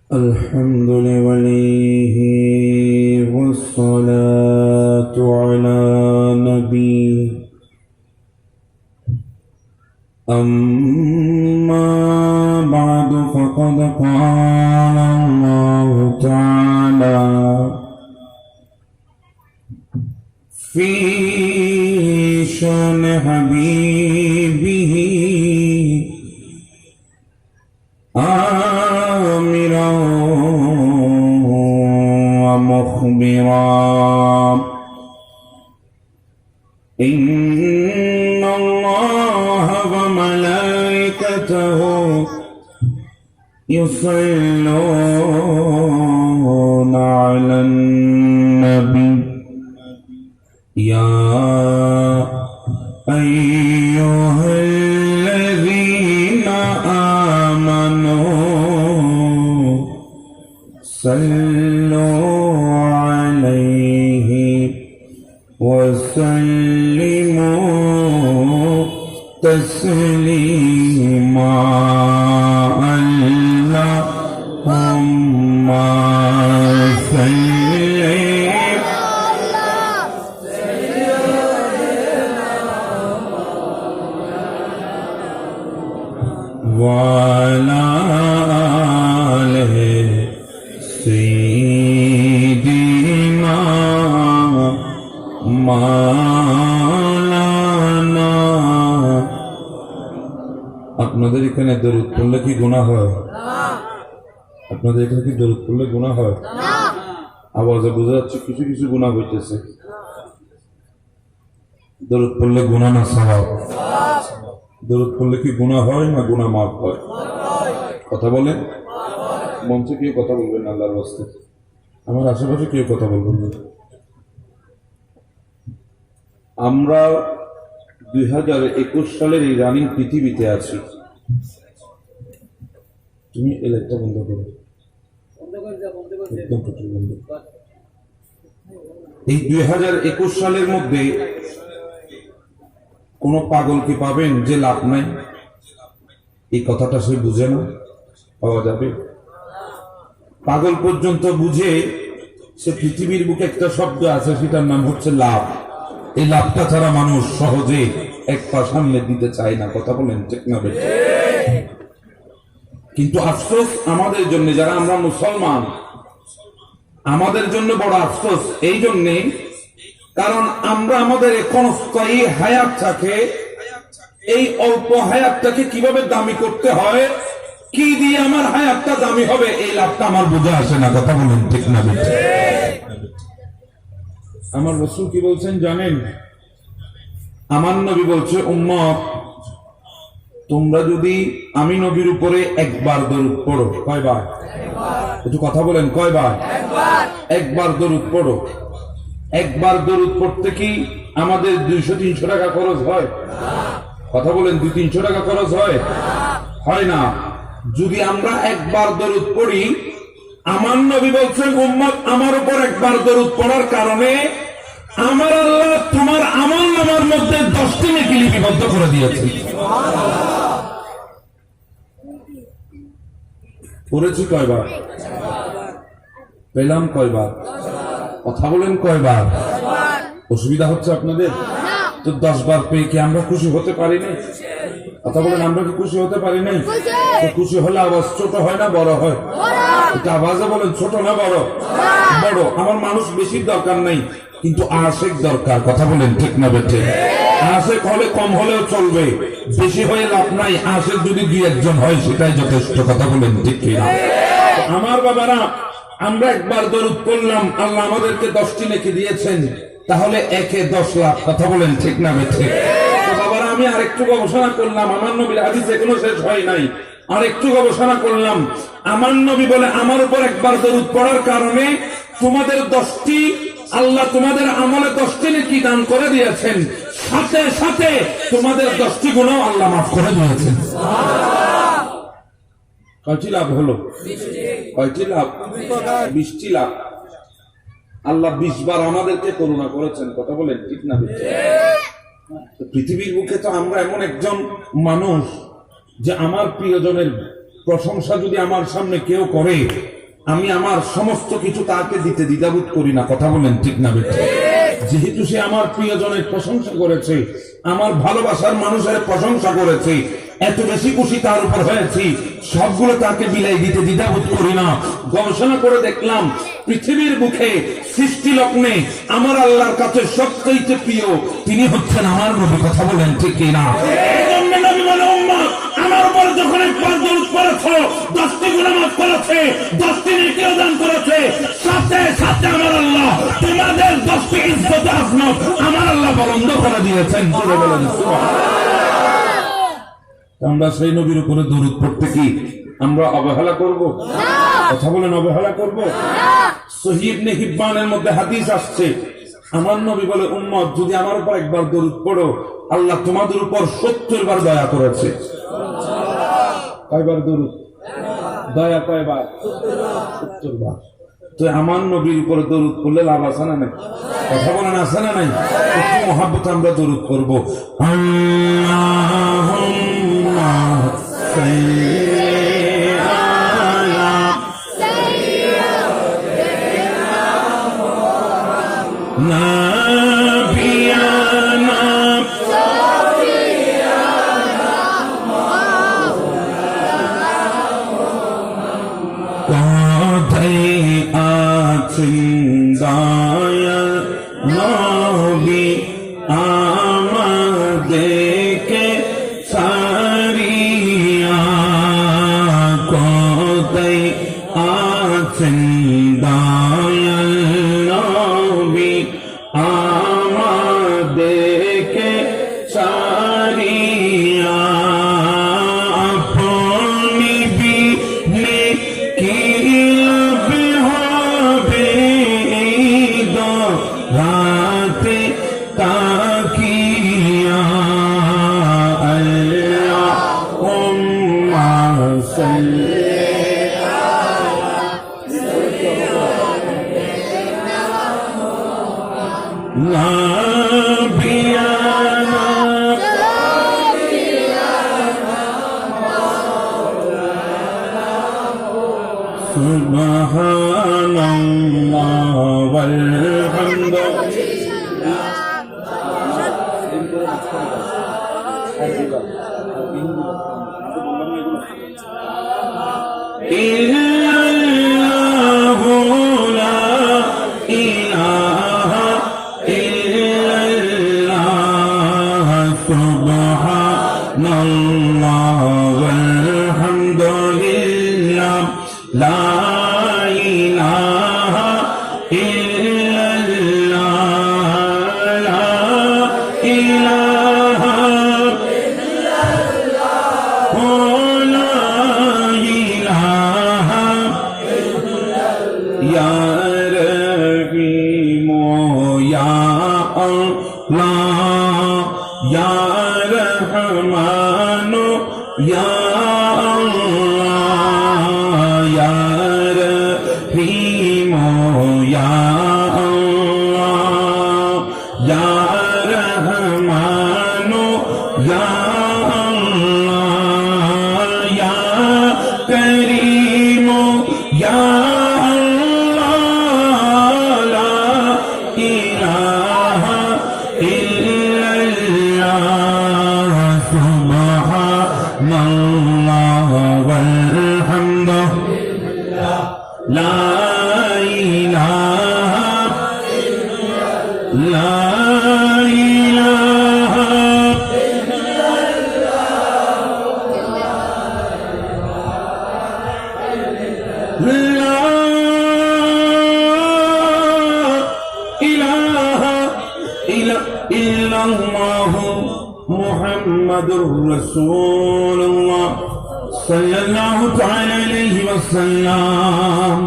الحمد لوليه والصلاة على نبي أما بعد فقد قال الله تعالى في شأن حبيبه آمرا ومخبرا إن الله وملائكته يصلون على النبي يا أيها الذين آمنوا صلوا عليه وسلموا تسليما اللهم صل وعلى آله سيدنا مولانا। আপনাদের এখানে দরুদ পড়লে কি গুনাহ হয়? আপনাদের এখানে কি দরুদ পড়লে গুনাহ হয়? আওয়াজে বোঝা যাচ্ছে কিছু কিছু গুনাহ হইতেছে। দরুদ পড়লে গুনাহ না সওয়াব? দরুদ পড়লে কি গুনাহ হয় না গুনাহ মাফ হয়? কথা বলেন। মঞ্চে কেউ কথা বলবেন না আল্লাহর ওয়াস্তে। আমার আশেপাশে কেউ কথা বলবেন না। আমরা 2021 সালের এই রানিং পৃথিবীতে আছি। তুমি এলাকা বন্ধ করো, এই 2021 সালের মধ্যে কোন পাগল কি পাবেন যে লাভ নাই? এই কথাটা সে বুঝে না, পাওয়া যাবে? পাগল পর্যন্ত বুঝে সে পৃথিবীর বুকে একটা শব্দ আছে, সেটার নাম হচ্ছে লাভ। এই লাভটা ছাড়া মানুষ সহজে এক পা সামনে দিতে চায় না। কথা বলেন ঠিক না বেঠিক? কিন্তু আফসোস আমাদের জন্য, যারা আমরা মুসলমান, আমাদের জন্য বড় আফসোস এই জন্যে, কারণ আমরা আমাদের এখন স্থায়ী হায়াতটাকে, এই অল্প হায়াতটাকে কিভাবে দামি করতে হয়, কি দিয়ে আমার হায়াতটা দামি হবে, এই লাভটা আমার বুঝে আসে না। কথা বলেন ঠিক না বেঠিক? আমার রাসূল কি বলছেন জানেন? আমার নবী বলছে, উম্মত তোমরা যদি আমি নবীর উপরে একবার দরুদ পড়ো, কয়বার? একটু কথা বলেন, কয়বার? একবার দরুদ পড়ো। একবার দরুদ পড়তে কি আমাদের 200-300 টাকা খরচ হয়? কথা বলেন, 200-300 টাকা খরচ হয়? হয় না। যদি আমরা একবার দরুদ পড়ি, আমার নবী বলছেন উম্মত আমার উপর একবার দরুদ পড়ার কারণে আমার আল্লাহ তোমার আমল নামার মধ্যে 10টি নেকি লিপিবদ্ধ করে দিয়েছে। পড়েছি কয়বার? পেলাম কয়বার? কথা বলেন কয়বার? অসুবিধা হচ্ছে আপনাদের? তো 10 বার পেয়ে কি আমরা খুশি হতে পারি না? কথা বলেন, আমরা কি খুশি হতে পারি নাই? তো খুশি হলে আওয়াজ ছোট হয় না বড় হয়? এটা আওয়াজে বলেন, ছোট না বড়? বড়। আমার মানুষ বেশি দরকার নাই, কিন্তু আশেক দরকার। কথা বলেন ঠিক না বেঠিক? আশেক হলে কম হলেও চলবে, বেশি হয়ে লাভ নাই। আশেক যদি 2-1 হয় সেটাই যথেষ্ট। কথা বলেন ঠিক কিনা? আমার বাবারা, আমরা একবার দরুদ পড়লাম, আল্লাহ আমাদেরকে 10টি নেকি দিয়েছেন, তাহলে 1-এ 10 লাখ। কথা বলেন ঠিক না বেঠিক? বাবারা, আমি আরেকটু গবেষণা করলাম, আমার নবীর হাদিস এখনো শেষ হয় নাই, আরেকটু গবেষণা করলাম। আমার নবী বলে আমার উপর একবার দরুদ পড়ার কারণে তোমাদের 10টি, আল্লাহ তোমাদের আমলে 10টি নেকি দান করে দিয়েছেন, সাথে সাথে তোমাদের 10টি গুনাহ আল্লাহ মাফ করে দিয়েছেন। কয়টি লাভ হলো? কয়টি লাভ? 20টি লাভ। আল্লাহ 20 বার আমাদেরকে করুণা করেছেন। কথা বলেন ঠিক না? পৃথিবীর বুকে তো আমরা এমন একজন মানুষ যে আমার প্রিয়জনের প্রশংসা যদি আমার সামনে কেউ করে, আমি আমার সমস্ত কিছু তাকে দিতে দ্বিধাবোধ করি না। কথা বলেন ঠিক না বেঠিক? যেহেতু সে আমার প্রিয়জনের প্রশংসা করেছে, আমার ভালোবাসার মানুষের প্রশংসা করেছে, এত বেশি খুশি তার উপর হয়েছি, সবগুলো তাকে বিলাই দিতে দ্বিধাবোধ করি না। গবেষণা করে দেখলাম, পৃথিবীর বুকে সৃষ্টি লগ্নে আমার আল্লাহর কাছে সবচেয়ে প্রিয় তিনি হচ্ছেন আমার নবী। কথা বলেন ঠিক কিনা? এজন্য নবী বলে, উম্মত আমার উপর যখন একবার দরুদ পড়েছো, 10টি গুনাহ মাফ করেছে, 10টি নেকি দান করেছে, সাথে সাথে আমার আল্লাহ তোমাদের 10টি ইজ্জত আজমত আমার আল্লাহ বন্ধ করে দিয়েছেন। জোরে বলেন সুবহানাল্লাহ। আমরা সেই নবীর উপরে দরুদ পড়তে কি আমরা অবহেলা করব? কথা বলেন, অবহেলা করব? সহিহ ইবনে হিব্বানের মধ্যে হাদিস আসছে, আমার নবী বলে, উম্মত যদি আমার উপর একবার দরুদ পড়ো, আল্লাহ তোমাদের উপর 70 বার দয়া করেছে। কয়বার দরুদ? দয়া কয়বার? 70 বার। তো আমার নবীর উপরে দরুদ পড়লে লাভ আছে না নাই? কথা বলেন, আছে না নাই? একটু মহাব্বত আমরা দরুদ করব। আল্লাহুম্মা সাল্লি আলা নাবিয়ানা কোথায় আছেন দয়াল নবী আমাদেরকে সারিয়া, কোথায় আছেন দয়াল নবী আমাদেরকে সারিয়া, আপনি বিনে কি লাভ হবে রাতে তাকিয়া, আল্লাহুম্মা সাল্লি নাবিয়ানা সুবহানাল্লাহ ওয়ালহামদুলিল্লাহ। ইল্লাল্লাহু লা ইলাহা ইল্লাল্লাহ সুবহানাল্লাহ ওয়ালহামদুলিল্লাহ লা ইলাহা ইল্লাল্লাহ লা ইলাহা ইয়া রহিম ইয়া আল্লাহ ইয়া রহমান ইয়া আল্লাহ ইয়া রহিম ইয়া আল্লাহ ইয়া রহমান ইয়া আল্লাহ ইয়া করিম ইয়া মুহাম্মাদুর রাসূলুল্লাহ সাল্লাল্লাহু তাআলা আলাইহি ওয়াসাল্লাম।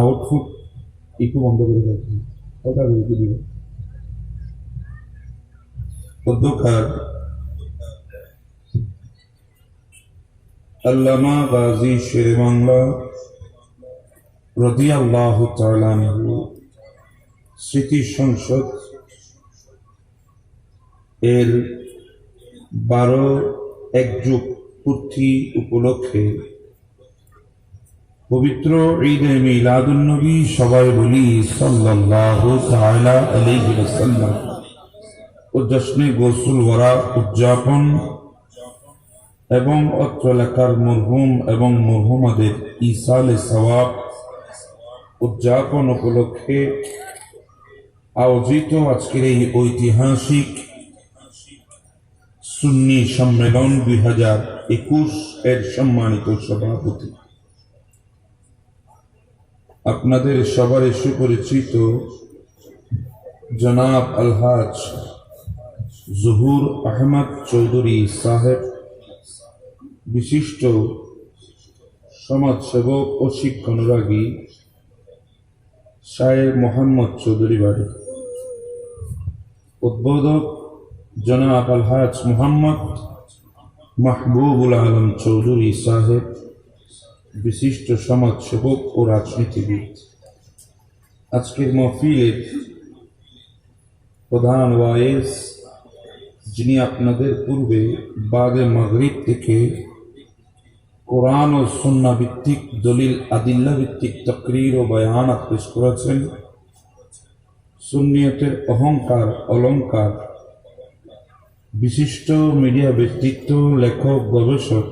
আউটপুট একটু বন্ধ করে দাও, কথা বলতে দিও। অধ্যকার আল্লামা গাজী শেরে বাংলা রাদিয়াল্লাহু তাআলা আনহু স্মৃতি সংসদ এর 12/1 পূর্তি উপলক্ষে পবিত্র ঈদে মিলাদুন নবী সবাই বলি সাল্লাল্লাহু তাআলা আলাইহি ওয়াসাল্লাম ও জশ্নে গোসল ওয়ারা উদযাপন এবং অত্র এলাকার মরহুম এবং মরহুমাদের ইসালে সওয়াব উদযাপন উপলক্ষে আয়োজিত আজকের এই ঐতিহাসিক সুন্নি সম্মেলন 2021 এর সম্মানিত সভাপতি আপনাদের সবার সুপরিচিত জনাব আলহাজ জহুর আহমদ চৌধুরী সাহেব, বিশিষ্ট সমাজসেবক ও শিক্ষানুরাগী শায়ের মোহাম্মদ চৌধুরী বাড়ি, উদ্বোধক জনাব আলহাজ মোহাম্মদ মাহবুবুল আলম চৌধুরী সাহেব, বিশিষ্ট সমাজসেবক ও রাজনীতিবিদ। আজকের মাহফিলের প্রধান ওয়াইজ, যিনি আপনাদের পূর্বে বাদে মাগরিব থেকে কোরআন ও সুন্নাহ ভিত্তিক দলিল আদিল্লা ভিত্তিক তাকরীর ও বয়ানাত পেশ করেছেন, সুন্নিয়তের অহংকার অলংকার, বিশিষ্ট মিডিয়া ব্যক্তিত্ব, লেখক, গবেষক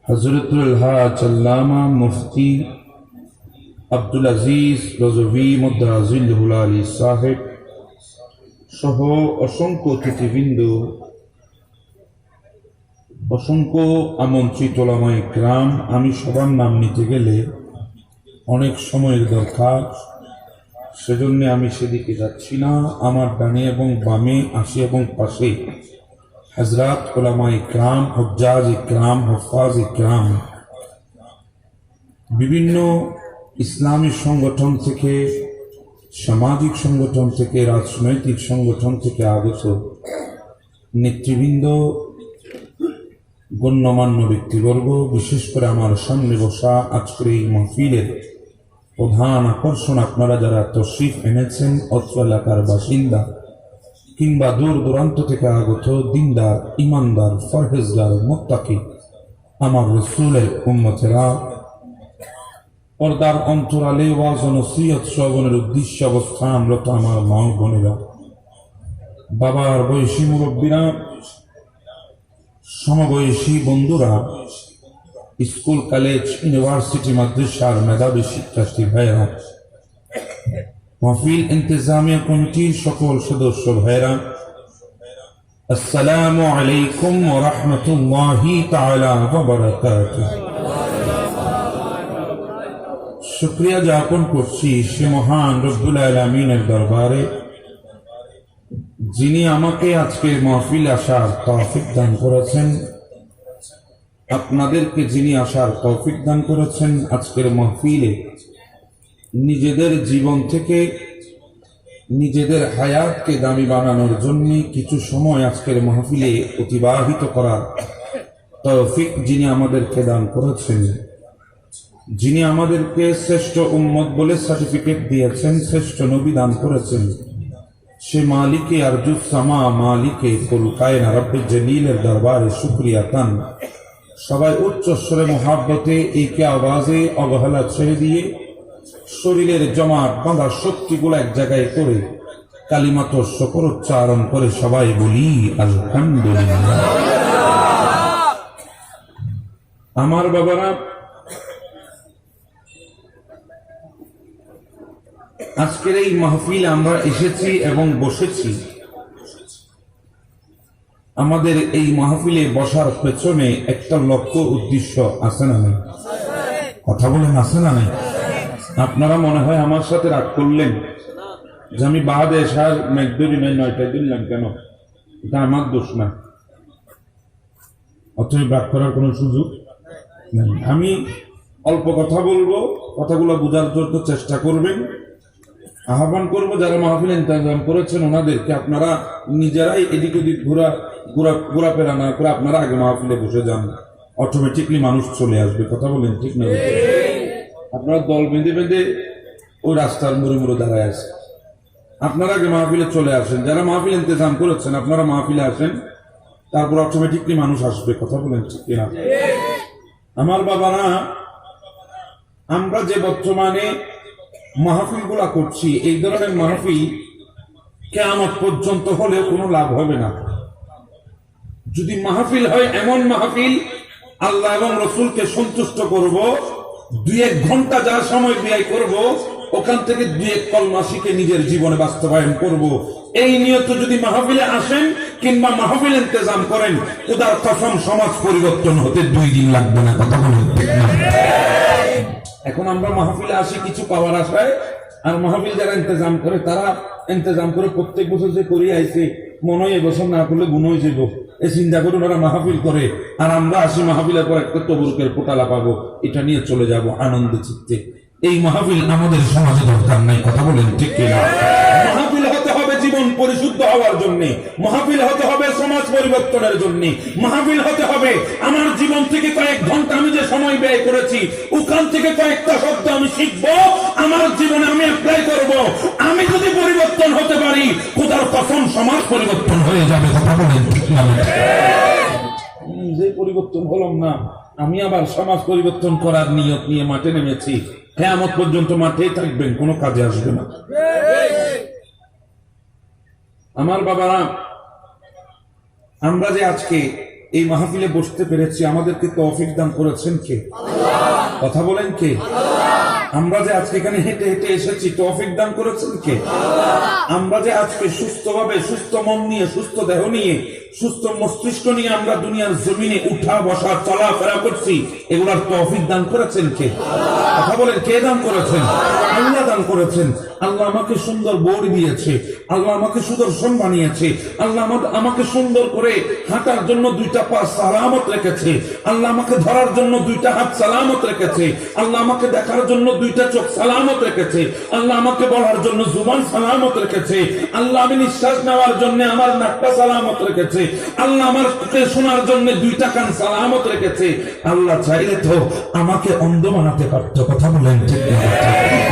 হযরতুল হাজ আল্লামা মুফতি আব্দুল আজিজ রজভী মুদ্দাজিলহুল আলী সাহেব সহ অসংখ্য অতিথিবৃন্দ, অসংখ্য আমন্ত্রিত ওলামায়ে কেরাম। আমি সবার নাম নিতে গেলে অনেক সময়ের দরকার, সেজন্য আমি সেদিকে যাচ্ছি না। আমার ডানে এবং বামে, আশে এবং পাশে হযরত উলামায়ে কেরাম, হুজ্জাজ ইকরাম, হুফাজ ইকরাম, বিভিন্ন ইসলামী সংগঠন থেকে, সামাজিক সংগঠন থেকে, রাজনৈতিক সংগঠন থেকে আগত নেতৃবৃন্দ, গণ্যমান্য ব্যক্তিবর্গ, বিশেষ করে আমার সামনে বসা আজকের এই মাহফিলের প্রধান আকর্ষণ আপনারা যারা তশরিফ এনেছেন, অত্র এলাকার বাসিন্দা কিংবা দূর দূরান্ত থেকে আগত দিনদার, ইমানদার, ফরহেজগার, মুত্তাকি আমার রাসূলের উম্মতেরা, পর্দার অন্তরালে ওয়াজ ও নসিহত শ্রবণের উদ্দেশ্যে অবস্থানরত আমার মা ও বোনেরা, বাবার বয়সী মুরব্বীরা, সমবয়সী বন্ধুরা, স্কুল, কলেজ, ইউনিভার্সিটি, মাদ্রাসার মেধাবী শিক্ষার্থী ভাইরা, মাহফিল ইন্তেজামিয়া কমিটির সকল সদস্য ভাইরা, আসসালামু আলাইকুম ওয়া রাহমাতুল্লাহি তাআলা ওয়া বারাকাতুহু। শুকরিয়া জ্ঞাপন করছি সে মহান রব্বুল আলামিনের দরবারে, যিনি আমাকে আজকের মাহফিলে আসার তৌফিক দান করেছেন, আপনাদেরকে যিনি আসার তৌফিক দান করেছেন। আজকের মাহফিলে নিজেদের জীবন থেকে নিজেদের হায়াতকে দামি বানানোর জন্য কিছু সময় আজকের মাহফিলে অতিবাহিত করার তৌফিক যিনি আমাদেরকে দান করেছেন, যিনি আমাদেরকে শ্রেষ্ঠ উম্মত বলে সার্টিফিকেট দিয়েছেন, শ্রেষ্ঠ নবী দান করেছেন, সে মালিকে আরজুস সামা, মালিকে কুল কায়না রব্বে জলিলের দরবারে শুকরিয়া তান। সবাই উচ্চ স্বরে মুহাব্বতে একে আওয়াজে অবহেলা ছেড়ে দিয়ে শরীরের জমাট বাঁধা শক্তিগুলো এক জায়গায় করে কালিমাত শুকর উচ্চারণ করে সবাই বলি আলহামদুলিল্লাহ। আমার বাবারা, আজকের এই মাহফিল আমরা এসেছি এবং বসেছি, আমাদের এই মাহফিলে বসার পেছনে একটা লক্ষ্য উদ্দেশ্য আছে না নেই? কথা বলেন, আছে না নেই? আপনারা মনে হয় আমার সাথে রাগ করলেন যে আমি বাদে এসার মেঘদুরি নেই 9টায় দিলাম কেন? এটা আমার দোষ না, অতএব রাগ করার কোনো সুযোগ নেই। আমি অল্প কথা বলবো, কথাগুলো বোঝার জন্য চেষ্টা করবেন। আহ্বান করবো যারা মাহফিল ইন্তজাম করেছেন ওনাদেরকে, আপনারা নিজেরাই এদিক ওদিক ঘোরাফেরা না করে আপনারা আগে মাহফিলে বসে যান, অটোমেটিকলি মানুষ চলে আসবে। কথা বলেন ঠিক না? আপনারা দল বেঁধে বেঁধে ওই রাস্তার মুড়ে মুড়ে দাঁড়ায় আছে, আপনারা আগে মাহফিলে চলে আসেন। যারা মাহফিল ইন্তজাম করেছেন আপনারা মাহফিলে আসেন, তারপর অটোমেটিকলি মানুষ আসবে। কথা বলেন ঠিক কিনা? আমার বাবারা, আমরা যে বর্তমানে মাহফিল গুলা করছি, এই ধরনের মাহফিল কিয়ামত পর্যন্ত হলে কোনো লাভ হবে না। যদি মাহফিল হয় এমন মাহফিল, আল্লাহ এবং রসুলকে সন্তুষ্ট করব, 2-1 ঘন্টা যা সময় ব্যয় করব, ওখান থেকে 2-1 কলমা শিখে নিজের জীবনে বাস্তবায়ন করব, এই নিয়ত যদি মাহফিলে আসেন কিংবা মাহফিল ইন্তজাম করেন, খোদার কসম সমাজ পরিবর্তন হতে 2 দিন লাগবে না। কথা বলুন ঠিক না? এখন আমরা মাহফিলে আসি কিছু পাওয়ার আশায়, আর মাহফিল যারা ইন্তজাম করে তারা ইন্তজাম করে প্রত্যেক বছর যে করিয়ে আইছে, মনে হয় এবছর না করলে গুণ হয়ে যাব, এই চিন্তা করুন ওরা মাহফিল করে, আর আমরা আসি মাহফিলের পর একটা তবুরকের পোটালা পাবো, এটা নিয়ে চলে যাব আনন্দ চিত্তে। এই মাহফিল আমাদের সমাজে দরকার নাই। কথা বলেন ঠিক কিনা? মাহফিল হতে হবে জীবন পরিশুদ্ধ হওয়ার জন্য, মাহফিল হতে হবে সমাজ পরিবর্তনের জন্য, মাহফিল হতে হবে আমার জীবন থেকে কয়েক ঘন্টা আমি যে সময় ব্যয় করেছি, ওখান থেকে কয়েকটা শব্দ আমি শিখবো, আমার জীবনে আমি অ্যাপ্লাই করব। আমি যদি পরিবর্তন হতে পারি, খোদার কসম সমাজ পরিবর্তন হয়ে যাবে। কথা বলেন ঠিক না? নিজে পরিবর্তন হলাম না, আমি আবার সমাজ পরিবর্তন করার নিয়ত নিয়ে মাঠে নেমেছি। কিয়ামত পর্যন্ত মাঠেই থাকবেন, কোনো কাজে আসবে না। আমার বাবারা, আমরা যে আজকে এই মাহফিলে বসতে পেরেছি, আমাদেরকে তৌফিক দান করেছেন কে? কথা বলেন কে? আমরা যে আজকে এখানে হেঁটে হেঁটে এসেছি, তৌফিক দান করেছেন কে? আমরা যে আজকে সুস্থভাবে, সুস্থ মন নিয়ে, সুস্থ দেহ নিয়ে, সুস্থ মস্তিষ্ক নিয়ে আমরা দুনিয়ার জমিনে উঠা বসা চলাফেরা করছি, এগুলার তৌফিক দান করেছেন কে? কথা বলেন, কে দান করেছেন? আল্লাহ দান করেছেন। আল্লাহ আমাকে সুন্দর বড়ি দিয়েছে, আল্লাহ আমাকে সুদর্শন বানিয়েছে, আল্লাহ আমাকে সুন্দর করে হাঁটার জন্য 2টা পা সালামত রেখেছে, আল্লাহ আমাকে ধরার জন্য 2টা হাত সালামত রেখেছে, আল্লাহ আমাকে দেখার জন্য 2টা চোখ সালামত রেখেছে, আল্লাহ আমাকে বলার জন্য জুবান সালামত রেখেছে, আল্লাহ আমি নিঃশ্বাস নেওয়ার জন্য আমার নাকটা সালামত রেখেছে, আল্লাহ আমার শোনার জন্য 2টা কান সালামত রেখেছে। আল্লাহ চাইলে তো আমাকে অন্ধ বানাতে পারত। কথা বলেন ঠিক না?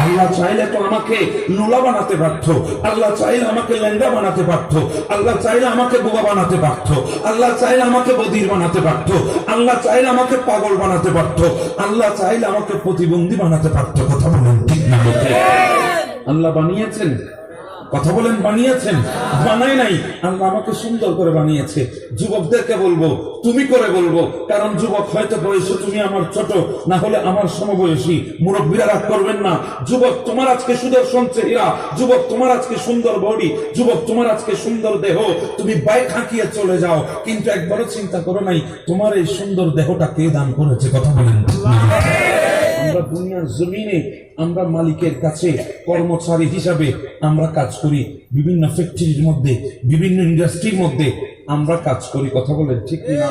আল্লাহ চাইলে তো আমাকে লুলা বানাতে পারত, আল্লাহ চাইলে আমাকে লেঙ্গা বানাতে পারত, আল্লাহ চাইলে আমাকে বোবা বানাতে পারত, আল্লাহ চাইলে আমাকে বধির বানাতে পারত, আল্লাহ চাইলে আমাকে পাগল বানাতে পারত, আল্লাহ চাইলে আমাকে প্রতিবন্ধী বানাতে পারত। কথা বলেন ঠিক না? আল্লাহ বানিয়েছেন। কথা বলেন, বানিয়েছেন? বানাই নাই, আল্লাহ আমাকে সুন্দর করে বানিয়েছে। যুবকদেরকে বলবো, তুমি করে বলবো, কারণ যুবক হয়তো বয়সে তুমি আমার ছোট, না হলে আমার সমবয়সী। মুরব্বীরা রাগ করবেন না। যুবক, তোমার আজকে সুদর্শন চেহারা, যুবক তোমার আজকে সুন্দর বডি, যুবক তোমার আজকে সুন্দর দেহ, তুমি বাইক হাঁকিয়ে চলে যাও, কিন্তু একবারও চিন্তা করো নাই তোমার এই সুন্দর দেহটা কে দান করেছে। কথা বলেন। আমরা দুনিয়ার জমিনে আমরা মালিকের কাছে কর্মচারী হিসাবে আমরা কাজ করি, বিভিন্ন ফ্যাক্টরির মধ্যে, বিভিন্ন ইন্ডাস্ট্রির মধ্যে আমরা কাজ করি। কথা বলেন ঠিক না?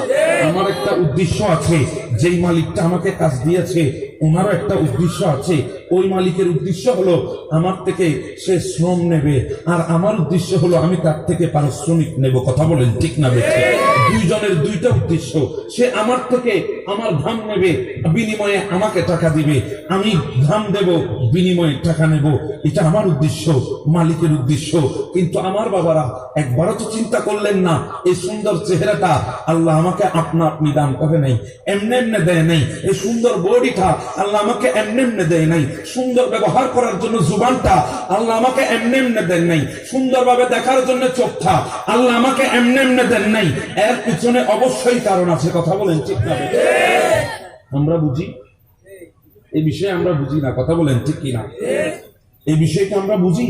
আমার একটা উদ্দেশ্য আছে, যেই মালিকটা আমাকে কাজ দিয়েছে ওনারও একটা উদ্দেশ্য আছে। ওই মালিকের উদ্দেশ্য হলো আমার থেকে সে শ্রম নেবে, আর আমার উদ্দেশ্য হলো আমি তার থেকে পারিশ্রমিক নেব। কথা বলেন ঠিক না? বেঠে দুইজনের 2টা উদ্দেশ্য। সে আমার থেকে আমার ঘাম নেবে, বিনিময়ে আমাকে টাকা দিবে, আমি ঘাম দেব, বিনিময়ে টাকা নেব। এটা আমার উদ্দেশ্য, মালিকের উদ্দেশ্য। কিন্তু আমার বাবারা একবারও তো চিন্তা করলেন না, এই সুন্দর চেহারাটা আল্লাহ আমাকে আপনা আপনি দান করে নাই, এমনি এমনি দেয় নাই। এই সুন্দর বডিটা আল্লাহ আমাকে এমনি এমনি দেয় নাই। সুন্দর ব্যবহার করার জন্য জুবানটা আল্লাহ আমাকে এমনি এমনি দেন নাই। সুন্দরভাবে দেখার জন্য চোখটা আল্লাহ আমাকে এমনি এমনি দেন নাই। এর পিছনে অবশ্যই কারণ আছে। কথা বলেন ঠিক না? আমরা বুঝি এই বিষয়ে, আমরা বুঝি না। কথা বলেন ঠিক কিনা? এই বিষয়টা আমরা বুঝি,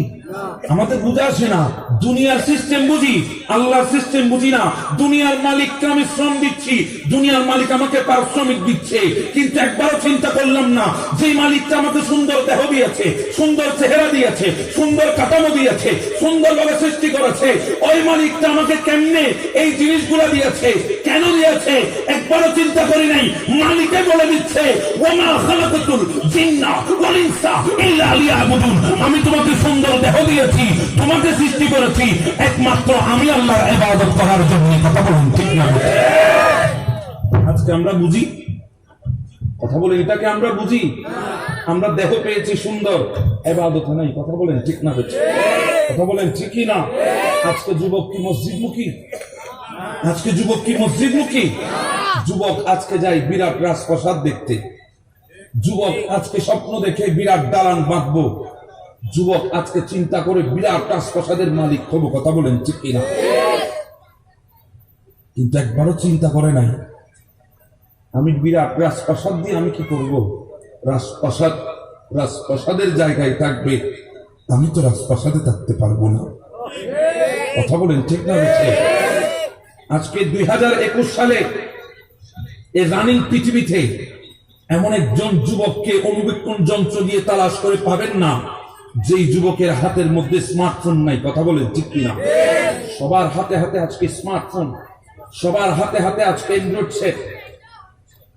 আমাদের বুঝে আসে না। দুনিয়ার সিস্টেম বুঝি, আল্লাহর সিস্টেম বুঝি না। দুনিয়ার মালিককে আমি শ্রম দিচ্ছি, দুনিয়ার মালিক আমাকে পারিশ্রমিক দিচ্ছে, কিন্তু একবারও চিন্তা করলাম না যে মালিকটা আমাকে সুন্দর দেহ দিয়েছে, সুন্দর চেহারা দিয়েছে, সুন্দর কাঠামো দিয়েছে, সুন্দরভাবে সৃষ্টি করেছে, ওই মালিকটা আমাকে কেমনে এই জিনিসগুলো দিয়েছে, কেন দিয়েছে একবারও চিন্তা করি নাই। মালিকে বলে দিচ্ছে, ওমা খালাকাতুল জিন্না ওয়াল ইনসা ইল্লা লিয়াবুদুন, আমি তোমাকে সুন্দর দেহ দিয়েছি, তোমাকে সৃষ্টি করেছি একমাত্র আমি আল্লাহর ইবাদত করার জন্য। কথা বলুন ঠিক না? আজকে আমরা বুঝি, কথা বলে এটাকে আমরা বুঝি, আমরা দেহ পেয়েছি সুন্দর, ইবাদত নাই। কথা বলেন ঠিক না? কথা বলেন ঠিকই না? আজকে যুবক কি মসজিদমুখী? আজকে যুবক কি মসজিদমুখী? যুবক আজকে যায় বিরাট রাজপ্রাসাদ দেখতে, যুবক আজকে স্বপ্ন দেখে বিরাট দালান বাঁধবো, যুবক আজকে চিন্তা করে বিরাট রাজপ্রাসাদের মালিক হবো। কথা বলেন ঠিক কিনা? কিন্তু একবারও চিন্তা করে নাই আমি বিরাট রাজপ্রাসাদ দিয়ে আমি কি করব? রাজপ্রাসাদের জায়গায় থাকবে, আমি তো রাজপ্রাসাদে থাকতে পারবো না। কথা বলেন ঠিক না? আজকে 2021 সালে এই রানিং পৃথিবীতে এমন একজন যুবককে অনুবীক্ষণ যন্ত্র দিয়ে তালাশ করে পাবেন না যেই যুবকের হাতের মধ্যে স্মার্টফোন নাই। কথা বলেন ঠিক কিনা? সবার হাতে হাতে আজকে স্মার্টফোন, সবার হাতে হাতে আজকে অ্যান্ড্রয়েড সেট।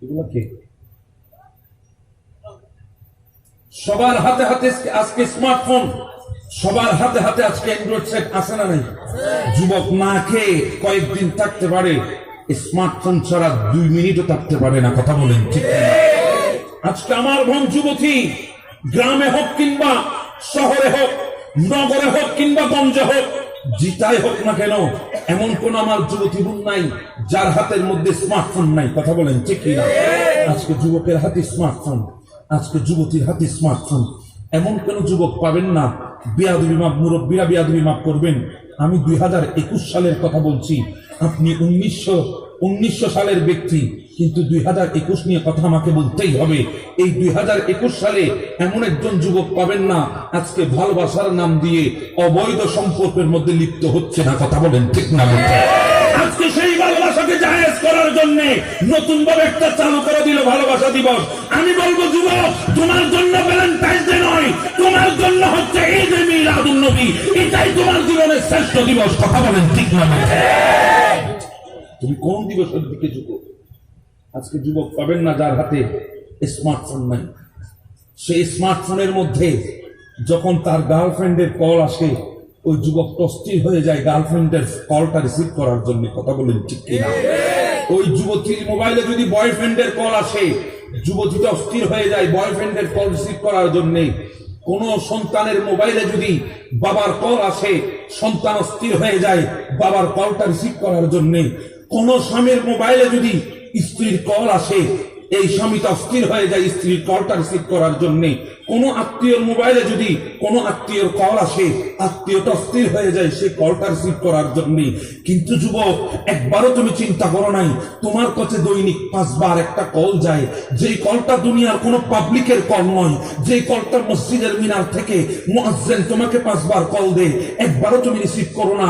এগুলো কি? সবার হাতে হাতে আজকে স্মার্টফোন, সবার হাতে হাতে আজকে অ্যান্ড্রয়েড সেট আছে না নাই? যুবক না খেয়ে কয়েকদিন থাকতে পারে, স্মার্টফোন ছাড়া 2 মিনিটও থাকতে পারে না। কথা বলেন ঠিক কিনা? আজকে আমার বোন যুবতী গ্রামে হোক কিংবা শহরে হোক, নগরে হোক কিংবা গঞ্জে হোক, জিতাই হোক না কেন, এমন কোন আমার যুবতী বোন নাই যার হাতের মধ্যে স্মার্টফোন নাই। কথা বলেন ঠিক কিনা? আজকে যুবকের হাতে স্মার্টফোন, আজকে যুবতীর হাতে স্মার্টফোন। এমন কোন যুবক পাবেন না। বেয়াদবি মাপ, মুরব্বীরা বেয়াদবি মাপ করবেন, আমি 2021 সালের কথা বলছি। আপনি 1900 সালের ব্যক্তি, কিন্তু 2021 নিয়ে কথা আমাকে বলতেই হবে। এই 2021 সালে এমন একজন যুবক পাবেন না আজকে ভালোবাসার নাম দিয়ে অবৈধ সম্পর্কের মধ্যে লিপ্ত হচ্ছে না। কথা বলেন ঠিক না? আজকে সেই ভালোবাসাকে জায়েজ করার জন্য নতুন ভাবে একটা চালু করে দিল ভালোবাসা দিবস। আমি বলবো যুবক, তোমার জন্য ভ্যালেন্টাইন্স ডে নয়, তোমার জন্য হচ্ছে ঈদে মিলাদুন নবী। এটাই তোমার জীবনের শ্রেষ্ঠ দিবস। কথা বলেন ঠিক না? তুমি কোন দিবসের দিকে যুবক? আজকে যুবক পাবেন না যার হাতে স্মার্টফোন নাই। সেই স্মার্টফোনের মধ্যে যখন তার গার্লফ্রেন্ডের কল আসে, ওই যুবক অস্থির হয়ে যায় গার্লফ্রেন্ডের কলটা রিসিভ করার জন্য। কথা বলেন ঠিক কিনা? ওই যুবতীর মোবাইলে যদি বয়ফ্রেন্ডের কল আসে, যুবতীটা অস্থির হয়ে যায় বয়ফ্রেন্ডের কল রিসিভ করার জন্য। কোন সন্তানের মোবাইলে যদি বাবার কল আসে, সন্তান অস্থির হয়ে যায় বাবার কলটা রিসিভ করার জন্য। কোন স্বামীর মোবাইলে যদি স্ত্রীর কল আসে, এই স্বামীটা অস্থির হয়ে যায় স্ত্রীর কলটা রিসিভ করার জন্য। কোন আত্মীয়র মোবাইলে যদি কোন আত্মীয়র কল আসে, আত্মীয়টা অস্থির হয়ে যায় সে কলটা রিসিভ করার জন্য। কিন্তু যুবক, একবারও তুমি চিন্তা করো নাই তোমার কাছে দৈনিক 5 বার একটা কল যায়, যেই কলটা দুনিয়ার কোন পাবলিকের কল নয়, যেই কলটা মসজিদের মিনার থেকে মুয়াজ্জিন তোমাকে 5 বার কল দেয়, একবারও তুমি রিসিভ করো না।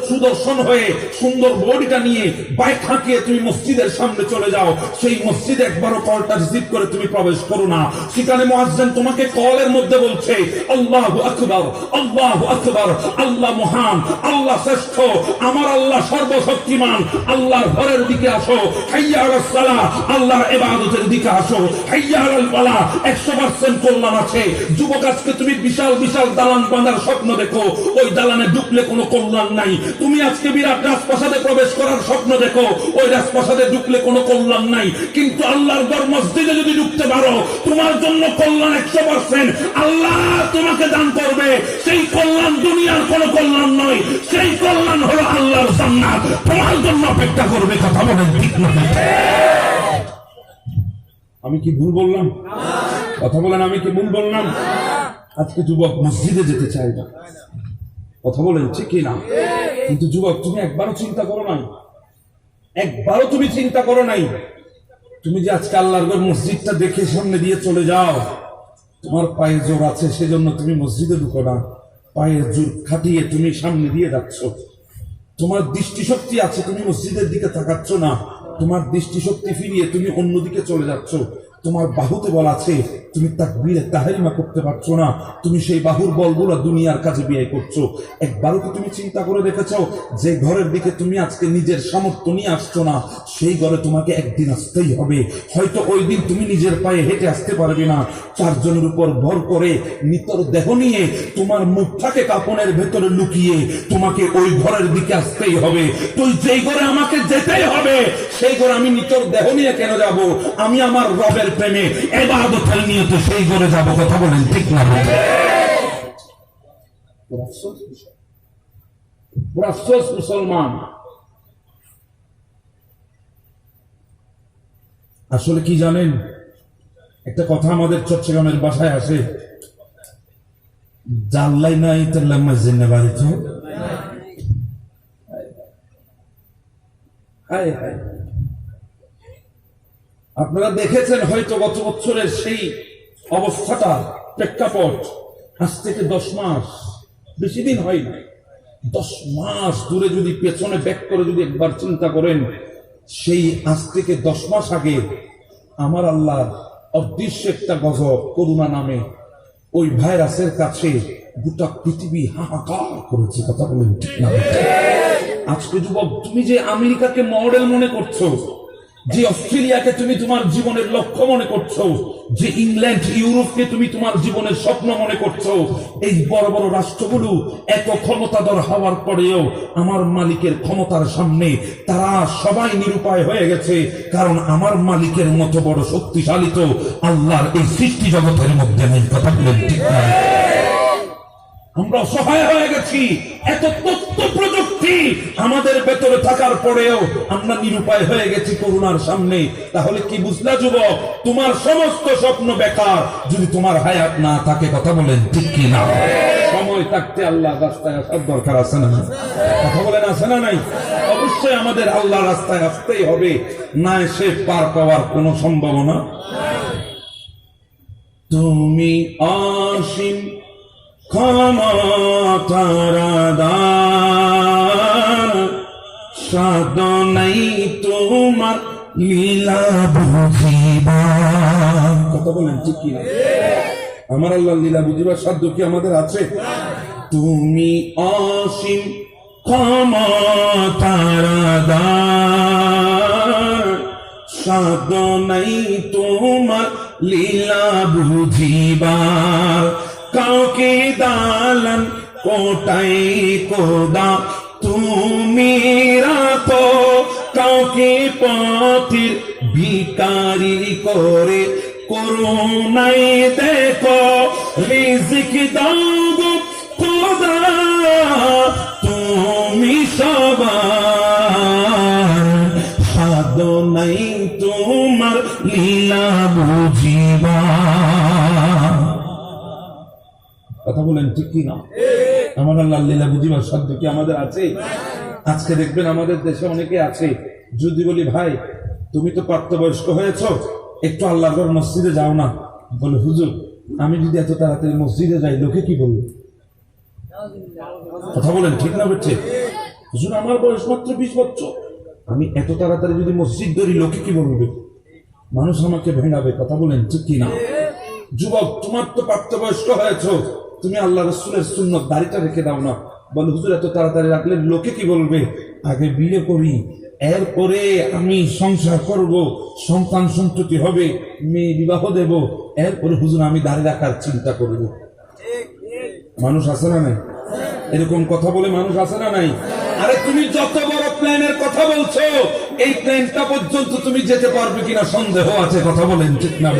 সুদর্শন হয়ে সুন্দর বডিটা নিয়ে বাইক হাঁকিয়ে তুমি মসজিদের সামনে চলে যাও, সেই মসজিদে একবারও কলটা রিসিভ করে তুমি প্রবেশ করো না। সেখানে মুয়াজ্জিন তোমাকে কলের মধ্যে বলছে আল্লাহু আকবার, আল্লাহু আকবার, আল্লাহ মহান, আল্লাহ শ্রেষ্ঠ, আমার আল্লাহ সর্বশক্তিমান, আল্লাহর ঘরের দিকে আসো, হাইয়া আলাস সালাহ, আল্লাহর ইবাদতের দিকে আসো, হাইয়া আলাল ফালাহ। 100% কল্যাণ আছে। যুবক, আজকে তুমি বিশাল বিশাল দালান বাঁধার স্বপ্ন দেখো, ওই দালানে ঢুকলে কোনো কল্যাণ নাই। তুমি আজকে বিরাট রাজপ্রাসাদে প্রবেশ করার স্বপ্ন দেখো, ওই রাজপ্রাসাদে ঢুকলে কোনো কল্যাণ নাই। কিন্তু আল্লাহর ঘর মসজিদে যদি ঢুকতে পারো, তোমার জন্য কল্যাণ 100%। আল্লাহ তোমাকে দান করবে। সেই কল্যাণ দুনিয়ার কোনো কল্যাণ নয়, সেই কল্যাণ হলো আল্লাহর জান্নাত তোমার জন্য অপেক্ষা করবে। কথা বলেন ঠিক না? আমি কি ভুল বললাম? কথা বলেন, আমি কি ভুল বললাম? আজকে যুবক মসজিদে যেতে চায় না। কথা বলেন ঠিক না? কিন্তু যুবক, তুমি একবারও চিন্তা করো নাই, একবারও তুমি চিন্তা করো নাই তুমি যে আজকে আল্লাহর ঘর মসজিদটা দেখে সামনে দিয়ে চলে যাও, তোমার পায়ে জোর আছে সেজন্য তুমি মসজিদে ঢুকো না, পায়ের জোর খাটিয়ে তুমি সামনে দিয়ে যাচ্ছ। তোমার দৃষ্টিশক্তি আছে, তুমি মসজিদের দিকে তাকাচ্ছ না, তোমার দৃষ্টিশক্তি ফিরিয়ে তুমি অন্যদিকে চলে যাচ্ছ। তোমার বাহুতে বল আছে, তুমি তাকবীরে তাহরিমা করতে পারছো না, তুমি সেই বাহুর বলগুলো দুনিয়ার কাজে ব্যয় করছো। একবারও কি তুমি চিন্তা করে দেখেছো যে ঘরের দিকে তুমি আজকে নিজের সামর্থ্য নিয়ে আসছো না, সেই ঘরে তোমাকে একদিন আসতেই হবে। হয়তো ওই দিন তুমি নিজের পায়ে হেঁটে আসতে পারবে না, 4 জনের উপর ভর করে নিতর দেহ নিয়ে তোমার মুখটাকে কাপনের ভেতরে লুকিয়ে তোমাকে ওই ঘরের দিকে আসতেই হবে। তুই যেই ঘরে আমাকে যেতেই হবে, সেই ঘরে আমি নিতর দেহ নিয়ে কেন যাব? আমি আমার রবের প্রেমে ইবাদতের নিয়তে সেই ঘরে যাব। কথা বলেন ঠিক না? আফসোস মুসলমান, আসলে কি জানেন, একটা কথা আমাদের চট্টগ্রামের বাসায় আসে, জানলাই নাই তাল্লাম মসজিদে বাড়িতে। আপনারা দেখেছেন হয়তো গত বছরের সেই অবস্থাটা, প্রেক্ষাপট। আজ থেকে 10 মাস, বেশি দিন হয় না, 10 মাস দূরে যদি পেছনে ব্যাক করে যদি একবার চিন্তা করেন, সেই আজ থেকে 10 মাস আগে আমার আল্লাহর অদৃশ্য একটা গজব করোনা নামে ওই ভাইরাসের কাছে গোটা পৃথিবী হাহাকার করেছে। কথা বলেন ঠিক না? আজকে যুবক, তুমি যে আমেরিকাকে মডেল মনে করছো, যে অস্ট্রেলিয়াকে তুমি তোমার জীবনের লক্ষ্য মনে করছো, যে ইংল্যান্ড ইউরোপকে তুমি তোমার জীবনের স্বপ্ন মনে করছো, এই বড় বড় রাষ্ট্রগুলো এত ক্ষমতাধর হওয়ার পরেও আমার মালিকের ক্ষমতার সামনে তারা সবাই নিরুপায় হয়ে গেছে। কারণ আমার মালিকের মতো বড় শক্তিশালী তো আল্লাহর এই সৃষ্টি জগতের মধ্যে নেই। কথা বলেন ঠিক না? আমরা অসহায় হয়ে গেছি। এত তথ্য প্রযুক্তি আমাদের ভেতরে থাকার পরেও আমরা নিরুপায় হয়ে গেছি করোনার সামনে। তাহলে কি বুঝলা যুবক? তোমার সমস্ত স্বপ্ন বেকার যদি তোমার হায়াত না থাকে। কথা বলেন ঠিক কি না? সময় থাকতে আল্লাহ রাস্তায় আসার দরকার আছে না? কথা বলেন আছে না নাই? অবশ্যই আমাদের আল্লাহ রাস্তায় আসতেই হবে, না এসে পার পাওয়ার কোনো সম্ভাবনা। তুমি অসীম ক্ষমতার দান, সাধনাই তোমার লীলা বুঝিবার। কথা বলেন ঠিক কি না? আমার আল্লাহ লীলা বুঝিবার সাধ্য কি আমাদের আছে? তুমি অসীম ক্ষমতার দান, সাধনাই তোমার লীলা বুঝিবার। কাউকে দালান কোটাই কোদা তুমি রাখো, কাউকে পথের ভিখারি করে করুণাই দেখো। রিজিক দাও গো খোদা তুমি সবার, সাধনাই তোমার লীলা বুঝিবা। কথা বলেন ঠিক কি না? আমার আল্লাহ লীলা বুঝিবার সাধ্য কি আমাদের আছে? আজকে দেখবেন আমাদের দেশে অনেকে আছে, যদি বলি ভাই তুমি তো প্রাপ্তবয়স্ক হয়েছ, একটু আল্লাহর মসজিদে যাও না, বলে হুজুর আমি যদি এত তাড়াতাড়ি মসজিদে যাই লোকে কি বলবে? কথা বলেন ঠিক না? হচ্ছে হুজুর আমার বয়স মাত্র 20 বছর, আমি এত তাড়াতাড়ি যদি মসজিদ ধরি লোকে কি বলবে? মানুষ আমাকে ভেঙাবে। কথা বলেন ঠিক কি না? যুবক, তোমার তো প্রাপ্তবয়স্ক হয়েছ, তুমি আল্লাহ রাসূলের সুন্নত দাড়িটা রেখে দাও না, বলে হুজুর এত তাড়াতাড়ি রাখলে লোকে কি বলবে? আগে বিয়ে করি, এরপরে আমি সংসার করব, সন্তান সন্ততি হবে, মেয়ে বিবাহ দেব, এরপরে হুজুর আমি দাড়ি রাখার চিন্তা করব। মানুষ আছে না নাই? এরকম কথা বলে মানুষ আছে না নাই? আরে তুমি যত বড় প্ল্যানের কথা বলছো, এই প্ল্যানটা পর্যন্ত তুমি যেতে পারবে কিনা সন্দেহ আছে। কথা বলেন ঠিক না?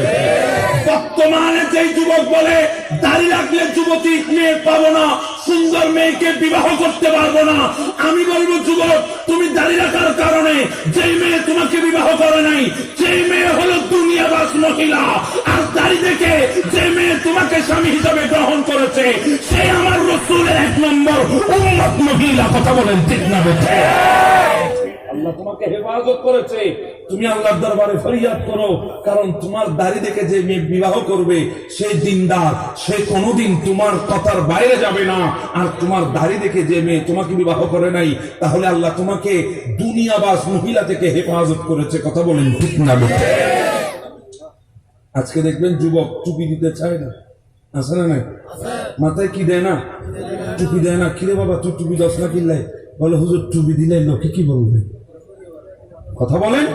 বর্তমানে যে যুবক বলে দাড়ি রাখলে যুবতী মেয়ে পাবো না, সুন্দর মেয়েকে বিবাহ করতে পারবো না, আমি বলবো যুবক তুমি দাড়ি রাখার কারণে যেই মেয়ে তোমাকে বিবাহ করে নাই, যেই মেয়ে হলো দুনিয়াবাস মহিলা, আর দাড়ি দেখে যে মেয়ে তোমাকে স্বামী হিসাবে গ্রহণ করেছে, সে আমার রাসূলের 1 নম্বর উম্মত মহিলা। কথা বলেন ঠিক না? আল্লাহ তোমাকে হেফাজত করেছে, তুমি আল্লাহর দরবারে ফরিয়াদ করো, কারণ তোমার দাড়ি দেখে যে মেয়ে বিবাহ করবে সে দিনদার, সে কোনোদিন তোমার কথার বাইরে যাবে না। আর তোমার দাড়ি দেখে যে মেয়ে তোমাকে বিবাহ করে নাই, তাহলে আল্লাহ তোমাকে দুনিয়াবাস মহিলা থেকে হেফাজত করেছে। কথা বলেন ঠিক না? আজকে দেখবেন যুবক টুপি দিতে চায় না, আছে না নাই? মাথায় কি দেয় না? টুপি দেয় না। কিরে বাবা তুই টুপি দশ না কিনলে, বলে হুজুর টুপি দিলে লোকে কি বলবে? কথা বলেন।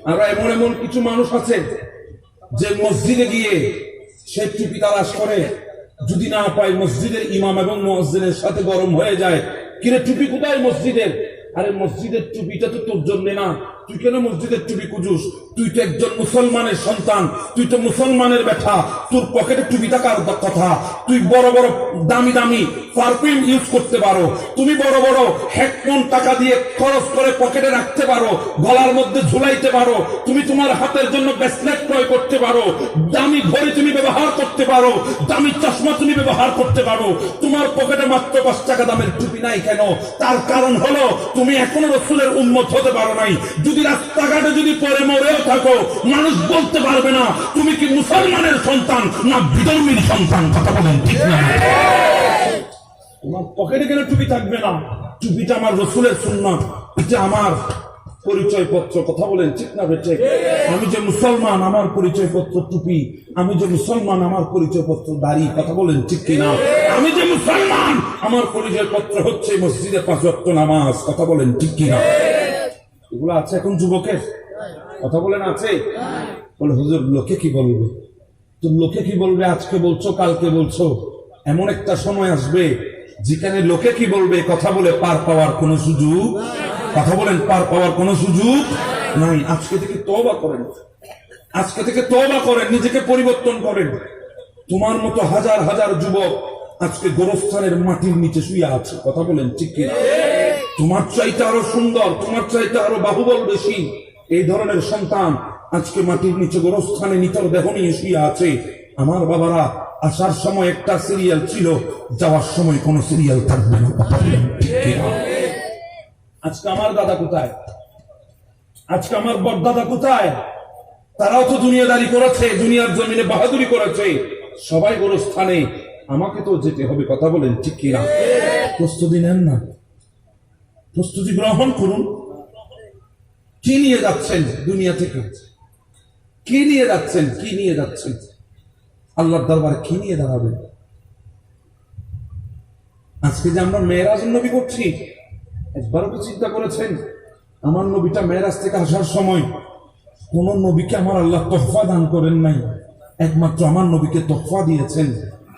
আর এমন এমন কিছু মানুষ আছে যে মসজিদে গিয়ে সে টুপি তালাশ করে, যদি না পায় মসজিদের ইমাম এবং মুয়াজ্জিনের সাথে গরম হয়ে যায়, কিরে টুপি কোথায় মসজিদের? আরে মসজিদের টুপিটা তো তোর জন্য না, তুই কেন মসজিদের টুপি খুঁজুস? তুই তো একজন মুসলমানের সন্তান, তুই তো মুসলমানের বেটা, তোর পকেটে টুপি থাকার কথা। তুই বড় বড় দামি দামি পারফিউম ইউজ করতে পারো, তুমি বড় বড় হেডফোন টাকা দিয়ে খরচ করে পকেটে রাখতে পারো, গলার মধ্যে ঝুলাইতে পারো, তুমি তোমার হাতের জন্য ব্রেসলেট ক্রয় করতে পারো, দামি ঘড়ি তুমি ব্যবহার করতে পারো, দামি চশমা তুমি ব্যবহার করতে পারো, তোমার পকেটে মাত্র 5 টাকা দামের টুপি নাই কেন? তার কারণ হলো তুমি এখনো রাসূলের উম্মত হতে পারো নাই। যদি রাস্তাঘাটে যদি পরে মরেও থাকো, মানুষ বলতে পারবে না তুমি কি মুসলমানের সন্তান না বিধর্মীর সন্তান। কথা বলেন ঠিক না? তোমার পকেটে কেন টুপি থাকবে না? টুপিটা আমার রাসূলের সুন্নাত, এটা আমার পরিচয় পত্র। কথা বলেন ঠিক না বেঠিক? আমি যে মুসলমান আমার পরিচয় পত্র টুপি, আমি যে মুসলমান আমার পরিচয় পত্র দাড়ি। কথা বলেন ঠিক কিনা? আমি যে মুসলমান আমার পরিচয় পত্র হচ্ছে মসজিদে 5 ওয়াক্ত নামাজ। কথা বলেন ঠিক কিনা? এগুলো আছে এখন যুবকের? কথা বলেন আছে? বলে হুজুর লোকে কি বলবে? তো লোকে কি বলবে আজকে বলছো কালকে বলছো, এমন একটা সময় আসবে যেখানে লোকে কি বলবে কথা বলে পার পাওয়ার কোন সুযোগ, কথা বলেন পার পাওয়ার কোন সুযোগ নাই। আজকে থেকে তওবা করেন, আজকে থেকে তওবা করেন, নিজেকে পরিবর্তন করেন। তোমার মতো হাজার হাজার যুবক আজকে গোরস্থানের মাটির নিচে শুয়ে আছে। কথা বলেন ঠিক কিনা? তোমার চাইতে আরো সুন্দর, তোমার চাইতে আরো বাহুবল বেশি এই ধরনের সন্তান আজকে মাটির নিচে গোরস্থানে নিতর দেহ নিয়ে শুয়ে আছে। আমার বাবারা, আসার সময় একটা সিরিয়াল ছিল, যাওয়ার সময় কোন সিরিয়াল থাকবে না। কথা বলেন ঠিক কিনা? আজকে আমার দাদা কোথায়? আজকে আমার বড়দাদা কোথায়? তারাও তো দুনিয়াদারি করেছে, দুনিয়ার জমিনে বাহাদুরি করেছে, সবাই গোরস্থানে। আমাকে তো যেতে হবে। কথা বলেন ঠিক কিনা? প্রস্তুতি নেন না, প্রস্তুতি গ্রহণ করুন। কি নিয়ে যাচ্ছেন দুনিয়া থেকে? কি নিয়ে যাচ্ছেন? কি নিয়ে যাচ্ছেন আল্লাহর দরবারে? কি নিয়ে দাঁড়াবেন? আজকে যে আমরা মেরাজ নবী করছি, একবারও কি চিন্তা করেছেন আমার নবীটা মেরাজ থেকে আসার সময় কোন নবীকে আমার আল্লাহ তোহফা দান করেন নাই, একমাত্র আমার নবীকে তোহফা দিয়েছেন।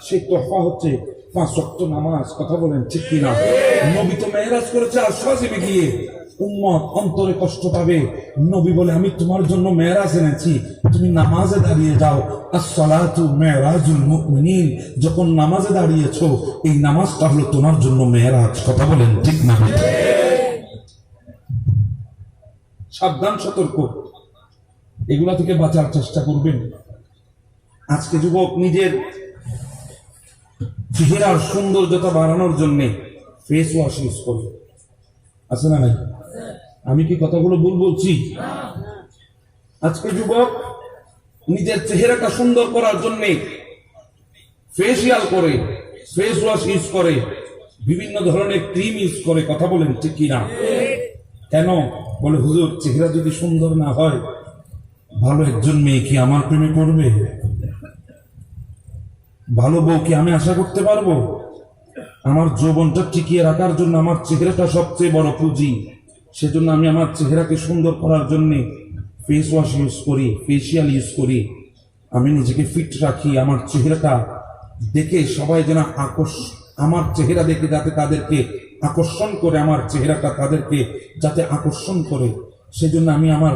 সেই তোহফা হচ্ছে 5 ওয়াক্ত নামাজ। কথা বলেন ঠিক কিনা? নবী তো মেরাজ করেছে আশরাফে গিয়ে, উম্মত অন্তরে কষ্ট পাবে। নবী বলে আমি তোমার জন্য মেরাজ এনেছি, তুমি নামাজে দাঁড়িয়ে যাও। আস-সালাতু মেরাজুল মুমিনিন, যখন নামাজে দাঁড়িয়েছো এই নামাজটা হলো তোমার জন্য মেরাজ। কথা বলেন ঠিক না? সাবধান, সতর্ক, এগুলা থেকে বাঁচার চেষ্টা করবেন। আজকে যুবক নিজের চেহারার সৌন্দর্যতা বাড়ানোর জন্য ফেস ওয়াশ ইউজ করে, আছে না নাই? আমি কি কথাগুলো ভুল বলছি? আজকে যুবক নিজের চেহারাটা সুন্দর করার জন্য ফেসিয়াল করে, ফেস ওয়াশ ইউজ করে, বিভিন্ন ধরনের ক্রিম ইউজ করে। কথা বলেন ঠিক কিনা? কেন? বলে হুজুর চেহারা যদি সুন্দর না হয়, ভালো একজন মেয়ে কি আমার প্রেমে পড়বে? ভালো বউ কি আমি আশা করতে পারবো? আমার যৌবনটা টিকিয়ে রাখার জন্য আমার চেহারাটা সবচেয়ে বড় পুঁজি। সেজন্য আমি আমার চেহারাকে সুন্দর করার জন্য ফেস ওয়াশ ইউজ করি, ফেসিয়াল ইউজ করি। আমি নিজেকে ফিট রাখি, আমার চেহারাটা দেখে সবাই যেন আমার চেহারা দেখে যাতে তাদেরকে আকর্ষণ করে, আমার চেহারাটা তাদেরকে যাতে আকর্ষণ করে, সেজন্য আমি আমার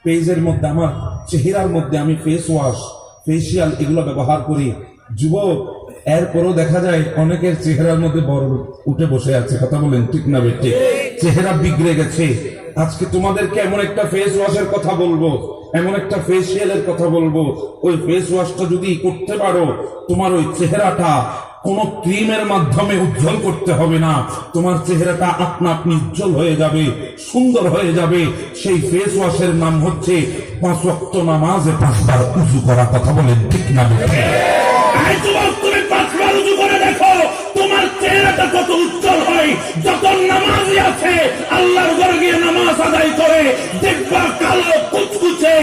পেজের মধ্যে, আমার চেহারার মধ্যে আমি ফেস ওয়াশ, ফেসিয়াল এগুলো ব্যবহার করি। যুবক, এরপরও দেখা যায় অনেকের চেহারার মধ্যে বড় উঠে বসে আছে। কথা বলেন ঠিক না বেটি? চেহারা বিগড়ে গেছে। আজকে তোমাদেরকে এমন একটা ফেস ওয়াশের কথা বলবো, এমন একটা ফেসিয়ালের কথা বলবো, ওই ফেস ওয়াশটা যদি করতে পারো, তোমার ওই চেহারাটা কোন ক্রিমের মাধ্যমে উজ্জ্বল করতে হবে না, তোমার চেহারাটা আপনা আপনি উজ্জ্বল হয়ে যাবে, সুন্দর হয়ে যাবে। সেই ফেস ওয়াশের নাম হচ্ছে 5 ওয়াক্ত নামাজে 5 বার উযু করা। কথা বলেন ঠিক না বেটি? তুমি 5 বার উযু করে দেখো তোমার চেহারাটা কত উজ্জ্বল হয়। যত নামাজি আছে আল্লাহর ঘরে গিয়ে নামাজ আদায় করে, দেখবা কালো কুচকুচে,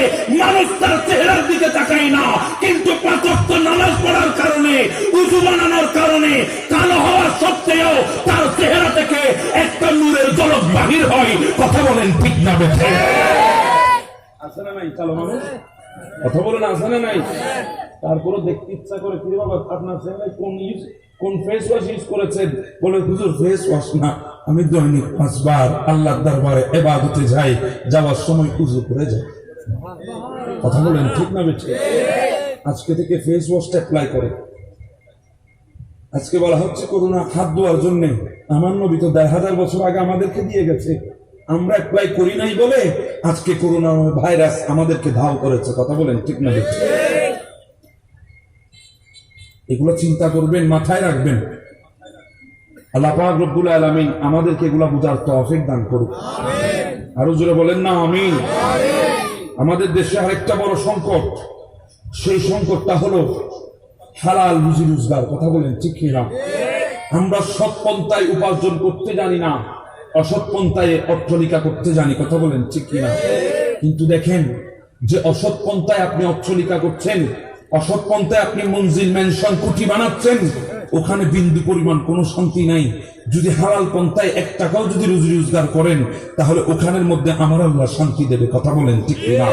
মানুষ তার চেহারার দিকে তাকায় না, কিন্তু 5 ওয়াক্ত নামাজ পড়ার কারণে, উযু বানানোর কারণে কালো হওয়া সত্ত্বেও তার চেহারা থেকে একটা নূরের ঝলক বাহির হয়। কথা বলেন ঠিক না বেঠে? আছে না নাই কালো মানুষ? কথা বলেন আছে না নাই? তারপরে দেখতে ইচ্ছা করে, কি বাবা আপনার চেহারায় কোন কোন ফেস ওয়াশ ইউজ করেছেন? বলে হুজুর ফেস ওয়াশ না, আমি দৈনিক 5 বার আল্লাহর দরবারে ইবাদতে যাই, যাওয়ার সময় উযু করে যাই। কথা বলেন ঠিক না বেঠিক? আজকে থেকে ফেস ওয়াশটা অ্যাপ্লাই করে। আজকে বলা হচ্ছে করোনা হাত ধোয়ার জন্য, আমার নবী তো 1000 বছর আগে আমাদেরকে দিয়ে গেছে, আমরা অ্যাপ্লাই করি নাই বলে আজকে করোনা ভাইরাস আমাদেরকে ধাও করেছে। কথা বলেন ঠিক না বেঠিক? এগুলো চিন্তা করবেন, মাথায় রাখবেন। আল্লাহ পাক রব্বুল আলামিন আমাদেরকে এগুলা বুঝার তৌফিক দান করুক। আরো জোরে বলেন না আমিন। আমাদের দেশে আরেকটা বড় সংকট, সেই সংকটটা হলো হালাল রুজি রোজগার। কথা বলেন ঠিক কিনা? আমরা সৎ পন্থায় উপার্জন করতে জানি না, অসৎ পন্থায় অর্থলিকা করতে জানি। কথা বলেন ঠিক কিনা? কিন্তু দেখেন, যে অসৎ পন্থায় আপনি অর্থলিকা করছেন, অসৎ পন্থায় আপনি মঞ্জিল ম্যানশন কুঠি বানাচ্ছেন, ওখানে বিন্দু পরিমাণ কোনো শান্তি নাই। যদি হালাল পন্থায় 1 টাকাও যদি রুজি রোজগার করেন, তাহলে ওখানের মধ্যে আমার আল্লাহ শান্তি দেবে। কথা বলেন ঠিক কিনা?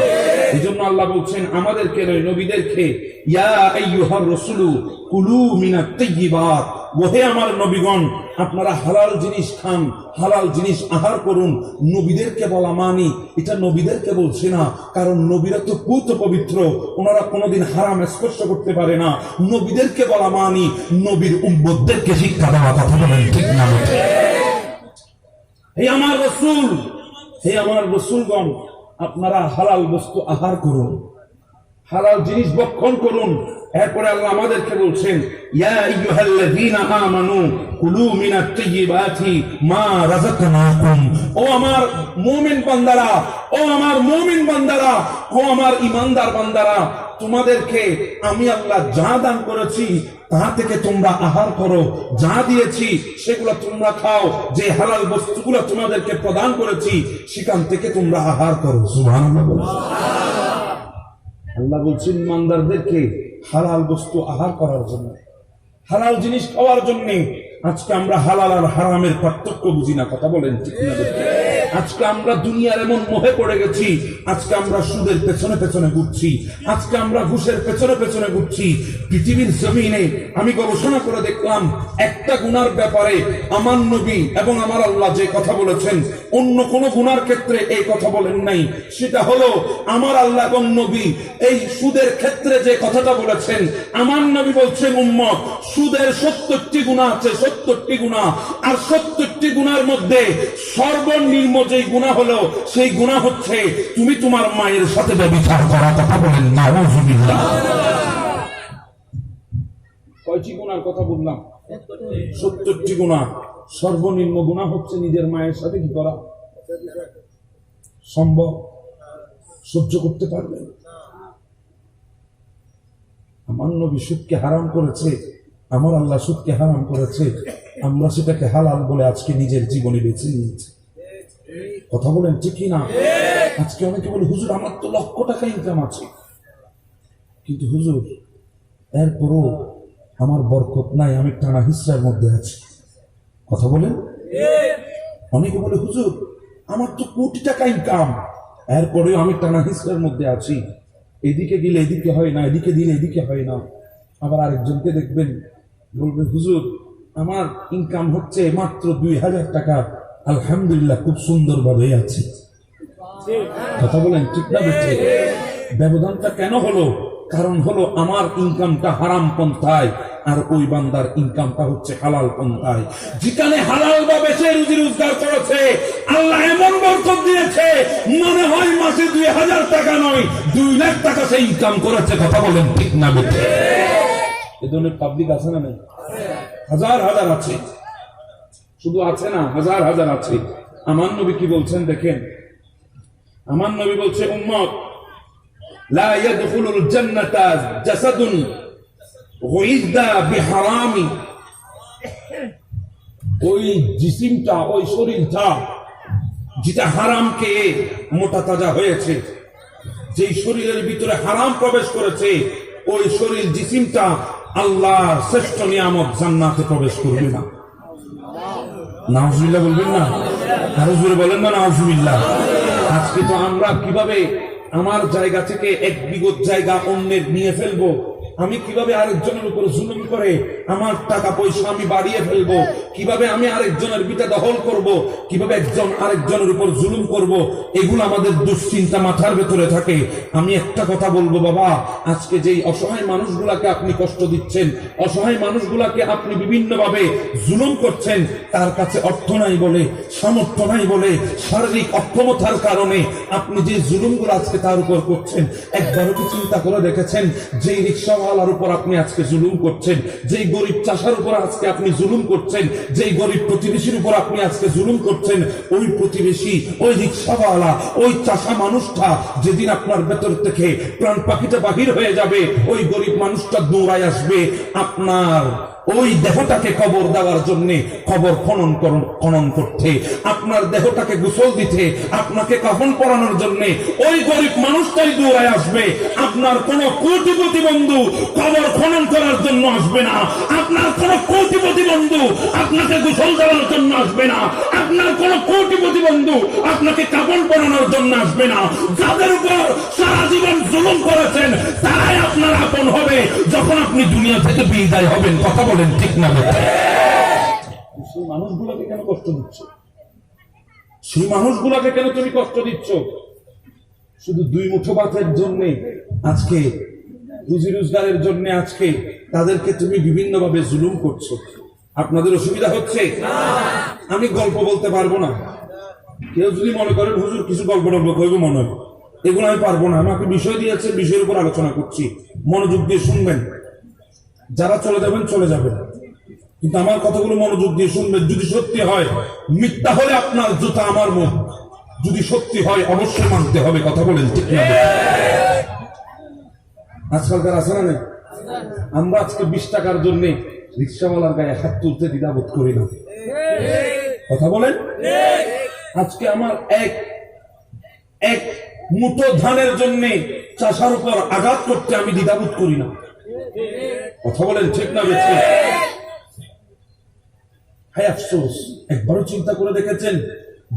এই জন্য আল্লাহ বলছেন আমাদেরকে নয়, নবীদেরকে, ইয়া আইয়ুহার রাসূলু কুলু মিনাত তাইয়্যিবাত, ওহে আমার নবীগণ, আপনারা হালাল জিনিস খান, হালাল জিনিস আহার করুন। নবীদেরকে বলা মানি, এটা নবীদেরকে বলছে না, কারণ নবীরা তো পুত পবিত্র, ওনারা কোনোদিন হারাম স্পর্শ করতে পারে না। নবীদেরকে বলা মানি, নবীর উম্মতদেরকে শিক্ষা দেওয়া। কথা বলেন ঠিক না? হে আমার রাসূল, হে আমার রাসূলগণ, আপনারা হালাল বস্তু আহার করুন, হালাল জিনিস ভক্ষণ করুন। এরপরে আল্লাহ আমাদেরকে বলছেন, ইয়া আইয়ুহাল্লাযীনা আমানু কুলু মিনাত তাইয়্যিবাতি মা রাযাকনাকুম। ও আমার মুমিন বান্দারা, ও আমার মুমিন বান্দারা, ও আমার ঈমানদার বান্দারা, তোমাদেরকে আমি আল্লাহ যা দান করেছি তা থেকে তোমরা আহার করো, যা দিয়েছি সেগুলো তোমরা খাও, যে হালাল বস্তুগুলো তোমাদেরকে প্রদান করেছি সেখান থেকে তোমরা আহার করো। সুবহানাল্লাহ। আল্লাহ বলছেন ইমানদারদেরকে হালাল বস্তু আহার করার জন্য, হালাল জিনিস খাওয়ার জন্য। আজকে আমরা হালাল আর হারামের পার্থক্য বুঝি না। কথা বলেন ঠিক না? আজকে আমরা দুনিয়ার এমন মোহে পড়ে গেছি, আজকে আমরা সুদের পেছনে পেছনে ঘুরছি, আজকে আমরা ঘুষের পেছনে পেছনে ঘুরছি। পৃথিবীর জমিনে আমি গবেষণা করে দেখলাম, একটা গুনার ব্যাপারে আমার নবী এবং আমার আল্লাহ যে কথা বলেছেন, অন্য কোন গুনার ক্ষেত্রে এই কথা বলেন নাই। সেটা হলো আমার আল্লাহ এবং নবী এই সুদের ক্ষেত্রে যে কথাটা বলেছেন, আমার নবী বলছেন, উম্মত, সুদের 70টি গুনাহ আছে, 70টি গুনাহ। আর 70টি গুনার মধ্যে সর্বনিম্ন যে গুনাহ হলো, সেই গুনাহ হচ্ছে তুমি তোমার মায়ের সাথে ব্যভিচার করা। কথা বলেন নাউযুবিল্লাহ। কয়টি গুনার কথা বললাম? 70টি গুনাহ। সর্বনিম্ন গুনাহ হচ্ছে নিজের মায়ের সাথে কি করা? সম্ভব? সহ্য করতে পারবেন? আমার নবী সুদকে হারাম করেছে, আমার আল্লাহ সুদকে হারাম করেছে, আমরা সেটাকে হালাল বলে আজকে নিজের জীবনে বেছে নিয়েছি। কথা বলেন ঠিক না? আজকে অনেকে বলে, হুজুর আমার তো লক্ষ টাকা ইনকাম আছে, কিন্তু হুজুর এরপরও আমার বরকত নাই, আমি টানা হিসরার মধ্যে আছি। কথা বলেন। অনেকে বলে, হুজুর আমার তো কোটি টাকা ইনকাম, এরপরেও আমি টানা হিসরার মধ্যে আছি, এদিকে গেলে এদিকে হয় না, এদিকে দিলে এদিকে হয় না। আবার আরেকজনকে দেখবেন বলবে, হুজুর আমার ইনকাম হচ্ছে মাত্র 2000 টাকা, আলহামদুলিল্লাহ খুব সুন্দর ভাবে আছে। কথা বলেন ঠিক না? ব্যবধানটা কেন হলো? কারণ হলো আমার ইনকামটা হারাম পন্থায়, আর ওই বান্দার ইনকামটা হচ্ছে হালাল পন্থায়। যেখানে হালাল ভাবে সে রুজি রোজগার করেছে, আল্লাহ এমন বরকত দিয়েছে, মনে হয় মাসে 2000 টাকা নয় 2 লাখ টাকা সে ইনকাম করেছে। কথা বলেন ঠিক না? এ ধরনের পাবলিক আছে না? নেই? হাজার হাজার আছে। শুধু আছে না, হাজার হাজার আছে। আমার নবী কি বলছেন দেখেন, আমার নবী বলছে, উম্মত, লা ইয়াদখুলুল জান্নাতা জাসাদুন গুইযা বিহারামি। ওই জিসিমটা, ওই শরীরটা যেটা হারামকে মোটা তাজা হয়েছে, যেই শরীরের ভিতরে হারাম প্রবেশ করেছে, ওই শরীর জিসিমটা আল্লাহর শ্রেষ্ঠ নিয়ামত জান্নাতে প্রবেশ করবে না। নাউজুবিল্লাহ বলবেন না? আরো জোরে বলেন না নাউজুবিল্লাহ। আজকে তো আমরা কিভাবে আমার জায়গা থেকে 1 বিঘত জায়গা অন্যের নিয়ে ফেলবো, আমি কিভাবে আরেকজনের উপর জুলুম করে আমার টাকা পয়সা আমি বাড়িয়ে ফেলবো, কিভাবে আমি আরেকজনের ভিটা দখল করব, কিভাবে একজন আরেকজনের উপর জুলুম করব, এগুলো আমাদের দুশ্চিন্তা মাথার ভেতরে থাকে। আমি একটা কথা বলবো বাবা, আজকে যেই অসহায় মানুষগুলাকে আপনি কষ্ট দিচ্ছেন, অসহায় মানুষগুলাকে আপনি বিভিন্ন ভাবে জুলুম করছেন, তার কাছে অর্থ নাই বলে, সামর্থ্য নাই বলে, শারীরিক অক্ষমতার কারণে আপনি যে জুলুমগুলো আজকে তার উপর করছেন, একবারও কি চিন্তা করে দেখেছেন যেই রিক্সাওয়ালার উপর আপনি আজকে জুলুম করছেন, যেই গরিব চাষার উপর আজকে আপনি জুলুম করছেন, যেই গরিব প্রতিবেশীর উপর আপনি আজকে জুলুম করছেন, ওই প্রতিবেশী, ওই রিক্সাওয়ালা, ওই চাষা মানুষটা যেদিন আপনার ভেতর থেকে প্রাণ পাখিটা বাহির হয়ে যাবে, ওই গরিব মানুষটা দৌড়ায় আসবে আপনার ওই দেহটাকে কবর দেওয়ার জন্য, কবর খনন করতে, আপনার দেহটাকে গোসল দিতে, আপনাকে কাফন পরানোর জন্য ওই গরিব মানুষটাই দৌড়ায় আসবে। আপনার কোন কোটিপতি বন্ধু কবর খনন করার জন্য আসবে না, আপনার কোন কোটিপতি বন্ধু আপনাকে গোসল দেওয়ার জন্য আসবে না, আপনার কোন কোটিপতি বন্ধু আপনাকে কাফন পরানোর জন্য আসবে না। যাদের উপর সারা জীবন জুলুম করেছেন তারাই আপনার আপন হবে যখন আপনি দুনিয়া থেকে বিদায় হবেন। কথা বলেন ঠিক না? সেই মানুষগুলোকে কেন কষ্ট দিচ্ছ? সেই মানুষগুলোকে কেন তুমি কষ্ট দিচ্ছ? শুধু দুই মুঠো ভাতের জন্য আজকে, রুজি রোজগারের জন্য আজকে তাদেরকে তুমি বিভিন্ন ভাবে জুলুম করছো। আপনাদের অসুবিধা হচ্ছে? আমি গল্প বলতে পারবো না। কেউ যদি মনে করেন হুজুর কিছু গল্প করবো মনে হয়, এগুলো আমি পারবো না। আমাকে বিষয় দিয়েছে, বিষয়ের উপর আলোচনা করছি, মনোযোগ দিয়ে শুনবেন। যারা চলে যাবেন চলে যাবেন, কিন্তু আমার কথাগুলো মনোযোগ দিয়ে শুনবেন। যদি সত্যি হয়, মিথ্যা হলে আপনার জুতা আমার মুখ, যদি সত্যি হয় অবশ্যই মানতে হবে। কথা বলেন ঠিক না? আজকালকার আছে না? আমরা আজকে 20 টাকার জন্য রিক্সাওয়ালার গায়ে হাত তুলতে দ্বিধাবোধ করি না। কথা বলেন। আজকে আমার এক মুঠো ধানের জন্য চাষার উপর আঘাত করতে আমি দ্বিধাবোধ করি না। কথা বলেন ঠিক না? বেছে হ্যাঁ, আফসোস। একবারও চিন্তা করে দেখেছেন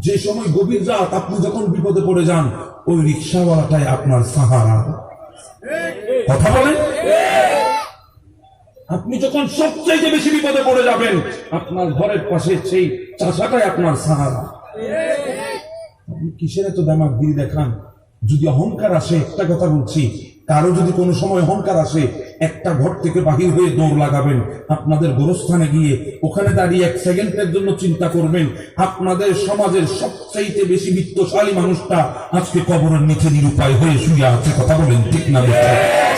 যে সময় গভীর রাত আপনি যখন বিপদে পড়ে যান, ওই রিক্সাওয়ালাটাই আপনার সাহারা। কথা বলেন। আপনি যখন সবচেয়ে বেশি বিপদে পড়ে যাবেন, আপনার ঘরের পাশে সেই চাষাটাই আপনার সাহারা। আপনি কিসের এত দামাগিরি দেখান? যদি অহংকার আসে, একটা কথা বলছি, কারো যদি কোনো সময় অহংকার আসে, একটা ঘর থেকে বাহির হয়ে দৌড় লাগাবেন, আপনাদের গোরস্থানে গিয়ে ওখানে দাঁড়িয়ে 1 সেকেন্ডের জন্য চিন্তা করবেন আপনাদের সমাজের সবচাইতে বেশি বিত্তশালী মানুষটা আজকে কবরের নিচে নিরুপায় হয়ে শুয়ে আছে। কথা বলেন ঠিক না?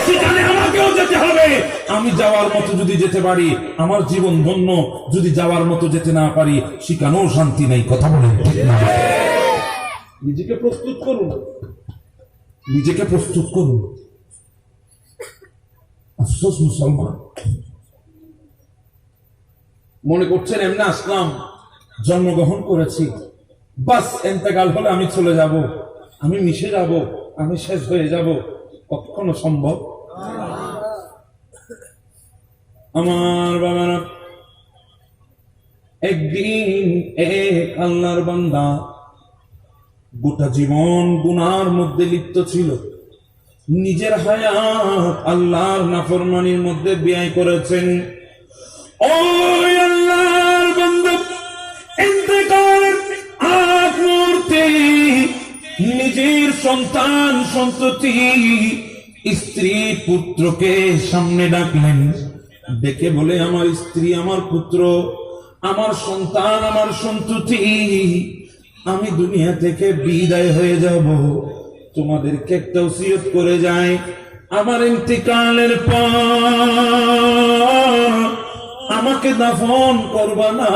সেখানে আমাকেও যেতে হবে। আমি যাওয়ার মতো যদি যেতে পারি আমার জীবন ধন্য, যদি যাওয়ার মতো যেতে না পারি সেখানেও শান্তি নেই। কথা বলেন ঠিক না? নিজেকে প্রস্তুত করুন, নিজেকে প্রস্তুত করুন। আফসোস মুসলমান মনে করছেন এমনি আসলাম, জন্মগ্রহণ করেছি, বাস এন্তেকাল হলে আমি চলে যাব, আমি মিশে যাব, আমি শেষ হয়ে যাব। কখনো সম্ভব? আমার বাবারা, একদিন এক আল্লাহর বান্দা গোটা জীবন গুনার মধ্যে লিপ্ত ছিল, নিজের হায়াত আল্লাহর নাফরমানির মধ্যে ব্যয় করেছেন। ওই আল্লাহর বান্দা ইন্তেকালের আগ মুহূর্তে নিজের সন্তান সন্ততি স্ত্রী পুত্রকে সামনে ডাকলেন, ডেকে বলে, আমার স্ত্রী, আমার পুত্র, আমার সন্তান, আমার সন্ততি, আমি দুনিয়া থেকে বিদায় হয়ে যাব। তোমাদেরকে একটা ওসিয়ত করে যায়, আমার ইন্তেকালের পর আমাকে দাফন করবা না,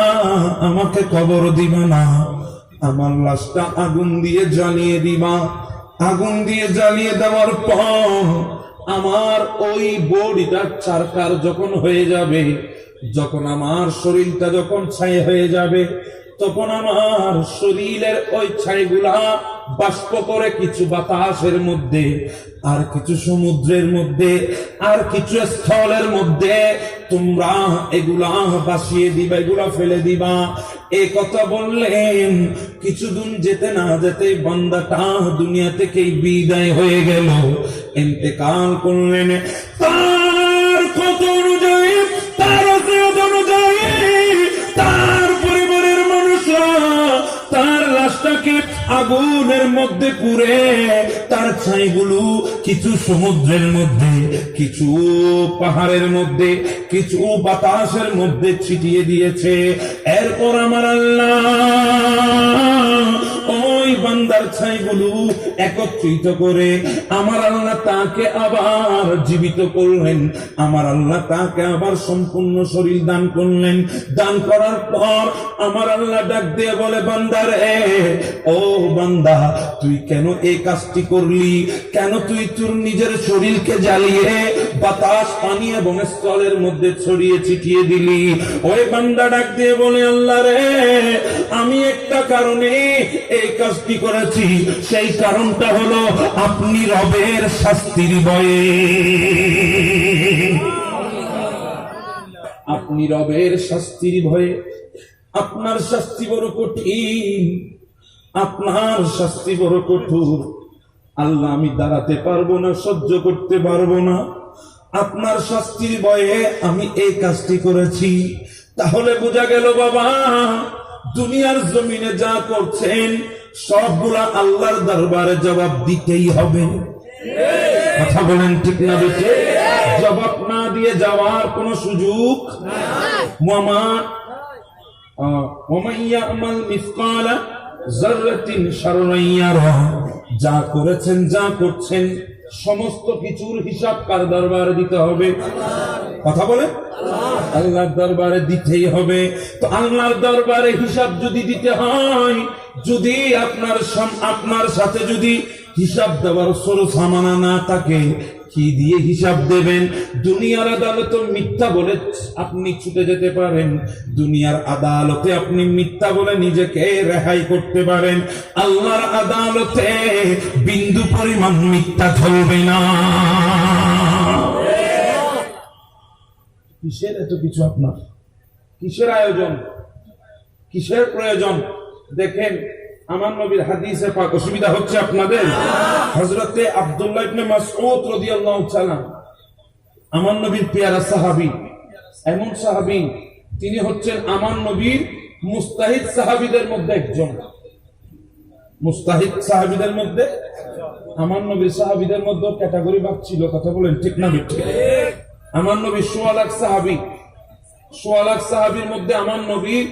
আমাকে কবর দিবা না, আমার লাশটা আগুন দিয়ে জ্বালিয়ে দিবা। আগুন দিয়ে জ্বালিয়ে দেওয়ার পর আমার ওই বডিটা চারকার যখন হয়ে যাবে, যখন আমার শরীরটা যখন ছাই হয়ে যাবে, তখন আমার শরীরের ওই ছাইগুলা বাষ্প করে কিছু বাতাসের মধ্যে, আর কিছু সমুদ্রের মধ্যে, আর কিছু স্থলের মধ্যে তোমরা এগুলা বাসিয়ে দিবা, এগুলা ফেলে দিবা। এই কথা বললেন। কিছুদিন যেতে না যেতে বান্দাটা দুনিয়া থেকে বিদায় হয়ে গেল, ইন্তেকাল করলেন। তার আগুনের মধ্যে পুড়ে তার ছাইগুলো কিছু সমুদ্রের মধ্যে, কিছু পাহাড়ের মধ্যে, কিছু বাতাসের মধ্যে ছিটিয়ে দিয়েছে। এরপর আমার আল্লাহ ওই বান্দার ছাইগুলো একত্রিত করে আমার আল্লাহ তাকে আবার জীবিত করলেন। আমার আল্লাহ তাকে আবার সম্পূর্ণ শরীর দান করলেন। দান করার পর আমার আল্লাহ ডাক দিয়ে বলে, বান্দারে, ও বান্দা, তুই কেন এই কাজটি করলি? কেন তুই তোর নিজের শরীরকে জ্বালিয়ে বাতাস, পানি এবং স্থলের মধ্যে ছড়িয়ে ছিটিয়ে দিলি? ওই বান্দা ডাক দিয়ে বলে, আল্লাহ রে, আমি একটা কারণে এই কাজটি করেছি। সেই কারণটা হলো আপনি রবের শাস্তির ভয়ে। আপনি রবের শাস্তির ভয়ে। আপনার শাস্তি বড় কঠিন, আপনার শাস্তি বড় কঠোর। আল্লাহ, আমি দাঁড়াতে পারবো না, সহ্য করতে পারবো না, আপনার শাস্তির ভয়ে আমি এই কাজটি করেছি। তাহলে বোঝা গেল বাবা, দুনিয়ার জমিনে যা করছেন সবগুলা আল্লাহর দরবারে জবাব দিতেই হবে। কথা বলেন ঠিক না বেটে? জবাব না দিয়ে যাওয়ার কোন সুযোগ যা করেছেন, যা করছেন, সমস্ত কিছুর হিসাব কার দরবারে দিতে হবে? কথা বলে আল্লাহর দরবারে দিতেই হবে। তো আল্লাহর দরবারে হিসাব যদি দিতে হয়, যদি আপনার সাথে যদি হিসাব দেওয়ার সরো সামানা না থাকে, কি দিয়ে হিসাব দেবেন? দুনিয়ার আদালতে মিথ্যা বলে আপনি ছুটে যেতে পারেন, দুনিয়ার আদালতে আপনি মিথ্যা বলে নিজেকে রেহাই করতে পারেন। আল্লাহর আদালতে বিন্দু পরিমাণ মিথ্যা চলবে না। কিসের এত কিছু আপনার? কিসের আয়োজন? কিসের প্রয়োজন? দেখেন, আমার নবীর হাদিসে পাক। অসুবিধা হচ্ছে আপনাদের? হযরতে আব্দুল্লাহ ইবনে মাসউদ রাদিয়াল্লাহু তাআলা, আমার নবীর পেয়ারা সাহাবী, এমন সাহাবী, তিনি হচ্ছেন আমার নবীর মুস্তাহিদ সাহাবীদের মধ্যে একজন। মুস্তাহিদ সাহাবীদের মধ্যে, আমার নবীর সাহাবীদের মধ্যে ক্যাটাগরি ভাগ ছিল। কথা বলেন ঠিক না ঠিক? আমার নবী ১৬ লাখ সাহাবী, ১৬ লাখ সাহাবীর মধ্যে আমার নবীর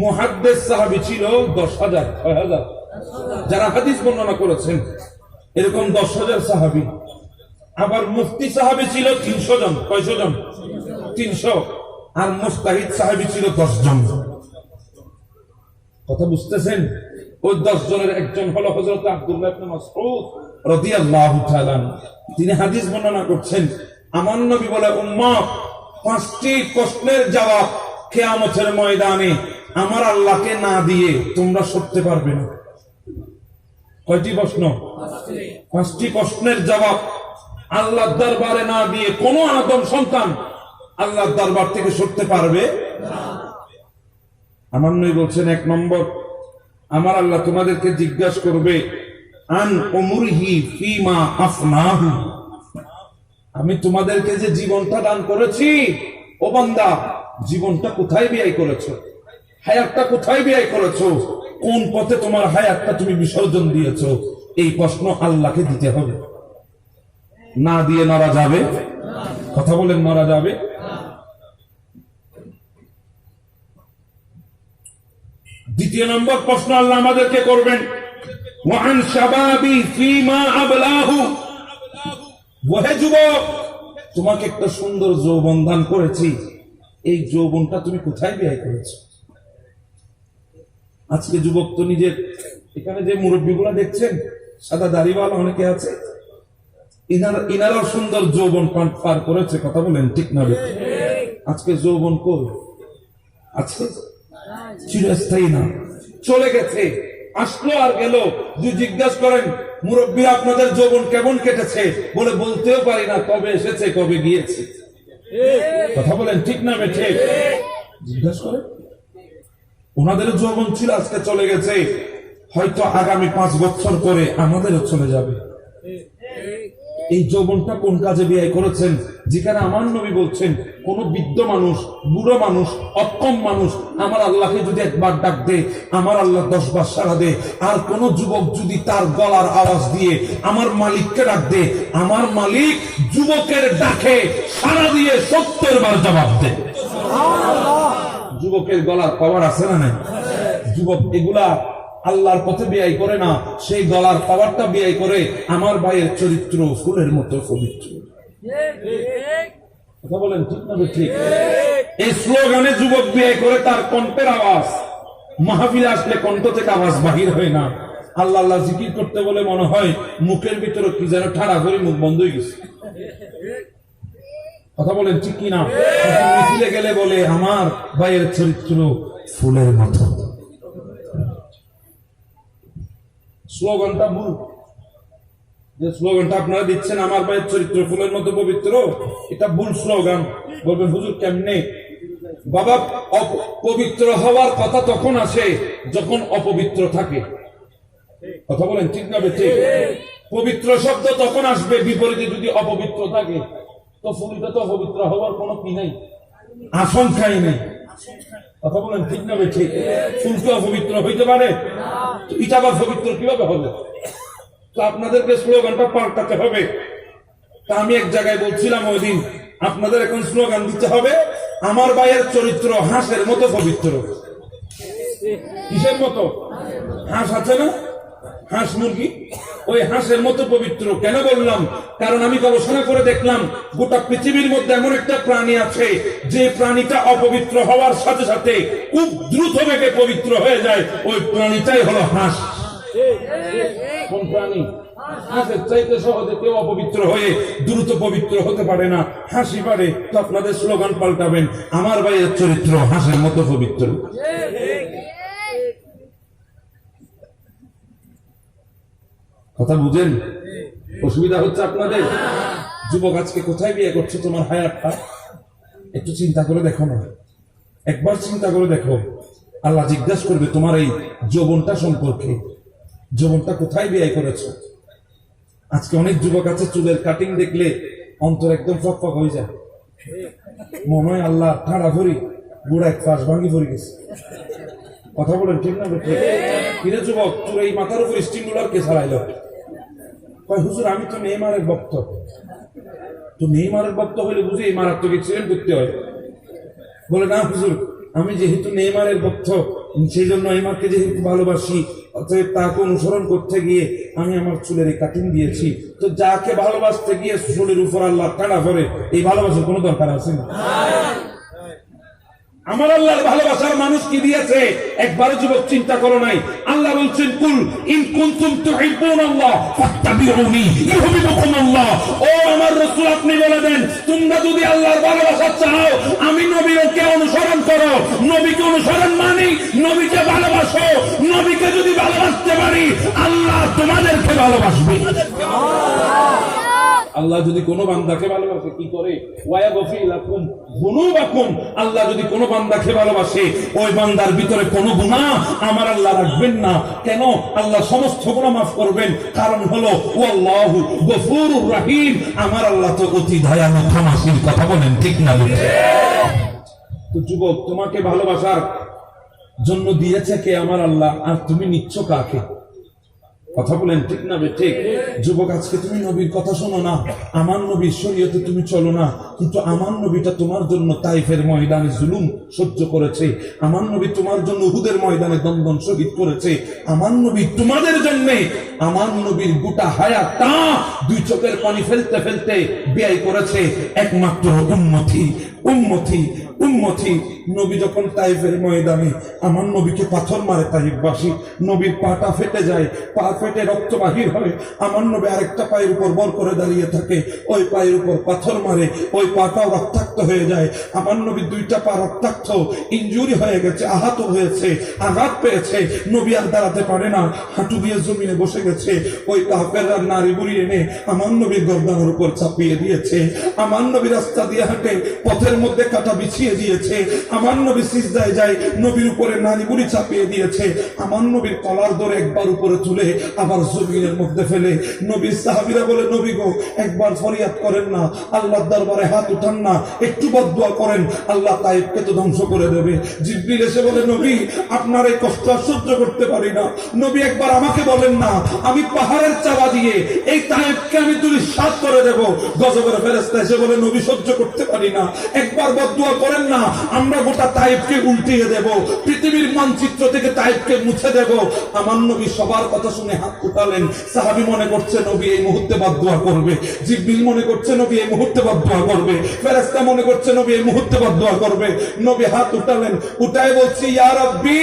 মুহাদ্দিস সাহাবী ছিল ১০,০০০, ৬,০০০, যারা হাদিস বর্ণনা করেছেন, এরকম ১০,০০০ সাহাবী। আবার মুফতি সাহাবী ছিল ৩০০ জন। কয়শো জন? ৩০০। আর মুস্তাহিদ সাহাবী ছিল ১০ জন। কথা বুঝতেছেন? ওই ১০ জনের একজন হলো হযরত আব্দুল্লাহ ইবনে মাসউদ রাদিয়াল্লাহু তাআলা। তিনি হাদিস বর্ণনা করছেন, আমার নবী বলে, উম্মত, ৫টি প্রশ্নের জবাব কিয়ামতের ময়দানে আমার আল্লাহকে না দিয়ে তোমরা সরতে পারবে না। কয়টি প্রশ্ন? ৫টি প্রশ্নের জবাব আল্লাহর দরবারে না দিয়ে কোন আদম সন্তান আল্লাহর দরবার থেকে সরতে পারবে না। আমার নবী বলছেন, ১ নম্বর, আমার আল্লাহ তোমাদেরকে জিজ্ঞাসা করবে, আন উমরিহি ফিমা আফনাহু, আমি তোমাদেরকে যে জীবনটা দান করেছি, ও বান্দা, জীবনটা কোথায় ব্যয় করেছো? হায়াতটা কোথায় ব্যয় করেছো? কোন পথে তোমার হায়াতটা তুমি বিসর্জন দিয়েছো? এই প্রশ্ন আল্লাহকে দিতে হবে। না দিয়ে নড়া যাবে? কথা বলেন, নড়া যাবে? দ্বিতীয় নম্বর প্রশ্ন আল্লাহ আমাদেরকে করবেন, ওয়ান শাবাবি ফিমা আবলাহু, ওহে যুবক, তোমাকে একটা সুন্দর যৌবন দান করেছি, এই যৌবনটা তুমি কোথায় ব্যয় করেছো? আজকে যুবক তো নিজের, এখানে যে মুরব্বীগুলা দেখছেন, সাদা দাড়িওয়ালা অনেকে আছে, ইনারাও সুন্দর যৌবন পার করেছে। কথা বলেন ঠিক না? আজকে যৌবন কই? আজকে চিরস্থায়ী না, চলে গেছে, আসলো আর গেল। যদি জিজ্ঞাসা করেন, মুরব্বী আপনাদের যৌবন কেমন কেটেছে, বলে বলতেও পারি না, কবে এসেছে কবে গিয়েছে। কথা বলেন ঠিক না বেঠে? জিজ্ঞাসা করেন, ওনাদের যৌবন ছিল, আজকে চলে গেছে, হয়তো আগামী 5 বছর পরে আমাদেরও চলে যাবে। এই যৌবনটা কোন কাজে ব্যয় করেছেন? যেখানে আমার নবী বলছেন কোন বৃদ্ধ মানুষ, বুড়ো মানুষ, অক্ষম মানুষ আমার আল্লাহকে যদি একবার ডাক দে, আমার আল্লাহ 10 বার সাড়া দে। আর কোন যুবক যদি তার গলার আওয়াজ দিয়ে আমার মালিককে ডাক দে, আমার মালিক যুবকের ডাকে সাড়া দিয়ে 70 বার জবাব দে। যুবকের গলার পাওয়ার আছে না নাই? যুবক এগুলা আল্লাহর পথে ব্যয় করে না, সেই গলার পাওয়ারটা ব্যয় করে আমার ভাইয়ের চরিত্র ফুলের মতো পবিত্র। কথা বলেন ঠিক না ঠিক? এই স্লোগানে যুবক ব্যয় করে তার কণ্ঠের আওয়াজ। মাহফিলে আসলে কণ্ঠ থেকে আওয়াজ বাহির হয় না। আল্লাহ আল্লাহ জিকির করতে বলে মনে হয় মুখের ভিতরে কি যেন ঠাড়া করে মুখ বন্ধ হয়ে গেছে। কথা বলেন ঠিক কিনা? মিছিলে গেলে বলে আমার ভাইয়ের চরিত্র ফুলের মতো। স্লোগানটা ভুল। যে স্লোগানটা আপনারা দিচ্ছেন আমার ভাইয়ের চরিত্র ফুলের মতো পবিত্র, এটা ভুল স্লোগান। বলবেন হুজুর কেমনে? বাবা, পবিত্র হওয়ার কথা তখন আসে যখন অপবিত্র থাকে। কথা বলেন ঠিক না ঠিক? পবিত্র শব্দ তখন আসবে বিপরীতে যদি অপবিত্র থাকে। তো ফুলটা তো অপবিত্র হওয়ার কোনো কি নেই, আশঙ্কাই নেই। কথা বলেন ঠিক না ঠিক? ফুল কি অপবিত্র হইতে পারে? এটা আবার পবিত্র কিভাবে হবে? তো আপনাদেরকে স্লোগানটা পাল্টাতে হবে। তা আমি এক জায়গায় বলছিলাম ওই দিন, আপনাদের এখন স্লোগান দিতে হবে আমার ভাইয়ের চরিত্র হাঁসের মতো পবিত্র। কিসের মতো? হাঁস আছে না, হাঁস মুরগি, ওই হাঁসের মতো পবিত্র। কেন বললাম? কারণ আমি গবেষণা করে দেখলাম গোটা পৃথিবীর মধ্যে এমন একটা প্রাণী আছে যে প্রাণীটা অপবিত্র হওয়ার সাথে সাথে খুব দ্রুত বেগে পবিত্র হয়ে যায়। ওই প্রাণীটাই হলো হাঁস। কোন প্রাণী? হাঁসের চাইতে সহজে কেউ অপবিত্র হয়ে দ্রুত পবিত্র হতে পারে না, হাসি পারে। তো আপনাদের স্লোগান পাল্টাবেন আমার ভাইয়ের চরিত্র হাঁসের মতো পবিত্র। কথা বুঝেন? অসুবিধা হচ্ছে আপনাদের? যুবক আজকে কোথায় বিয়ে করছো তোমার হায়াতটা? একটু চিন্তা করে দেখো না, একবার চিন্তা করে দেখো। আল্লাহ জিজ্ঞাসা করবে তোমার এই যৌবনটা সম্পর্কে, যৌবনটা কোথায় বিয়ে করেছো? আজকে অনেক যুবক আছে চুলের কাটিং দেখলে অন্তর একদম ফকফক হয়ে যায়, মনে হয় আল্লাহ ঠাড়া ভরি বুড়া এক ফাঁস ভাঙ্গি ভরে গেছে। কথা বলেন ঠিক না? ফিরে যুবক চুল এই মাথার উপর স্টিমুলার কে ছাড়াইলো? হুজুর আমি তো নেইমারের ভক্ত। তো নেইমারের ভক্ত হলে বুঝি এই মারাত্মক এক্সিডেন্ট করতে হয়? বলে না হুজুর আমি যেহেতু নেইমারের ভক্ত সেই জন্য নেইমারকে যেহেতু ভালোবাসি, অতএব তাকে অনুসরণ করতে গিয়ে আমি আমার চুলের এই কাটিং দিয়েছি। তো যাকে ভালোবাসতে গিয়ে চুলের উপর আল্লাহ টানা করে, এই ভালোবাসার কোনো দরকার আছে না? আমার আল্লাহর ভালোবাসার মানুষ কি দিয়েছে একবারও যুবক চিন্তা করো নাই? আল্লাহ বলছেন কুল ইন কুনতুম তুহিব্বুনাল্লাহ ফাত্তাবিউনি ইউহিব্বুকুমুল্লাহ। ও আমার রাসূল আপনি বলে দেন তোমরা যদি আল্লাহর ভালোবাসা চাও আমি নবীকে অনুসরণ করো। নবীকে অনুসরণ মানে নবীকে ভালোবাসো। নবীকে যদি ভালোবাসতে পারি আল্লাহ তোমাদেরকে ভালোবাসবে। আল্লাহ যদি কোনো বান্দাকে ভালোবাসে কি করে? ওয়ায়াগফিরলাকুম যুনুবাকুম। আল্লাহ যদি কোনো বান্দাকে ভালোবাসে ওই বান্দার ভিতরে কোনো গুনাহ আমার আল্লাহ রাখবেন না। কেন? আল্লাহ সমস্ত গুনাহ মাফ করবেন। কারণ হলো ওয়াল্লাহু গফুরুর রহিম। আমার আল্লাহ তো অতি দয়ালু ক্ষমাশীল। কথা বলেন ঠিক না? তো যুবক তোমাকে ভালোবাসার জন্য দিয়েছে কে? আমার আল্লাহ। আর তুমি নিচ্ছ কাকে? কথা বলেন ঠিক না ঠিক? যুবক আজকে তুমি নবীর কথা শোনো না, আমার নবীর শরীয়তে তুমি চলো না, কিন্তু আমার নবীটা তোমার জন্য তাইফের ময়দানে জুলুম সহ্য করেছে। আমার নবী তোমার জন্য উহুদের ময়দানে দন্দন শহীদ করেছে। আমার নবী তোমাদের জন্য আমার নবীর গোটা হায়াতটা দুই চোখের পানি ফেলতে ফেলতে ব্যয় করেছে একমাত্র উম্মতি উম্মতি উম্মতি। নবী যখন তাইফের ময়দানে আমার নবীকে পাথর মারে তাইফবাসী, নবীর পাটা ফেটে যায়, পা ফেটে রক্ত বাহির হয়। আমার নবী আরেকটা পায়ের উপর বর করে দাঁড়িয়ে থাকে, ওই পায়ের উপর পাথর মারে, ওই পাটাও রক্তাক্ত হয়ে যায়। আমার নবী দুইটা পা রক্তাক্ত, ইনজুরি হয়ে গেছে, আহত হয়েছে, আঘাত পেয়েছে। নবী আর দাঁড়াতে পারে না, হাঁটু দিয়ে জমিনে বসে গেছে। ওই কাফের নারী বুড়ি এনে আমার নবীর গর্দানের উপর চাপিয়ে দিয়েছে। আমার নবী রাস্তা দিয়ে হাঁটে, পথের মধ্যে কাটা বিছিয়ে দিয়েছে। আমার নবী সিজদায় যায়, নবীর উপরে নারী বুড়ি চাপিয়ে দিয়েছে। আমার নবীর কলার ধরে একবার উপরে তুলে আবার জমিনের মধ্যে ফেলে। নবী সাহাবীরা বলে, নবী গো একবার ফরিয়াদ করেন না, আল্লাহর দরবারে হাত উঠান না, একটু বদদুয়া করেন, আল্লাহ তায়েফকে তো ধ্বংস করে দেবে। জিবরিল এসে বলে, নবী আপনার এই কষ্ট আর সহ্য করতে পারি না, নবী একবার আমাকে বলেন না, আমি পাহাড়ের চাবা দিয়ে এই তায়েফকে আমি ধূলিসাৎ করে দেব। গজবের ফেরেশতা এসে বলে, নবী সহ্য করতে পারি না, একবার বদদুয়া করেন না, আমরা গোটা তায়েফকে উল্টিয়ে দেব, পৃথিবীর মানচিত্র থেকে তায়েফকে মুছে দেব। আমার নবী সবার কথা শুনে হাত উঠালেন। সাহাবী মনে করছে নবী এই মুহূর্তে বদদুয়া করবে, জিবরিল মনে করছে নবী এই মুহূর্তে বদদুয়া করবে, ফেরেশতা মনে করছে নবী এই মুহূর্তে বদদুয়া করবে। নবী হাত উঠালেন, উঠায় বলছি, ইয়া রাব্বি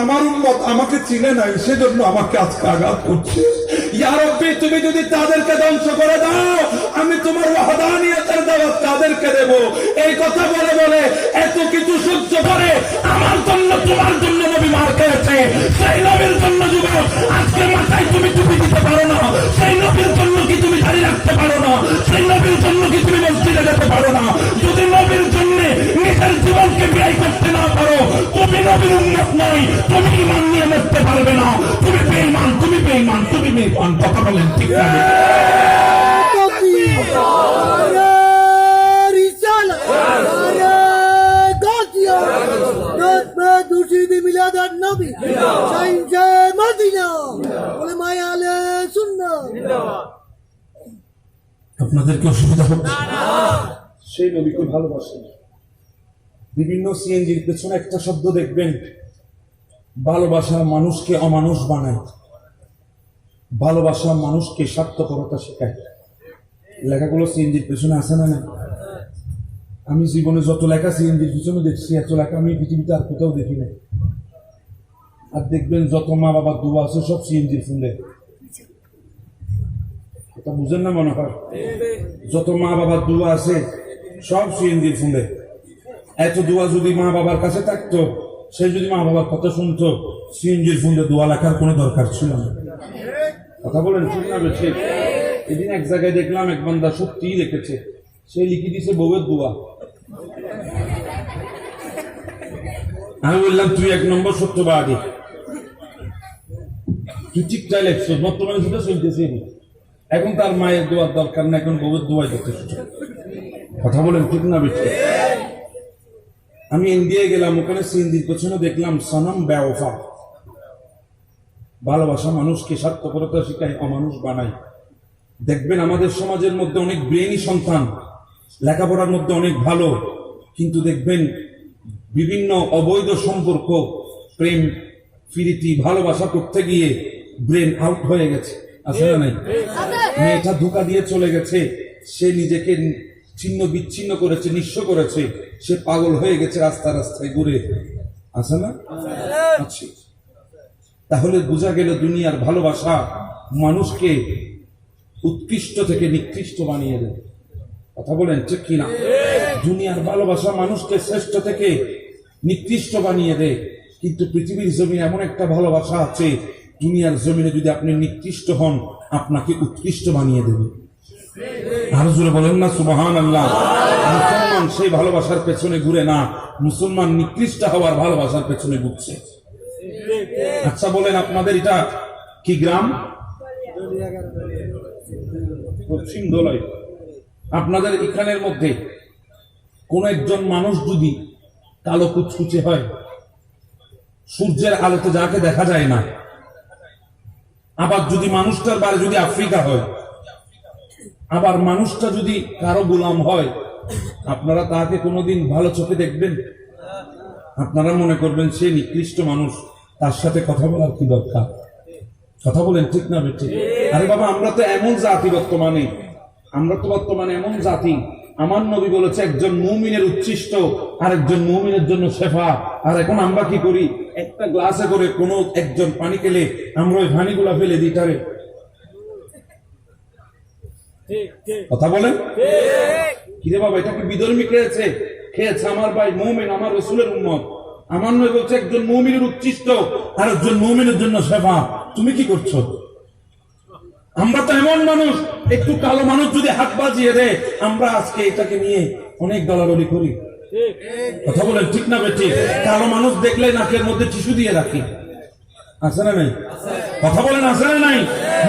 আমার উম্মত আমাকে চিনে নাই, সেজন্য আমাকে আজকে আঘাত করছে। ইয়া রাব্বি তুমি যদি তাদেরকে ধ্বংস করে দাও, আমি তোমার ওয়াহদানিয়তের দাওয়াত তাদেরকে দেব। এই কথা বলে বলে এত কিছু সহ্য করে আমার জন্য তোমার জন্য নবী মার খেয়েছে। সেই নবীর জন্য যুবক আজকে মাথায় তুমি টুপি দিতে পারো না, সেই নবীর জন্য কি তুমি দাঁড়িয়ে রাখতে পারো না, সেই নবীর জন্য কি তুমি মসজিদে যেতে পারো না? যদি নবীর জন্য নিজের জীবনকে ব্যয় করতে না পারো, তুমি নবীর উম্মত নয়, তুমি ঈমান নিয়ে মরতে পারবে না, তুমি বেঈমান, তুমি বেঈমান, তুমি বেঈমান। কথা বলেন ঠিক না? আপনাদেরকে অসুবিধা হচ্ছে? সেই নবীকে ভালোবাসেন। বিভিন্ন সিএনজির পেছনে একটা শব্দ দেখবেন, ভালোবাসা মানুষকে অমানুষ বানায়, ভালোবাসা মানুষকে স্বার্থপরতা শেখায়। লেখাগুলো সিএনজির পেছনে আছে না? না, আমি জীবনে যত লেখা সিএনজির পিছনে দেখছি, এত লেখা আমি পৃথিবীতে আর কোথাও দেখি না। আর দেখবেন যত মা বাবার দোয়া আছে সব সিএনজির ফোনে। এটা বুঝেন না মনে হয়? যত মা বাবার দোয়া আছে সব সিএনজির ফোনে। এত দোয়া যদি মা বাবার কাছে থাকতো, সে যদি মা বাবার কথা শুনতো, সিএনজির ফোনে দোয়া লেখার কোনো দরকার ছিল না। কথা বলেন ঠিক না বেশি? এদিন এক জায়গায় দেখলাম এক বান্দা সত্যিই লিখেছে, সে লিখে দিছে বউয়ের দোয়া। আমি বললাম, তুই এক নম্বর সত্যবাদী, তুই ঠিকঠাক লেখছ, বর্তমানে সেটা চলতেছে। এখন তার মায়ের দোয়ার দরকার না, এখন বউয়ের দোয়াই যথেষ্ট। কথা বলেন ঠিক না বেশি? আমি ইন্ডিয়ায় গেলাম, ওখানে সিন্দির পেছনে দেখলাম সনম বেওফা। ভালোবাসা মানুষকে স্বার্থপরতা শিখায়, অমানুষ বানায়। দেখবেন আমাদের সমাজের মধ্যে অনেক ব্রেইনি সন্তান, লেখাপড়ার মধ্যে অনেক ভালো, কিন্তু দেখবেন বিভিন্ন অবৈধ সম্পর্ক, প্রেম ফিরিতি, ভালোবাসা করতে গিয়ে ব্রেন আউট হয়ে গেছে। আছে না নাই? মেয়েটা ধোঁকা দিয়ে চলে গেছে, সে নিজেকে ছিন্ন বিচ্ছিন্ন করেছে, নিঃস্ব করেছে, সে পাগল হয়ে গেছে, রাস্তা রাস্তায় ঘুরে। আছে না? আছে। তাহলে বোঝা গেল দুনিয়ার ভালোবাসা মানুষকে উৎকৃষ্ট থেকে নিকৃষ্ট বানিয়ে দেয়। কথা বলেন ঠিক কিনা? দুনিয়ার ভালোবাসা মানুষকে শ্রেষ্ঠ থেকে নিকৃষ্ট বানিয়ে দেয়, কিন্তু পৃথিবীর জমিনে এমন একটা ভালোবাসা আছে, দুনিয়ার জমিনে যদি আপনি নিকৃষ্ট হন, আপনাকে উৎকৃষ্ট বানিয়ে দেবে। আরো জোরে বলেন না সুবহানাল্লাহ। মুসলমান সেই ভালোবাসার পেছনে ঘুরে না, মুসলমান নিকৃষ্ট হওয়ার ভালোবাসার পেছনে ঘুরছে। আচ্ছা বলেন, আপনাদের এটা কি গ্রাম? পশ্চিম দোলাই। আপনাদের এখানের মধ্যে কোন একজন মানুষ যদি কালো কুচকুচে হয়, সূর্যের আলোতে যাকে দেখা যায় না, আবার যদি মানুষটার বাড়ি যদি আফ্রিকা হয়, আবার মানুষটা যদি কারো গোলাম হয়, আপনারা তাকে কোনোদিন ভালো চোখে দেখবেন? আপনারা মনে করবেন সে নিকৃষ্ট মানুষ, তার সাথে কথা বলার কি দরকার? কথা বলেন ঠিক না বেঠিক? আরে বাবা, আমরা তো এমন জাতি বর্তমানে, এমন জাতি, আমার নবী বলেছে একজন মুমিনের উচ্ছিষ্ট আর একজন মুমিনের জন্য শেফা। আর এখন আমরা কি করি? একটা গ্লাসে করে কোন একজন পানি খেলে আমরা ওই পানিগুলা ফেলে দিই তারে। কথা বলেন কিরে বাবা, এটা কি বিধর্মী খেয়েছে? আমার ভাই মুমিন, আমার রাসূলের উম্মত। আমার নবী বলছে একজন মুমিনের উচ্ছিষ্ট আর একজন মুমিনের জন্য শেফা। তুমি কি করছো? আমরা তো এমন মানুষ, একটু কালো মানুষ যদি হাত বাজিয়ে দেয়, আমরা আজকে এটাকে নিয়ে অনেক দলাদলি করি। কথা বলেন ঠিক না বেঠিক? কালো মানুষ দেখলে নাকের মধ্যে টিস্যু দিয়ে রাখি। আছে না নাই? কথা বলেন আছে না নাই?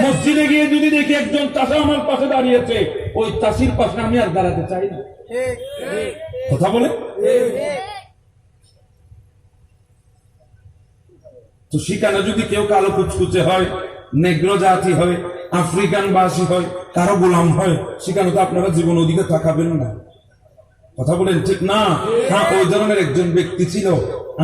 মসজিদে গিয়ে যদি দেখি একজন চাষা আমার পাশে দাঁড়িয়েছে, ওই চাষির পাশে আমি আর দাঁড়াতে চাই না। কথা বলে তো সেখানে যদি কেউ কালো কুচকুচে হয়, নেগ্রো জাতি হয়, আফ্রিকান বাসী হয়, কারো গোলাম হয়, সেখানে তো আপনারা জীবন অধিকার থাকাবেন না। কথা বলেন ঠিক না? হ্যাঁ, ওই ধরনের একজন ব্যক্তি ছিল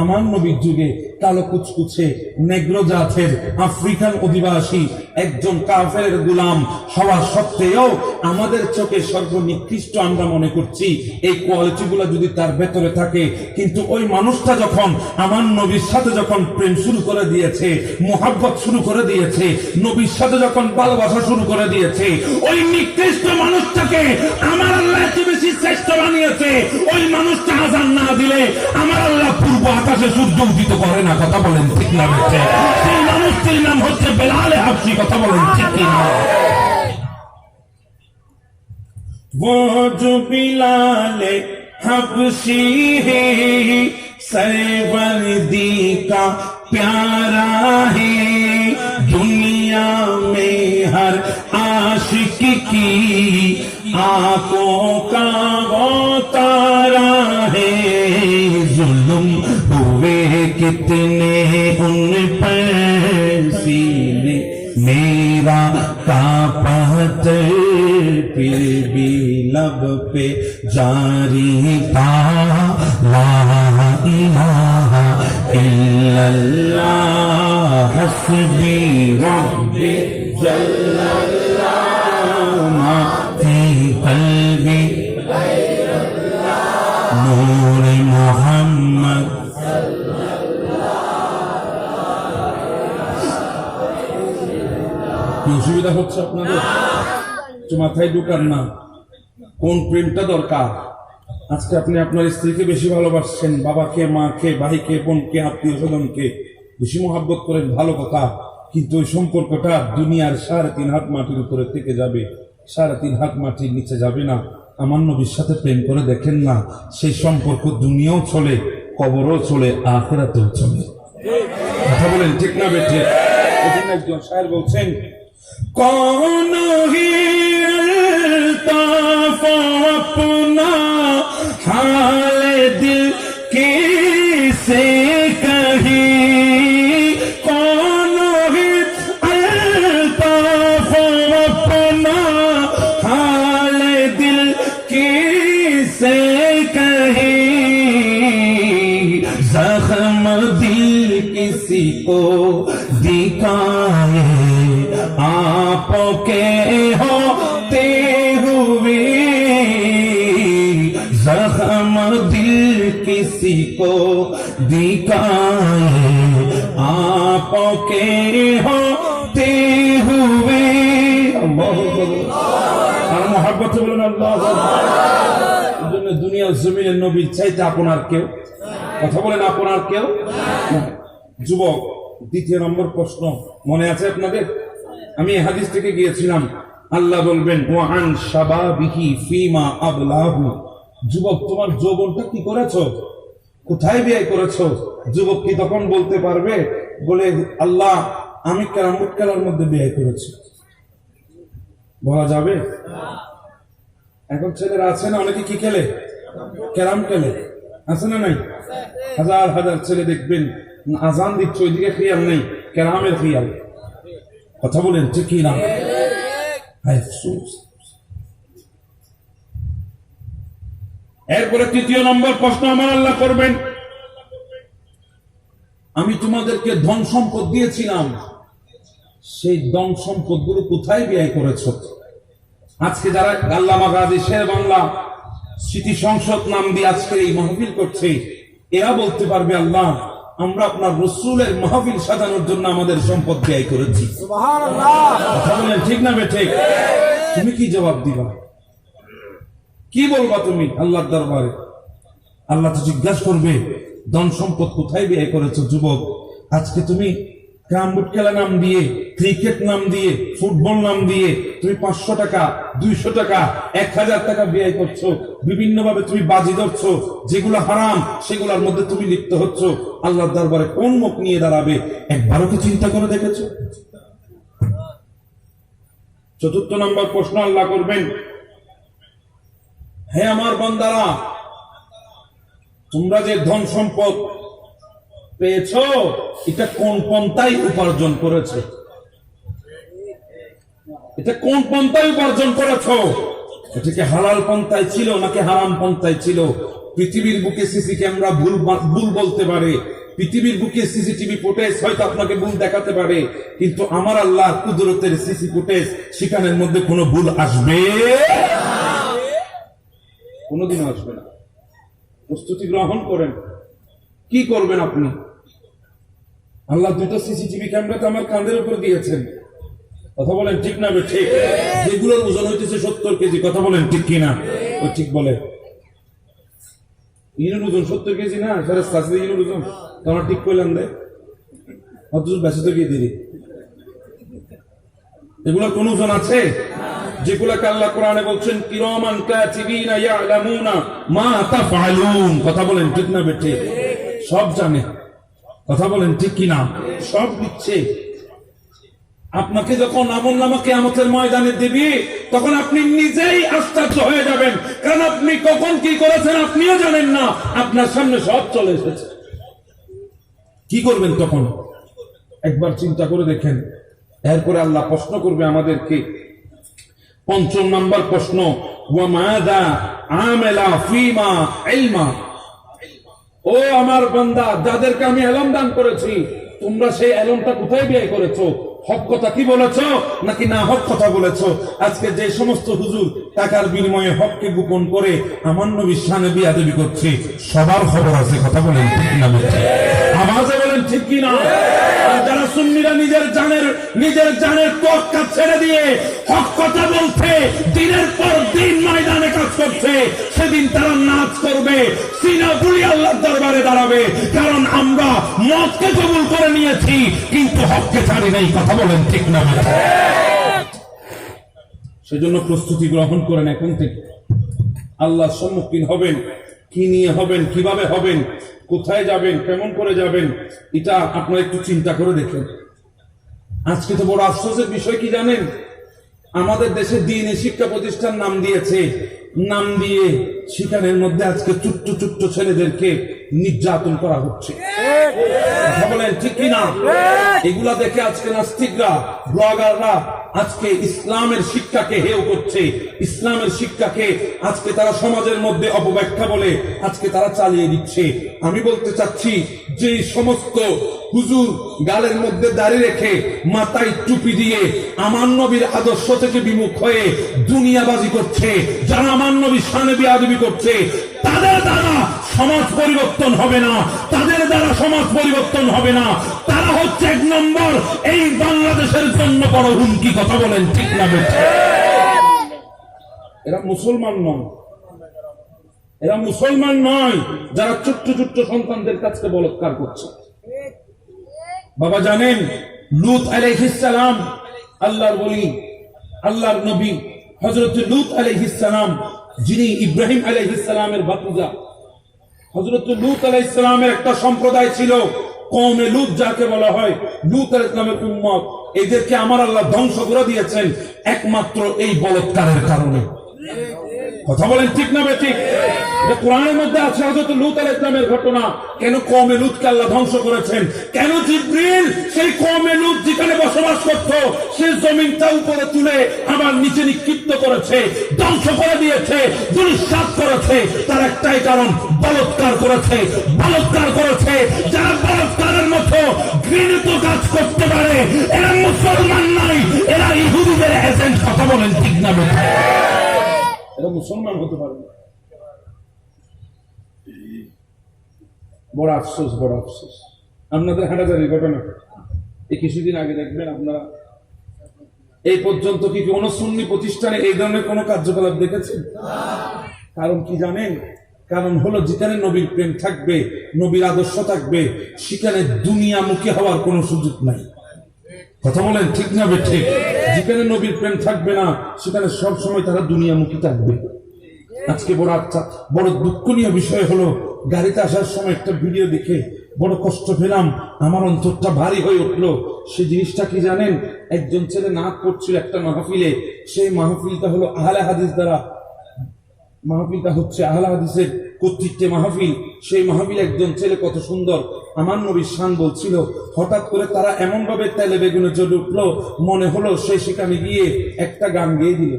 আমার নবীর যুগে, কালো কুচকুচে নেগ্রো জাতের আফ্রিকান অধিবাসী একজন কাফেরের গোলাম হওয়া সত্ত্বেও আমাদের চোখে সর্বনিকৃষ্ট আমরা মনে করছি এই কোয়ালিটি গুলা যদি তার ভেতরে থাকে, কিন্তু ওই মানুষটা যখন আমার নবীর সাথে যখন প্রেম শুরু করে দিয়েছে, মোহাব্বত শুরু করে দিয়েছে, নবীর সাথে যখন ভালোবাসা শুরু করে দিয়েছে, ওই নিকৃষ্ট মানুষটাকে আমার আল্লাহ এত বেশি শ্রেষ্ঠ বানিয়েছে, ওই মানুষটা আযান না দিলে আমার আল্লাহ পূর্ব আকাশে সূর্য উদিত করে না। কথা বলেন ঠিক না? বেঁচে সেই মানুষটির নাম হচ্ছে বেলালে হাবশি। কথা বলেন ঠিক না? वो जो बिलाले हबशी है सरवरदी का प्यारा है, दुनिया में हर आशिक की आंखों का वो तारा है। जुल्म हुए कितने उन पर सीने मेरा कापत, फिर भी लब पे जारी था ला इलाहा इल्लल्लाह हस्बी रब्बी जल्लल्लाह मा फी कल्बी नूर मोहम्मद। কি অসুবিধা হচ্ছে আপনাদের? মাথায় ঢুকার না কোন প্রেমটা দরকার। আজকে আপনি আপনার স্ত্রীকে বেশি ভালোবাসছেন, বাবাকে, মাকে, ভাইকে, বোনকে, আত্মীয় স্বজনকে বেশি মহাব্বত করেন, ভালো কথা, কিন্তু ওই সম্পর্কটা দুনিয়ার 3.5 হাত মাটির উপরে থেকে যাবে, 3.5 হাত মাটির নিচে যাবে না। আমার নবীর সাথে প্রেম করে দেখেন না, সেই সম্পর্ক দুনিয়াও চলে, কবরও চলে, আখিরাতেও চলে। কথা বলেন ঠিক না বেঠে? একজন শায়ের বলছেন, कौन ही अल्ताफ अपना हाल दिल किसे कही, कौन ही अल्ताफ अपना हाल दिल किसे कही, जख्म दिल किसी को दिखाए आपके होते हुए, जख्म दिल किसी को दिखाए आपके होते हुए। আর মহব্বত বলেন আল্লাহু আকবার। দুনিয়ার জমিনের নবীর চাইতে আপনার কেউ? কথা বলেন আপনার কেউ? যুবক, 2 নম্বর প্রশ্ন মনে আছে আপনাদের? আমি হাদিস থেকে গিয়েছিলাম, আল্লাহ বলবেন ওয়ান শাবাবিহি ফিমা আবলাহু, যুবক তোমার যৌবনটা কি করেছো, কোথায় ব্যয় করেছো? যুবক কি তখন বলতে পারবে? বলে আল্লাহ আমি কেরামত খেলার মধ্যে ব্যয় করেছি। বলা যাবে? এখন ছেলেরা আছে না, অনেকে কি খেলে? ক্যারাম খেলে, আছে না নাই? হাজার হাজার ছেলে দেখবেন আজান দিচ্ছে, ওইদিকে খেয়াল নেই, ক্যারামের খেয়াল। কথা বলেন ঠিক না? এরপরে 3 নম্বর প্রশ্ন আমার আল্লাহ করবেন, আমি তোমাদেরকে ধন সম্পদ দিয়েছিলাম, সেই ধন সম্পদ গুলো কোথায় ব্যয় করেছ? আজকে যারা আল্লামা গাজী শের বাংলা স্মৃতি সংসদ নাম দিয়ে আজকে এই মাহফিল করছে, এরা বলতে পারবে আল্লাহ আমরা আপনার রসুলের মাহফিল সাজানোর জন্য আমাদের সম্পদ ব্যয় করেছি। কথা বলেন ঠিক না বেঠিক? তুমি কি জবাব দিবা? কি বলবা তুমি আল্লাহর দরবারে? আল্লাহ তো জিজ্ঞাসা করবে ধন সম্পদ কোথায় ব্যয় করেছো। যুবক, আজকে তুমি ক্যারামবোর্ড খেলা নাম দিয়ে, ক্রিকেট নাম দিয়ে, ফুটবল নাম দিয়ে তুমি 500 টাকা, 200 টাকা, 1000 টাকা ব্যয় করছো, বিভিন্ন ভাবে তুমি বাজি ধরছো, যেগুলো হারাম সেগুলোর মধ্যে তুমি লিপ্ত হচ্ছ। আল্লাহর দরবারে কোন মুখ নিয়ে দাঁড়াবে একবারও কি চিন্তা করে দেখেছো? চতুর্থ নম্বর প্রশ্ন আল্লাহ করবেন, হে আমার বান্দারা, তোমরা যে ধন সম্পদ পেয়েছ এটা কোন পন্থায় উপার্জন করেছে? এটা কোন পন্থায় উপার্জন করেছ? এটা কি হালাল পন্থায় ছিল নাকি হারাম পন্থায় ছিল? পৃথিবীর বুকে সিসি ক্যামেরা ভুল বলতে পারে, পৃথিবীর বুকে সিসিটিভি ফুটেজ হয়তো আপনাকে ভুল দেখাতে পারে, কিন্তু আমার আল্লাহ কুদরতের সিসি ফুটেজ, সেখানের মধ্যে কোনো ভুল আসবে? কোনোদিনও আসবে না। প্রস্তুতি গ্রহণ করেন। কি করবেন আপনি? আল্লাহ দুটো সিসিটিভি ক্যামেরা তো আমার কাঁধের উপর দিয়েছেন। কথা বলেন ঠিক না? ঠিক। যেগুলোর ওজন হইতেছে 70 কেজি। কথা বলেন ঠিক কিনা? ও ঠিক বলে। ইনুর ওজন 70 কেজি না, ইনুর ওজন তোমার ঠিক করলেন দে, অথচ বেঁচে তো গিয়ে দিদি। এগুলোর কোন ওজন আছে? যেগুলোকে আল্লাহ কোরআনে বলছেন কিরামান কাতিবিনা ইয়ালামুনা মা তাফআলুন। কথা বলেন ঠিক না? ঠিক। সব জানে। কথা বলেন ঠিক কিনা? সব দিচ্ছে। আপনাকে যখন আমলনামা কিয়ামতের ময়দানে দিবি, তখন আপনি নিজেই আশ্চর্য হয়ে যাবেন, কারণ আপনি কখন কি করেছেন আপনিও জানেন না, আপনার সামনে সব চলে এসেছে। কি করবেন তখন? একবার চিন্তা করে দেখেন। এরপরে আল্লাহ প্রশ্ন করবে আমাদেরকে। পঞ্চম নাম্বার প্রশ্ন, ওয়া মাযা আমিলা ফীমা ইলমা। ও আমার বান্দা, যাদেরকে আমি ইলম দান করেছি, তোমরা সেই ইলমটা কোথায় ব্যয় করেছো? হক কথা কি বলেছো নাকি না হক কথা বলেছো? আজকে যে সমস্ত হুজুর টাকার বিনিময়ে হককে গোপন করে আমার নবীর শানে বিয়াদবি করছে, সবার খবর আছে। কথা বলেন ঠিক না? আওয়াজে বলেন ঠিক কি না? আর যারা সুন্নিরা নিজের জানের তোয়াক্কা ছেড়ে দিয়ে হক কথা বলছে, দিনের পর দিন ময়দানে কাজ করছে, সেদিন তারা নাচ করবে, সিনা গুলি আল্লাহর দরবারে দাঁড়াবে, কারণ আমরা মদকে কবুল করে নিয়েছি কিন্তু হককে ছাড়ি নাই। কথা বলেন ঠিক না? সেজন্য প্রস্তুতি গ্রহণ করেন এখন থেকে। আল্লাহর সম্মুখীন হবেন, কি নিয়ে হবেন, কিভাবে হবেন, কোথায় যাবেন, কেমন করে যাবেন, এটা আপনারা একটু চিন্তা করে দেখেন। আজকে তো বড় আফসোসের বিষয় কি জানেন? আমাদের দেশে দ্বীনি শিক্ষা প্রতিষ্ঠান নাম দিয়েছে, নাম দিয়ে সেখানের মধ্যে আজকে ছোট্ট ছোট্ট ছেলেদেরকে নির্যাতন করা হচ্ছে। কথা বলেন ঠিক কিনা? এগুলা দেখে আজকে নাস্তিকরা, ব্লগাররা আজকে ইসলামের শিক্ষাকে হেয় করছে, ইসলামের শিক্ষাকে আজকে তারা সমাজের মধ্যে অপব্যাখ্যা বলে আজকে তারা চালিয়ে দিচ্ছে। আমি বলতে চাচ্ছি, যে সমস্ত হুজুর গালের মধ্যে দাড়ি রেখে মাথায় টুপি দিয়ে আমার নবীর আদর্শ থেকে বিমুখ হয়ে দুনিয়াবাজি করছে, যারা আমার নবীর শানে বিয়াদবি করছে, তাদের দ্বারা সমাজ পরিবর্তন হবে না, তাদের দ্বারা সমাজ পরিবর্তন হবে না। তারা হচ্ছে 1 নম্বর এই বাংলাদেশের জন্য বড় হুমকি। কথা বলেন ঠিক না? এরা মুসলমান নয়, এরা মুসলমান নয় যারা ছোট্ট ছোট্ট সন্তানদের কাছে বলাৎকার করছে। বাবা জানেন, লূত আলাইহিস সালাম আল্লাহর ওলি, আল্লাহর নবী হযরত লূত আলাইহিস সালাম, যিনি ইব্রাহিম আলাইহিস সালামের ভাতিজা। হযরত লূত আলাইহিস সালামের একটা সম্প্রদায় ছিল, কওমে লূত যাকে বলা হয়, লূত আলাইহিস সালামের উম্মত। এদেরকে আমার আল্লাহ ধ্বংস করে দিয়েছেন একমাত্র এই বলাৎকারের কারণে। কথা বলেন ঠিক না বেঠিক? এটা কোরআনের মধ্যে আছে হযরত লূত আলাইহিস সালামের ঘটনা। কেন কওমে লূতকে আল্লাহ ধ্বংস করেছেন? কেন জিবরিল সেই কওমে লূত যেখানে বসবাস করত সেই জমিনটা উপরে তুলে আবার নিচে নিক্ষিপ্ত করেছে, ধ্বংস করে দিয়েছে, দুঃসাত করেছে? তার একটাই কারণ, বলাৎকার করেছে। বলাৎকার করেছে। যারা বলাৎকারের মতো ঘৃণিত কাজ করতে পারে এরা মুসলমান নয়, এরা ইহুদিদের এজেন্ট। কথা বলেন ঠিক না? এরা মুসলমান হতে পারে না। বড় আফসোস, বড় আফসোস। আপনাদের হাঁটাজারির ঘটনা এই কিছুদিন আগে দেখবেন আপনারা, এই পর্যন্ত কি কোন সুন্নি প্রতিষ্ঠানে এই ধরনের কোন কার্যকলাপ দেখেছেন? কারণ কি জানেন? কারণ হলো, যেখানে নবীর প্রেম থাকবে, নবীর আদর্শ থাকবে, সেখানে দুনিয়ামুখী হওয়ার কোন সুযোগ নাই। কথা বলেন ঠিক না? ঠিক। যেখানে নবীর প্রেম থাকবে না, সেখানে সব সময় তারা দুনিয়ামুখী থাকবে। আজকে বড় দুঃখনীয় বিষয় হলো, গাড়িতে আসার সময় একটা ভিডিও দেখে বড় কষ্ট পেলাম, আমার অন্তরটা ভারী হয়ে উঠলো। সে জিনিসটা কি জানেন? একজন ছেলে নাচ করছিল একটা মাহফিলে, সেই মাহফিলটা হলো আহলে হাদিস দ্বারা, মাহফিলটা হচ্ছে আহলে হাদিসের কর্তৃত্বে মাহফিল। সেই মাহফিল একজন ছেলে কত সুন্দর আমার নবীর শান বলছিল, হঠাৎ করে তারা এমন ভাবে তেলে বেগুনে জ্বলে উঠলো, মনে হলো সে সেখানে গিয়ে একটা গান গেয়ে দিল,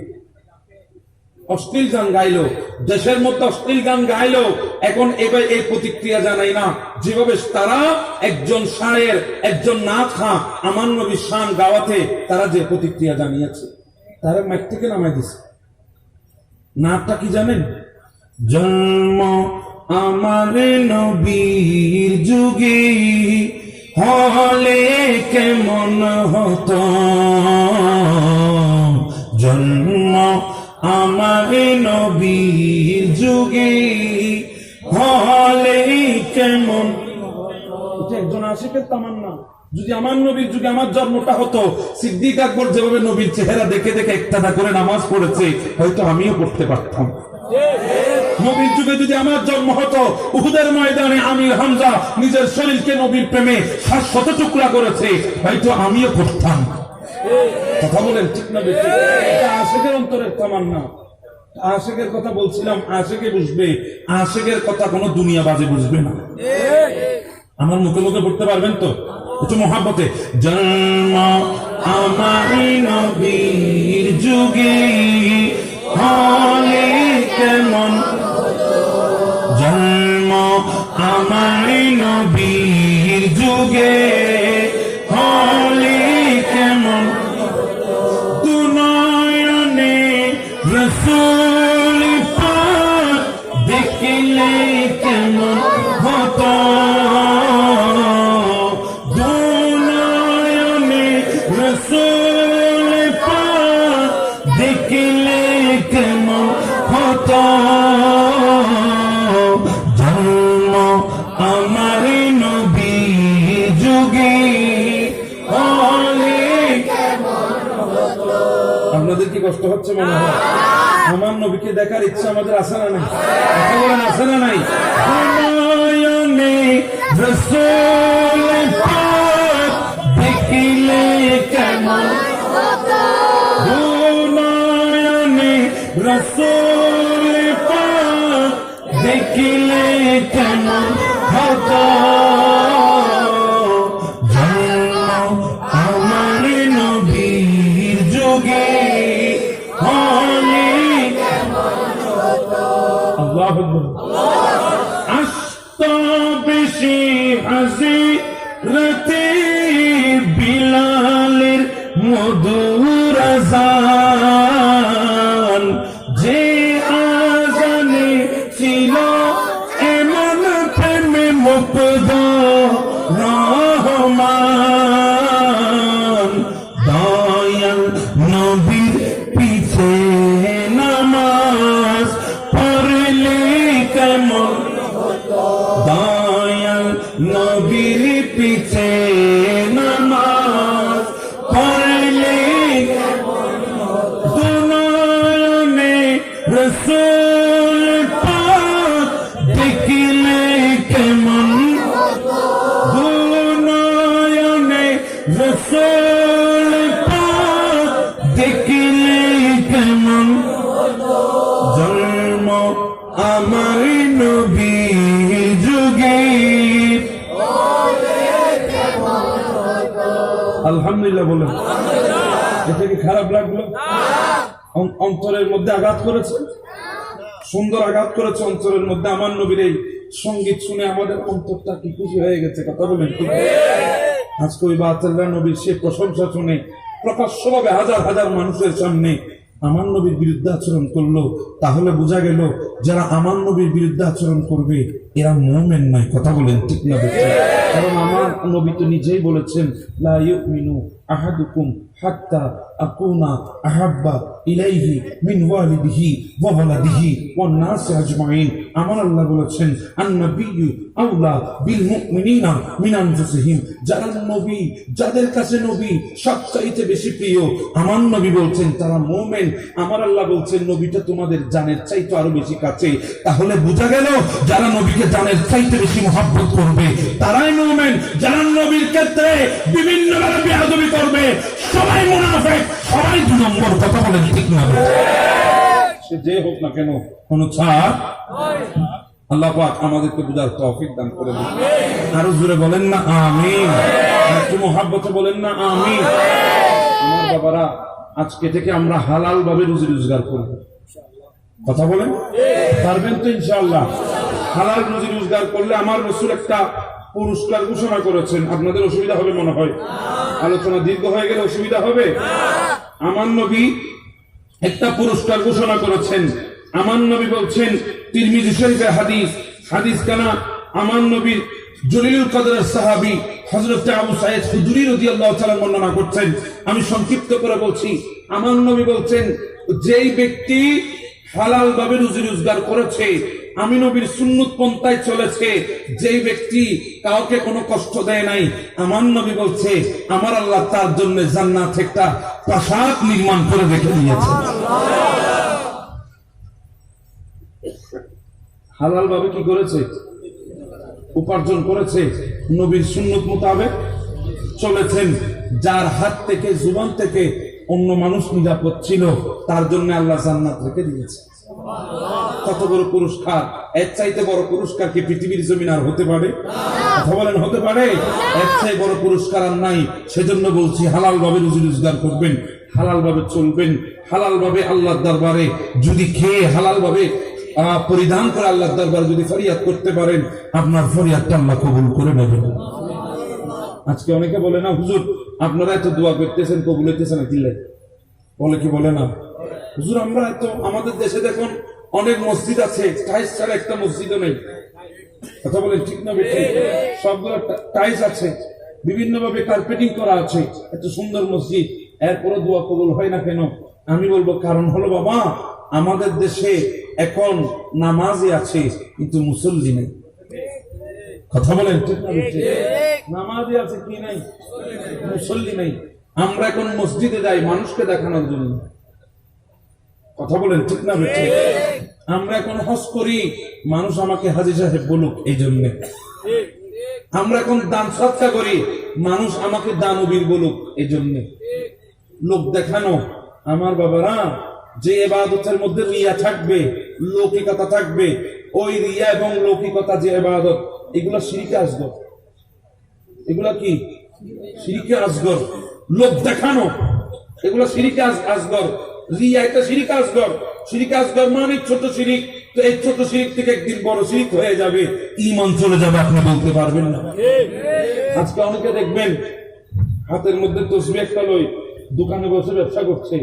অশ্লীল গান গাইলো, দেশের মধ্যে অশ্লীল গান গাইলো। এখন এবার এই প্রতিক্রিয়া জানাই না, যেভাবে তারা একজন শায়ের, একজন নাচ খাঁ আমার নবীর শান গাওয়াতে তারা যে প্রতিক্রিয়া জানিয়েছে, তারা মাইক থেকে নামাই দিছে। নাচটা কি জানেন? জন্ম আমার নবীর যুগে হলে কেমন হতো, জন্ম আমার নবীর যুগে হলে কেমন। এটা একজন আশিকের তামান্না। যদি আমার নবীর যুগে আমার জন্মটা হতো, সিদ্দিক আকবর যেভাবে নবীর চেহারা দেখে দেখে একটানা করে নামাজ পড়েছে, হয়তো আমিও পড়তে পারতাম। নবীর যুগে যদি আমার জন্ম হতো, উহুদের ময়দানে আমির হামজা নিজের শরীরকে নবীর প্রেমে 700 টুকরা করেছে, হয়তো আমিও করতাম। কথা বলেন ঠিক না বেশি? এটা আশিকের অন্তরের তামান্না। আশিকের কথা বলছিলাম, আশিকে বুঝবে, আশিকের কথা কোনো দুনিয়াবাজে বুঝবে না। আমার মুখে মুখে পড়তে পারবেন তো? একটু মহাব্বতে। জন্ম আমার নবীর যুগে হলে কেমন, জন্ম আমার নবীর যুগে হলে কেমন, দুনয়নে রাসূল পাক দেখলে কেমন হতো, দুনয়নে রাসূল পাক দেখলে কেমন হতো, জন্ম আমার নবীর যুগে হলে কেমন হতো। আপনাদের কি কষ্ট হচ্ছে মনে হয়? আমার নবীকে দেখার ইচ্ছা আমাদের আছে না নাই? কথা বলেন, আছে না নাই? রাসূল পাক দেখিলে কেমন হতো, দুনয়নে রাসূল পাক দেখিলে কেমন হতো, জন্ম আমার নবীর যুগে হলে কেমন হতো। আল্লাহু আকবার। আসত বেশি হাজিরতে বিলালের মধুর আযান, যে আযানে ছিল এমন প্রেমে মুগ্ধ রহমান, দয়াল নবীর পিছে নামাজ পড়লে কেমন হতো, দয়াল নবীর পিছে নামাজ পড়লে কেমন হতো, দুনয়নে রাসূল পাক দেখলে কেমন হতো, দুনয়নে রাসূল পাক দেখলে কেমন হতো, জন্ম আমার নবীর যুগে হলে কেমন হতো। আলহামদুলিল্লাহ বলেন। এটা কি খারাপ লাগলো? অন্তরের মধ্যে আঘাত করেছে, সুন্দর আঘাত করেছে অন্তরের মধ্যে। আমার নবীর এই সঙ্গীত শুনে আমাদের অন্তরটা কি খুশি হয়ে গেছে। কথা বলেন ঠিক? আজকে ওই বাচ্চারা নবীর সে প্রশংসা শুনে প্রকাশ্যভাবে হাজার হাজার মানুষের সামনে আমার নবীর বিরুদ্ধে আচরণ করলো, তাহলে বোঝা গেল যারা আমার নবীর বিরুদ্ধে আচরণ করবে এরা মুমিন নয়। কথা বলেন ঠিক না বেশি? কারণ আমার নবী তো নিজেই বলেছেন, লা ইউমিনু আহাদুকুম হাত্তা আকুনা আহাব্বা ইলাইহি মিন ওয়ালিদিহি ওয়া ওয়ালাদিহি ওয়ান নাসি আজমাইন। আমার আল্লাহ বলেছেন, আন-নাবিয়্যু আওলা বিল মুমিনিনা মিন আনফুসিহিম। যারা নবী, যাদের কাছে নবী সবচাইতে বেশি প্রিয়, আমার নবী বলছেন তারা মুমিন। আমার আল্লাহ বলছেন নবীটা তোমাদের জানের চাইতে আরো বেশি কাছে। তাহলে বোঝা গেল যারা নবীকে জানের চাইতে বেশি মহব্বত করবে তারাই মুমিন। যারা নবীর ক্ষেত্রে বিভিন্ন ভাবে বেয়াদবি করবে সবাই মুনাফিক, সবাই 2 নম্বর। কথা বলেন ঠিক না? সে যে হোক না কেন কোন ছাড়। আল্লাহ পাক আমাদেরকে বুঝার তৌফিক দান করে দিন। আরো জোরে বলেন না আমিন। একটু মহব্বতে বলেন না আমিন। আমার বাবারা, আজকে থেকে আমরা হালাল ভাবে রুজি রোজগার করব। কথা বলেন পারবেন তো ইনশাআল্লাহ? হালাল রুজি রোজগার করলে আমার রাসূল একটা পুরস্কার ঘোষণা করেছেন। আপনাদের অসুবিধা হবে মনে হয়, আলোচনা দীর্ঘ হয়ে গেলে অসুবিধা হবে। আমার নবী একটা পুরস্কার ঘোষণা করেছেন। আমার নবী বলছেন, তিরমিজি শরীফের হাদিস, হাদিস কানা আমার নবীর জলিলুল কদরের সাহাবী হযরত আবু সাঈদ খুদরি রাদিয়াল্লাহু তাআলা বর্ণনা করছেন। আমি সংক্ষিপ্ত করে বলছি। আমার নবী বলছেন, যেই ব্যক্তি হালাল ভাবে রুজি রোজগার করেছে, আমি নবীর সুন্নত পন্থায় চলেছে, যেই ব্যক্তি কাউকে কোনো কষ্ট দেয় নাই, আমার নবী বলছে আমার আল্লাহ তার জন্য জান্নাত একটা প্রাসাদ নির্মাণ করে রেখে দিয়েছে। হালাল ভাবে কি করেছে? উপার্জন করেছে, নবীর সুন্নত মোতাবেক চলেছেন। যার হাত থেকে, জুবান থেকে অন্য মানুষ নিরাপদ ছিল, তার জন্য আল্লাহ জান্নাত রেখে দিয়েছে। কত বড় পুরস্কার! এর চাইতে বড় পুরস্কার কি পৃথিবীর জমিন আর হতে পারে? কথা বলেন, হতে পারে? এর চাইতে বড় পুরস্কার আর নাই। সেজন্য বলছি, হালাল ভাবে রুজি রোজগার করবেন, হালাল ভাবে চলবেন, হালাল ভাবে আল্লাহর দরবারে যদি খেয়ে হালাল ভাবে পরিধান করে আল্লাহর দরবারে যদি ফরিয়াদ করতে পারেন, আপনার ফরিয়াদটা আল্লাহ কবুল করে নেবেন। আজকে অনেকে বলে না, হুজুর আপনারা এত দোয়া করতেছেন, কবুল হইতেছে না, কি বলে? কি বলে না? হুজুর আমরা এত, আমাদের দেশে দেখুন অনেক মসজিদ আছে, টাইলস ছাড়া একটা মসজিদও নেই। কথা বলেন ঠিক না বেশি? সবগুলো টাইলস আছে, বিভিন্ন ভাবে কার্পেটিং করা আছে, এত সুন্দর মসজিদ, এরপরে দোয়া কবুল হয় না কেন? আমি বলবো কারণ হলো, বাবা আমাদের দেশে এখন নামাজই আছে কিন্তু মুসল্লি নেই। কথা বলেন ঠিক না বেশি? নামাজই আছে কি নাই? মুসল্লি নেই। আমরা এখন মসজিদে যাই মানুষকে দেখানোর জন্য। কথা বলেন ঠিক না বেশি? আমরা এখন হজ করি মানুষ আমাকে হাজী সাহেব বলুক এই জন্য। আমরা এখন দান সৎকা করি মানুষ আমাকে দানবীর বলুক এই জন্য। লোক দেখানো। আমার বাবারা, যে ইবাদতের মধ্যে রিয়া থাকবে, লৌকিকতা থাকবে, ওই রিয়া এবং লৌকিকতা যে ইবাদত, এগুলা শিরকে আসগর। এগুলা কি? শিরকে আসগর। লোক দেখানো, এগুলা শিরকে আসগর। রিয়া একটা শিরকে আসগর। শিরকে আসগর মানে ছোট শিরিক। তো এই ছোট শিরিক থেকে একদিন বড় শিরিক হয়ে যাবে, ঈমান চলে যাবে, আপনি বলতে পারবেন না। আজকে অনেকে দেখবেন হাতের মধ্যে তসবিহ একটা লই, দোকানে বসে ব্যবসা করছে,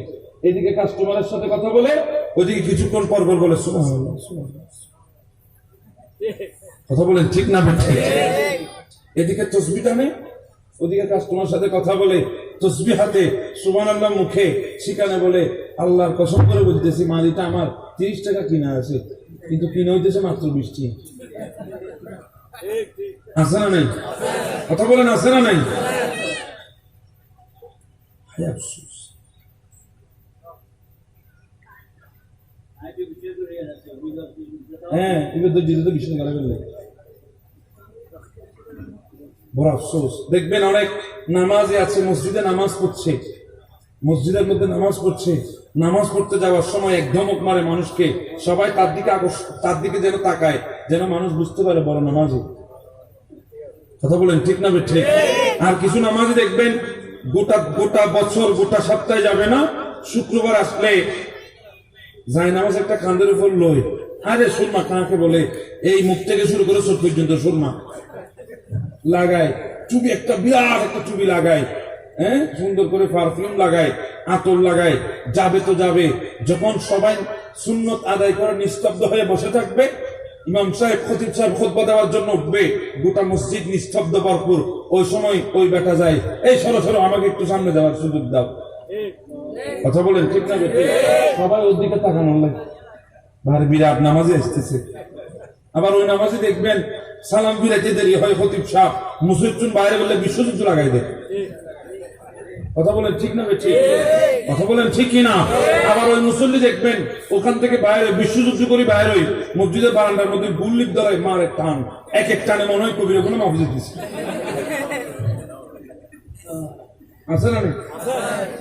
এদিকে কাস্টমারের সাথে কথা বলে, ওইদিকে কিছুক্ষণ পর পর বলে সুবহানাল্লাহ সুবহানাল্লাহ। কথা বলেন ঠিক না বেঠিক? এদিকে তসবিহ টানে, ওদিকে কাস্টমার সাথে কথা বলে, তসবিহ হাতে, সুবহানাল্লাহ মুখে, সেখানে বলে আল্লাহর কসম করে বলতেছি মালিটা আমার 30 টাকা কিনা আছে, কিন্তু কিনা হইতেছে মাত্র 20 টাকা। আছে না নাই? কথা বলেন আছে না নাই? আফসোস। হ্যাঁ, এবার তো জিতে তো ভীষণ করে ফেললে, বড় আফসোস। দেখবেন অনেক নামাজে আছে, মসজিদে নামাজ পড়ছে, মসজিদের মধ্যে নামাজ পড়ছে, নামাজ পড়তে যাওয়ার সময় এক ধমক মারে মানুষকে, সবাই তার দিকে যেন তাকায়, যেন মানুষ বুঝতে পারে বড় নামাজি। কথা বলেন ঠিক না ঠিক? আর কিছু নামাজি দেখবেন গোটা বছর, গোটা সপ্তাহে যাবে না, শুক্রবার আসলে যায় নামাজ একটা কাঁধের উপর লই, আরে সুরমা কাকে বলে, এই মুখ থেকে শুরু করে চোখ পর্যন্ত সুরমা লাগায়, চুবি একটা বিরাট একটা চুবি লাগায়, হ্যাঁ সুন্দর করে পারফিউম লাগায়, আতর লাগায়, যাবে তো যাবে। যখন সবাই সুন্নত আদায় করে নিস্তব্ধ হয়ে বসে থাকবে, ইমাম সাহেব খতিব সাহেব খুতবা দেওয়ার জন্য উঠবে, গোটা মসজিদ নিস্তব্ধ ভরপুর, ওই সময় ওই বেটা যায়, এই সরো সরো আমাকে একটু সামনে দেওয়ার সুযোগ দাও। কথা বলেন ঠিক না? সবাই ওর দিকে তাকানোর লাগে, ভারী বিরাট নামাজে আসতেছে। আবার ওই নামাজে দেখবেন সালাম ফিরাইতে দেরি হয়, খতিব সাহেব মুসলিম বাইরে বললে বিশ্বযুদ্ধ লাগাই দেয়। কথা বলেন ঠিক না ঠিক? কথা বলেন ঠিক কিনা? আবার ওই মুসল্লি দেখবেন ওখান থেকে বাইরে বিশ্বযুদ্ধ করে বাইরে ওই মসজিদের বারান্দার মধ্যে গুল্লিপ ধরে মারে টান, এক এক টানে মনে হয় কবির ওখানে মাফিজে দিচ্ছে। আছে না নাই?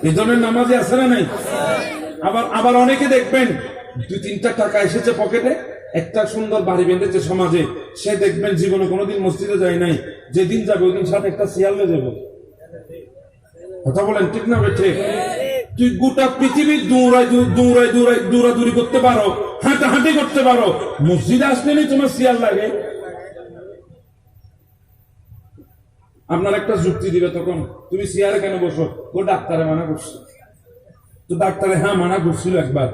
এই ধরনের নামাজি আছে না নাই? আবার আবার অনেকে দেখবেন 2-3টা টাকা এসেছে পকেটে, একটা সুন্দর বাড়ি বেঁধেছে সমাজে, সে দেখবেন জীবনে কোনোদিন মসজিদে যায় নাই, যেদিন যাবে ওই দিন সাথে একটা শিয়ালে যাবে। কথা বলেন ঠিক না ঠিক? তুই গোটা পৃথিবী দৌড়াদৌড়ি করতে পারো, হাঁটাহাঁটি করতে পারো, মসজিদে আসলেই তোমার শিয়াল লাগে। আপনার একটা যুক্তি দিবে তখন, তুমি চেয়ারে কেন বসো? ও ডাক্তারে মানা করছে। তো ডাক্তারে হ্যাঁ মানা করছিল একবার,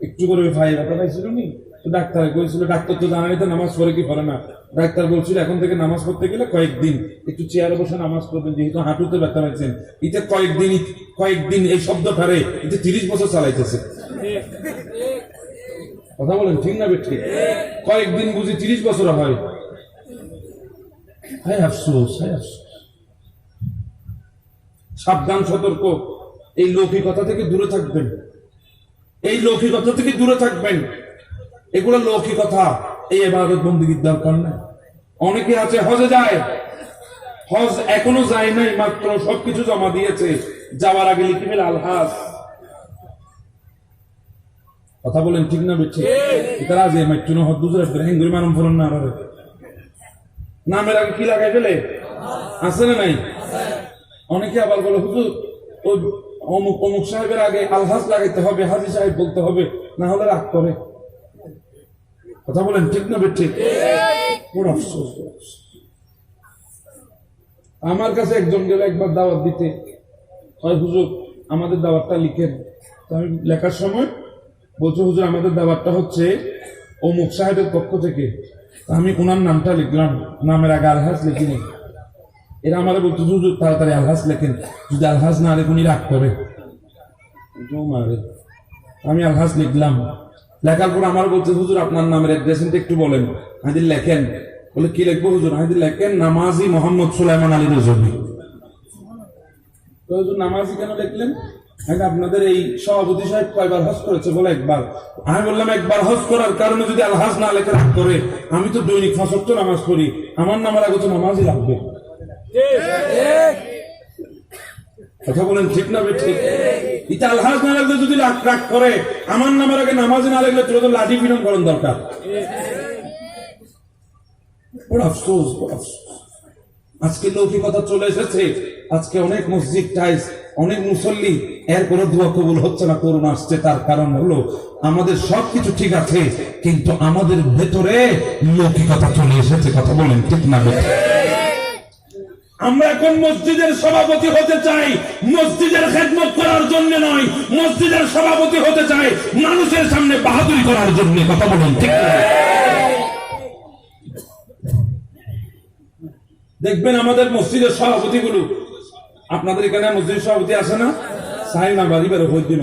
একটু করে ভাই ব্যথা পাইছিল নি, তো ডাক্তারে কইছিল, ডাক্তার তো জানানি তো নামাজ পড়ে কি পড়ে না। ডাক্তার বলছিল এখন থেকে নামাজ পড়তে গেলে কয়েকদিন একটু চেয়ারে বসে নামাজ পড়বেন, যেহেতু হাঁটুতে ব্যথা পাইছেন। এতে কয়েকদিন এই শব্দ ঠারে এতে 30 বছর চালাইতেছে। কথা বলেন ঠিক না ঠিক? কয়েকদিন বুঝি 30 বছর হয়। হায় আফসোস, হায় আফসোস। সাবধান, সতর্ক, এই লৌকিকতা থেকে দূরে থাকবেন, এই লৌকিকতা থেকে দূরে থাকবেন। এগুলো লৌকিকতা, এই ইবাদত বন্দেগীর দরকার নাই। অনেকে আছে হজে যায়, হজ এখনো যায় নাই, মাত্র সবকিছু জমা দিয়েছে, যাওয়ার আগে লিখে ফেলে আলহাজ। কথা বলেন ঠিক না বেঠি? এটা যে মাইচুনো হদ দুজরে হেঙ্গুরি মানম ফলন না রে, নামের আগে কি লাগাই ফেলে, আছে না নাই? অনেকে আবার বলে হুজুর ওই অমুক অমুক সাহেবের আগে আলহাজ লাগাইতে হবে, হাজি সাহেব বলতে হবে, না হলে রাগ করে। কথা বলেন ঠিক না ঠিক? বড় আফসোস। আমার কাছে একজন গেল একবার দাওয়াত দিতে, হয় হুজুর আমাদের দাওয়াতটা লিখেন। আমি লেখার সময় বলছে হুজুর আমাদের দাওয়াতটা হচ্ছে অমুক সাহেবের পক্ষ থেকে। আমি ওনার নামটা লিখলাম, নামের আগে আলহাজ লিখিনি। এরা আমার বলতো হুজুর তাড়াতাড়ি আলহাজ লেখেন, যদি আলহাজ না লেখুন রাগ করে। আমি আলহাজ লিখলাম, লেখার পর আমার বলছে হুজুর আপনার নামের অ্যাড্রেসটা একটু বলেন। আমি লেখেন, বলে কি লিখবো হুজুর? আমি লেখেন নামাজি মোহাম্মদ সুলাইমান আলী রেজভী। নামাজি কেন লিখলেন? আপনাদের এই সভাপতি সাহেব কয়বার হজ করেছে? বলে একবার। আমি বললাম একবার হজ করার কারণে যদি আলহাজ না লেখা করে, আমি তো দৈনিক 5 ওয়াক্ত নামাজ পড়ি, আমার নামের আগে তো নামাজই লাগবে। কথা বলেন ঠিক না ঠিক? এটা আলহাজ না লাগলে যদি রাগ করে, আমার নামের আগে নামাজে না লাগলে তোর তো লাঠি পিটন করার দরকার। বড় আফসোস, বড় আফসোস। আজকে লৌকিকতা চলে এসেছে। আজকে অনেক মসজিদ টাইস, অনেক মুসল্লি, এর কোনো দোয়া কবুল হচ্ছে না, করুণ আসছে। তার কারণ হলো আমাদের সবকিছু ঠিক আছে, কিন্তু আমাদের ভেতরে লৌকিকতা চলে এসেছে। কথা বলেন ঠিক না? আমরা এখন মসজিদের সভাপতি হতে চাই, মসজিদের খেদমত করার জন্য নয়। মসজিদের সভাপতি হতে চাই মানুষের সামনে বাহাদুরি করার জন্য। কথা বলেন ঠিক না? দেখবেন আমাদের মসজিদের সভাপতি গুলো, আপনাদের এখানে মসজিদের সভাপতি আসে না, সাই না বাড়ি বেরো হই দিন,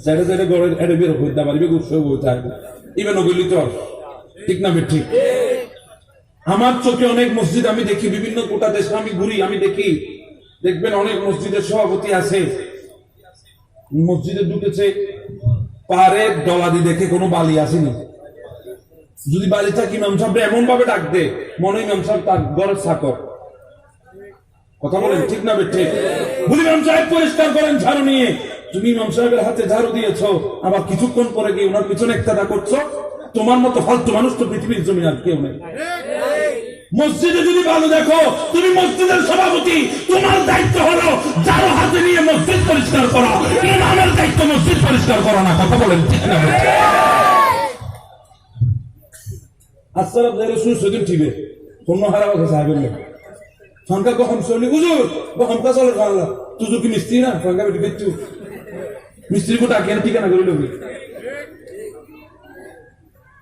যেটা যেটা গড়ের এড়ে বেরো হইতে পারবে, উৎসব হইতে আসবে, ইভেন ওগুলি তো ঠিক না ঠিক? আমার চোখে অনেক মসজিদ আমি দেখি, বিভিন্ন গোটা দেশে আমি ঘুরি, আমি দেখি, দেখবেন অনেক মসজিদের সভাপতি আছে, মসজিদে ঢুকেছে, পাহাড়ে ডলাদি দেখে কোনো বালি আসেনি। যদি বালি থাকে ইমাম সাহেব এমন ভাবে ডাক দে, মনে ইমাম সাহেব তার ঘরের চাকর। কথা বলেন ঠিক না ঠিক? বলি ইমাম সাহেব পরিষ্কার করেন ঝাড়ু নিয়ে। তুমি ইমাম সাহেবের হাতে ঝাড়ু দিয়েছ, আবার কিছুক্ষণ পরে গিয়ে ওনার পিছনে একটা করছো। তোমার মতো ফালতু মানুষ তো পৃথিবীর জমি আর কেউ নেই। মসজিদে যদি ভালো দেখো, তুমি মসজিদের সভাপতি, তোমার দায়িত্ব হলো ঝাড়ু হাতে নিয়ে মসজিদ পরিষ্কার করা। ইমামের দায়িত্ব মসজিদ পরিষ্কার করা না। কথা বলেন ঠিক না? আচ্ছা সেদিন ঠিক কোনো হারা সাহেবের ফাঙ্কা কখন চলি হুজুর ফাঙ্কা চলে ফাঙ্কা তুই কি মিস্ত্রি না ফাঙ্কা বেটি বেচু মিস্ত্রি को डाकिया ঠিকানা করে লোক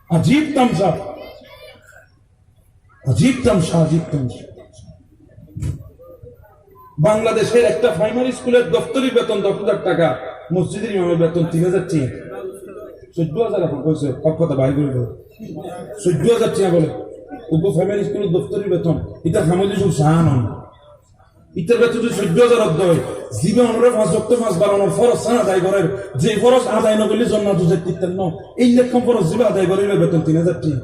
अजीब तमसा, अजीब तमसा, अजीब तमसा। বাংলাদেশের একটা প্রাইমারি স্কুলের দপ্তরি বেতন 10,000 টাকা, মসজিদের ইমামের বেতন 3,000 টাকা। 14,000 এখন কইছে কথা বাইরে করে 14,000 টাকা বলে উপ প্রাইমারি স্কুলের দপ্তরি বেতন। এটা সামগ্রিক সব সাহান ইটার বেতন যদি 14,000 অধ্যায় জীবনের 5 ওয়াক্ত 5 বারানোর ফরজ সান আদায় করেন, যে ফরজ আদায় না করলে জান্নাত যেতে না, এই লেখম ফরজ জীব আদায় করিলে বেতন 3,000 টাকা।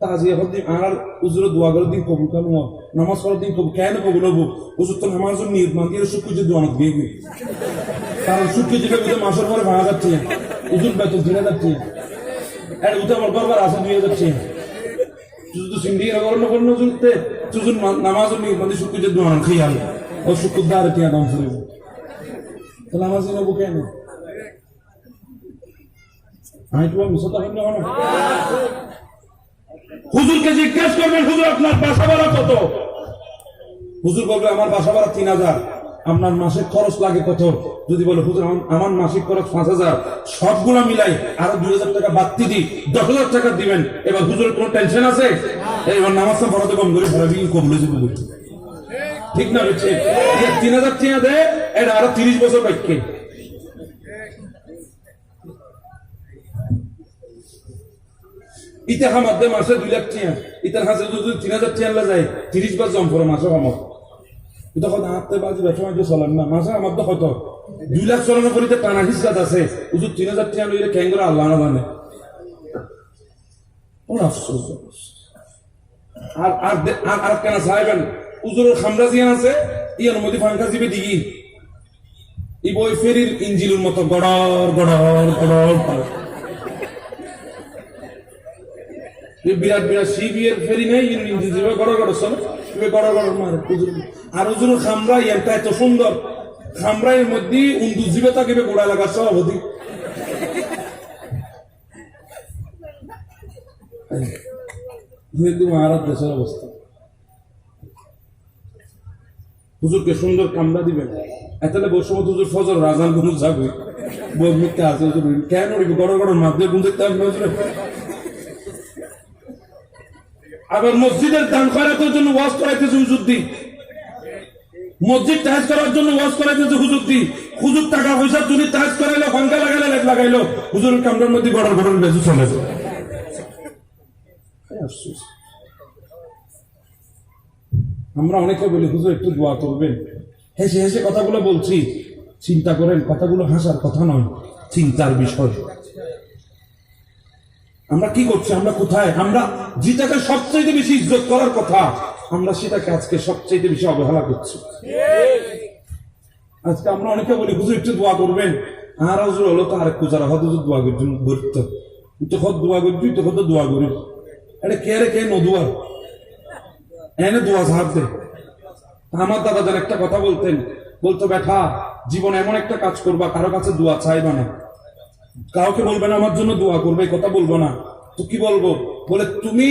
তাজি এখন দিন আর উজুরে দোয়া করে দিন কবুল কেন নামাজ পড়ার দিন কবুল কেন কবুল হবো উজুর তো নামাজ নিয়ত মান দিয়ে শুক্র যে দোয়ানত গিয়ে গিয়ে, কারণ শুক্র যেটা বুঝে মাসের পরে ভাঙা যাচ্ছে উজুর বেতন 3,000 টাকা। আর উঠে আমার বারবার আছে 2,000 টাকা। তুই সিন্ডিকে করেন না করেন উজুরতে তুজুর নামাজ নিয়ত মান দিয়ে শুক্র যে দোয়ানত খেয়াল ও শুক্র দাঁড়ে টিয়া দাম ফুরিব, তাহলে নামাজ নেবো কেন? আমি তোমার মিশো তখন যখন হুজুরকে জিজ্ঞেস করবেন, হুজুর আপনার বাসা ভাড়া কত? হুজুর বলবে আমার বাসা ভাড়া 3,000। আপনার মাসিক খরচ লাগে কত? যদি বলে হুজুর আমার মাসিক খরচ 5,000, সবগুলো মিলাই আরো 2,000 টাকা বাড়তি দিই, 10,000 টাকা দিবেন। এবার হুজুরের কোনো টেনশন আছে? এবার নামাজটা পড়াতে কম করে ভাড়া বিক্রি কম হয়েছে বুঝুন, ঠিক না? হচ্ছে 3,000 টাকা দেয়, এটা আরো 30 বছর বাক্যে। ইতে হামার দেয় মাসে 2 লাখ টাকা, ইতার হাসে যদি 3,000 টাকা যায় 30 বার জম পড়ে মাসে হামার। এটা কত হাতে বাজি ব্যবসা বাণিজ্য চলেন না, মাসে আমার তো কত 2 লাখ চলানো করিতে টানা হিসাব আছে, হুজুর 3,000 টাকা লইলে কেন করে আল্লাহ না জানে। আফসোস। আর আর আর কেন সাহেবেন হুজুরের খামরা জিয়ান আছে, ইয়ার মধ্যে ফাঙ্কা জিবে দিগি এই বই ফেরির ইঞ্জিনের মতো গড়র গড়র গড়র করে। বিরাট বিরাট সিবিএর ফেরি নেই, ইঞ্জিন জিবে গড়র গড়র চলে, গড়র গড়র মারে হুজুর। আর হুজুরের খামরা ইয়ারটা এত সুন্দর, খামরার মধ্যে উন্দু জিবে তাকিবে গোড়া লাগা সভাপতি। মহারাজ দেশের অবস্থা। হুজুরকে সুন্দর কামরা দিবেন, এতলে বসে হুজুর ফজর রাজান গুরু যাবে মিথ্যা আছে কেন গড় গড় মাধ্যমে গুনতে। আবার মসজিদের দান খয়রাতের জন্য ওয়াজ করাইতেছে হুজুর দি, মসজিদ টাচ করার জন্য ওয়াজ করাইতেছে হুজুর দি। হুজুর টাকা পয়সা যদি টাচ করাইলো, ফাঙ্কা লাগাইলো, লেট লাগাইলো, হুজুরের কামরার মধ্যে গড় গড় বেশি চলে যায়। আমরা অনেকে বলি হুজুর একটু দোয়া করবেন, হেসে হেসে কথাগুলো বলছি, চিন্তা করেন কথাগুলো হাসার কথা নয়, চিন্তার বিষয়। আমরা কি করছি, আমরা কোথায়? আমরা যেটাকে সবচেয়ে বেশি ইজ্জত করার কথা, আমরা সেটাকে আজকে সবচেয়ে বেশি অবহেলা করছি। আজকে আমরা অনেকে বলি হুজুর একটু দোয়া করবেন, আর হুজুর হলো তো আরেক পূজারা হয়তো দোয়া করছেন করতে, তখন দোয়া করবি তখন তো দোয়া করি, এটা কে রে কে নদুয়া এনে দোয়া ঝাড় দে। আমার দাদা যার একটা কথা বলতেন, বলতো বেটা জীবন এমন একটা কাজ করবা, কারো কাছে দোয়া চাইবা না, কাউকে বলবে না আমার জন্য দোয়া করবে, কথা বলবো না। তো কি বলবো? বলে তুমি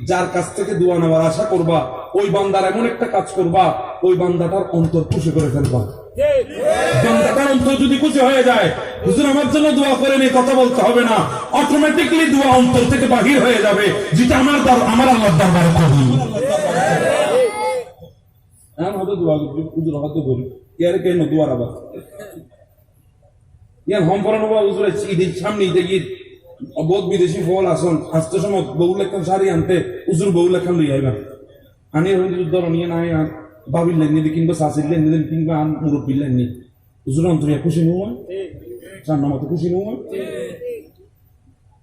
যার কাছ থেকে দোয়া নেওয়ার আশা করবা, ওই বান্দার এমন একটা কাজ করবা, ওই বান্দাটার অন্তর খুশি করে ফেলবা। বান্দাটার অন্তর যদি খুশি হয়ে যায়, হুজুর আমার জন্য দোয়া করেন এই কথা বলতে হবে না, অটোমেটিক্যালি দোয়া অন্তর থেকে বাহির হয়ে যাবে, যেটা আমার আল্লাহর দরবারে কবুল। এখন হয়তো দোয়া করবি হুজুর হয়তো করি ইয়ার কেন দোয়ার আবার ইয়ার হম পড়ানো বা হুজুর ঈদের সামনে ঈদে গিয়ে বহুত বিদেশি ফল আসন আসতে সময় বউ লেখান শাড়ি আনতে হুজুর বউ লেখান লই আইবা আনি ধর নিয়ে নাই বাবির লাইন নিদি কিংবা শাশির লাইন নিলেন কিংবা মুরব্বীর লাইন নি হুজুর অন্তরিয়া খুশি নয়, চার নামাতে খুশি নয়।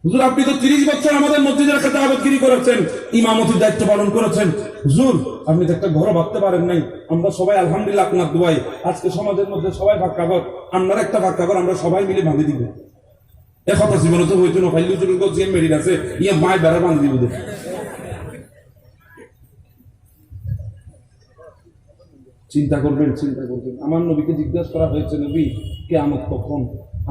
হুজুর আপনি তো 30 বছর আমাদের মসজিদের কাছে আবাদগিরি করেছেন, ইমামতির দায়িত্ব পালন করেছেন, হুজুর আপনি তো একটা ঘর ভাবতে পারেন নাই। আমরা সবাই আলহামদুলিল্লাহ আপনার দোয়াই আজকে সমাজের মধ্যে সবাই ভাগ কাগর, আপনার একটা ভাগ কাগর আমরা সবাই মিলে ভাঙে দিব। একথা জীবনে তো হইতো না, ফাইল হুজুরের যে মেরিট আছে ইয়ে মায়ের বেড়া বাঁধে দিব। চিন্তা করবেন, চিন্তা করবেন। আমার নবীকে জিজ্ঞাসা করা হয়েছে নবী কিয়ামত কখন?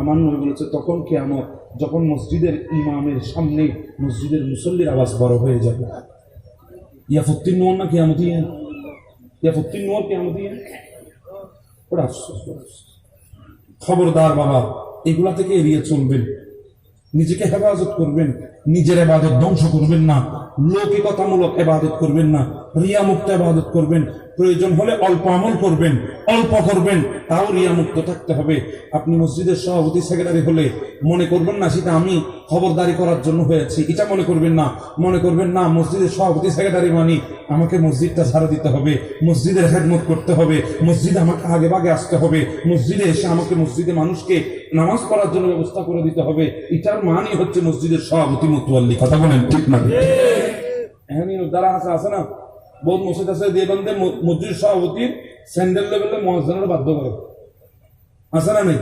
আমার নবী বলেছে তখন কিয়ামত যখন মসজিদের ইমামের সামনে মসজিদের মুসল্লির আওয়াজ বড় হয়ে যাবে। ইয়া ফুত্তির নোয়ার না কিয়ামতি, ইয়া ফুত্তির নোয়ার কিয়ামতি। ওরা আফসোস। খবরদার বাবা, এগুলা থেকে এড়িয়ে চলবেন, নিজেকে হেফাজত করবেন, নিজের ইবাদত ধ্বংস করবেন না, লৌকিকতামূলক ইবাদত করবেন না। রিয়া মুক্ত ইবাদত করবেন, প্রয়োজন হলে অল্প আমল করবেন, অল্প করবেন, তাও রিয়া মুক্ত থাকতে হবে। আপনি মসজিদের সভাপতি সেক্রেটারি হলে মনে করবেন না সেটা আমি খবরদারি করার জন্য হয়েছি, এটা মনে করবেন না। মনে করবেন না মসজিদের সভাপতি সেক্রেটারি মানি আমাকে মসজিদটা ছাড়া দিতে হবে, মসজিদের খেদমত করতে হবে, মসজিদে আমাকে আগে ভাগে আসতে হবে, মসজিদে এসে আমাকে মসজিদে মানুষকে নামাজ পড়ার জন্য ব্যবস্থা করে দিতে হবে। এটার মানই হচ্ছে মসজিদের সভাপতি মুতওয়াল্লি। কথা বলেন ঠিক না? এখন দ্বারা আছে না, বহুত মসজিদ আছে দিয়ে বান্ধে মসজিদ সভাপতির স্যান্ডেল লেভেলে মুয়াজ্জিনের বাধ্য করে, আছে না? নেই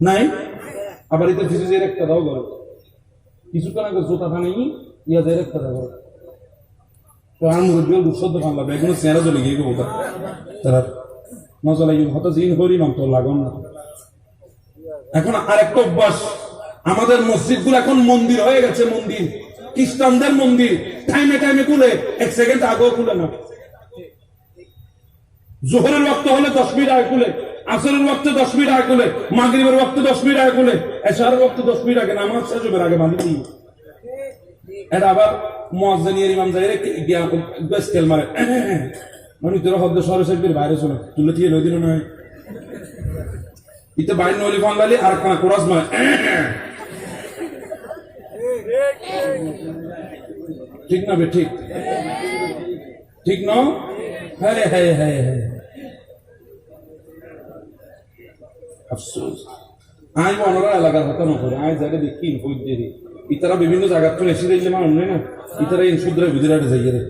নাই? আবার এটা কিছু যে একটা দাও করে কিছুক্ষণ আগে জোতা খানি ইয়া যে একটা দাও তো আর মুরব্বী দুঃসদ্য খানলা বেগুলো চেহারা চলে গিয়ে ওটা তারা মজা লাগে হয়তো জিন করি নাম তো লাগুন না। এখন আরেকটা অভ্যাস, আমাদের মসজিদগুলো এখন মন্দির হয়ে গেছে, মন্দির, খ্রিস্টানদের মন্দির। টাইমে টাইমে খুলে, এক সেকেন্ড আগেও খুলে না। জোহরের ওয়াক্ত হলে 10 মিনিট আগে খুলে, আসরের ওয়াক্তে 10 মিনিট আগে খুলে, মাগরিবের ওয়াক্তে 10 মিনিট আগে খুলে, এশারের ওয়াক্তে 10 মিনিট আগে, নামাজ শেষ হবে আগে বাঁধি দিই। এটা আবার মুয়াজ্জিনের ইমাম যাইরে গিয়া স্কেল মারে, মানে তোরা হদ্দ শহরে শরীফের বাইরে চলে তুলে দিয়ে লই দিল না ইতে বাইরে নলি ফাঙ্গালি আর কানা কোরাস মারে, ঠিক না? ঠিক ঠিক না? হ্যাঁ হ্যাঁ হ্যাঁ হ্যাঁ আফসোস আই মনোরা এলাকার হতো না করে আই জায়গা দেখি ইনফুদ্দেরি ইতারা বিভিন্ন জায়গার তো এসে দেখলে মানুষ নেই না, ইতারা ইনসুদ্রে গুজরাটে যাইয়ে রে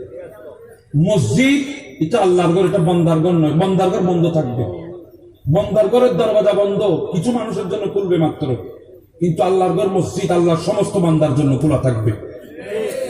মসজিদ এটা আল্লাহর ঘর, এটা বন্দার ঘর নয়। বন্দার ঘর বন্ধ থাকবে, বন্দার ঘরের দরওয়াজা বন্ধ কিছু মানুষের জন্য খুলবে মাত্র, কিন্তু আল্লাহর ঘর মসজিদ আল্লাহর সমস্ত বান্দার জন্য খোলা থাকবে।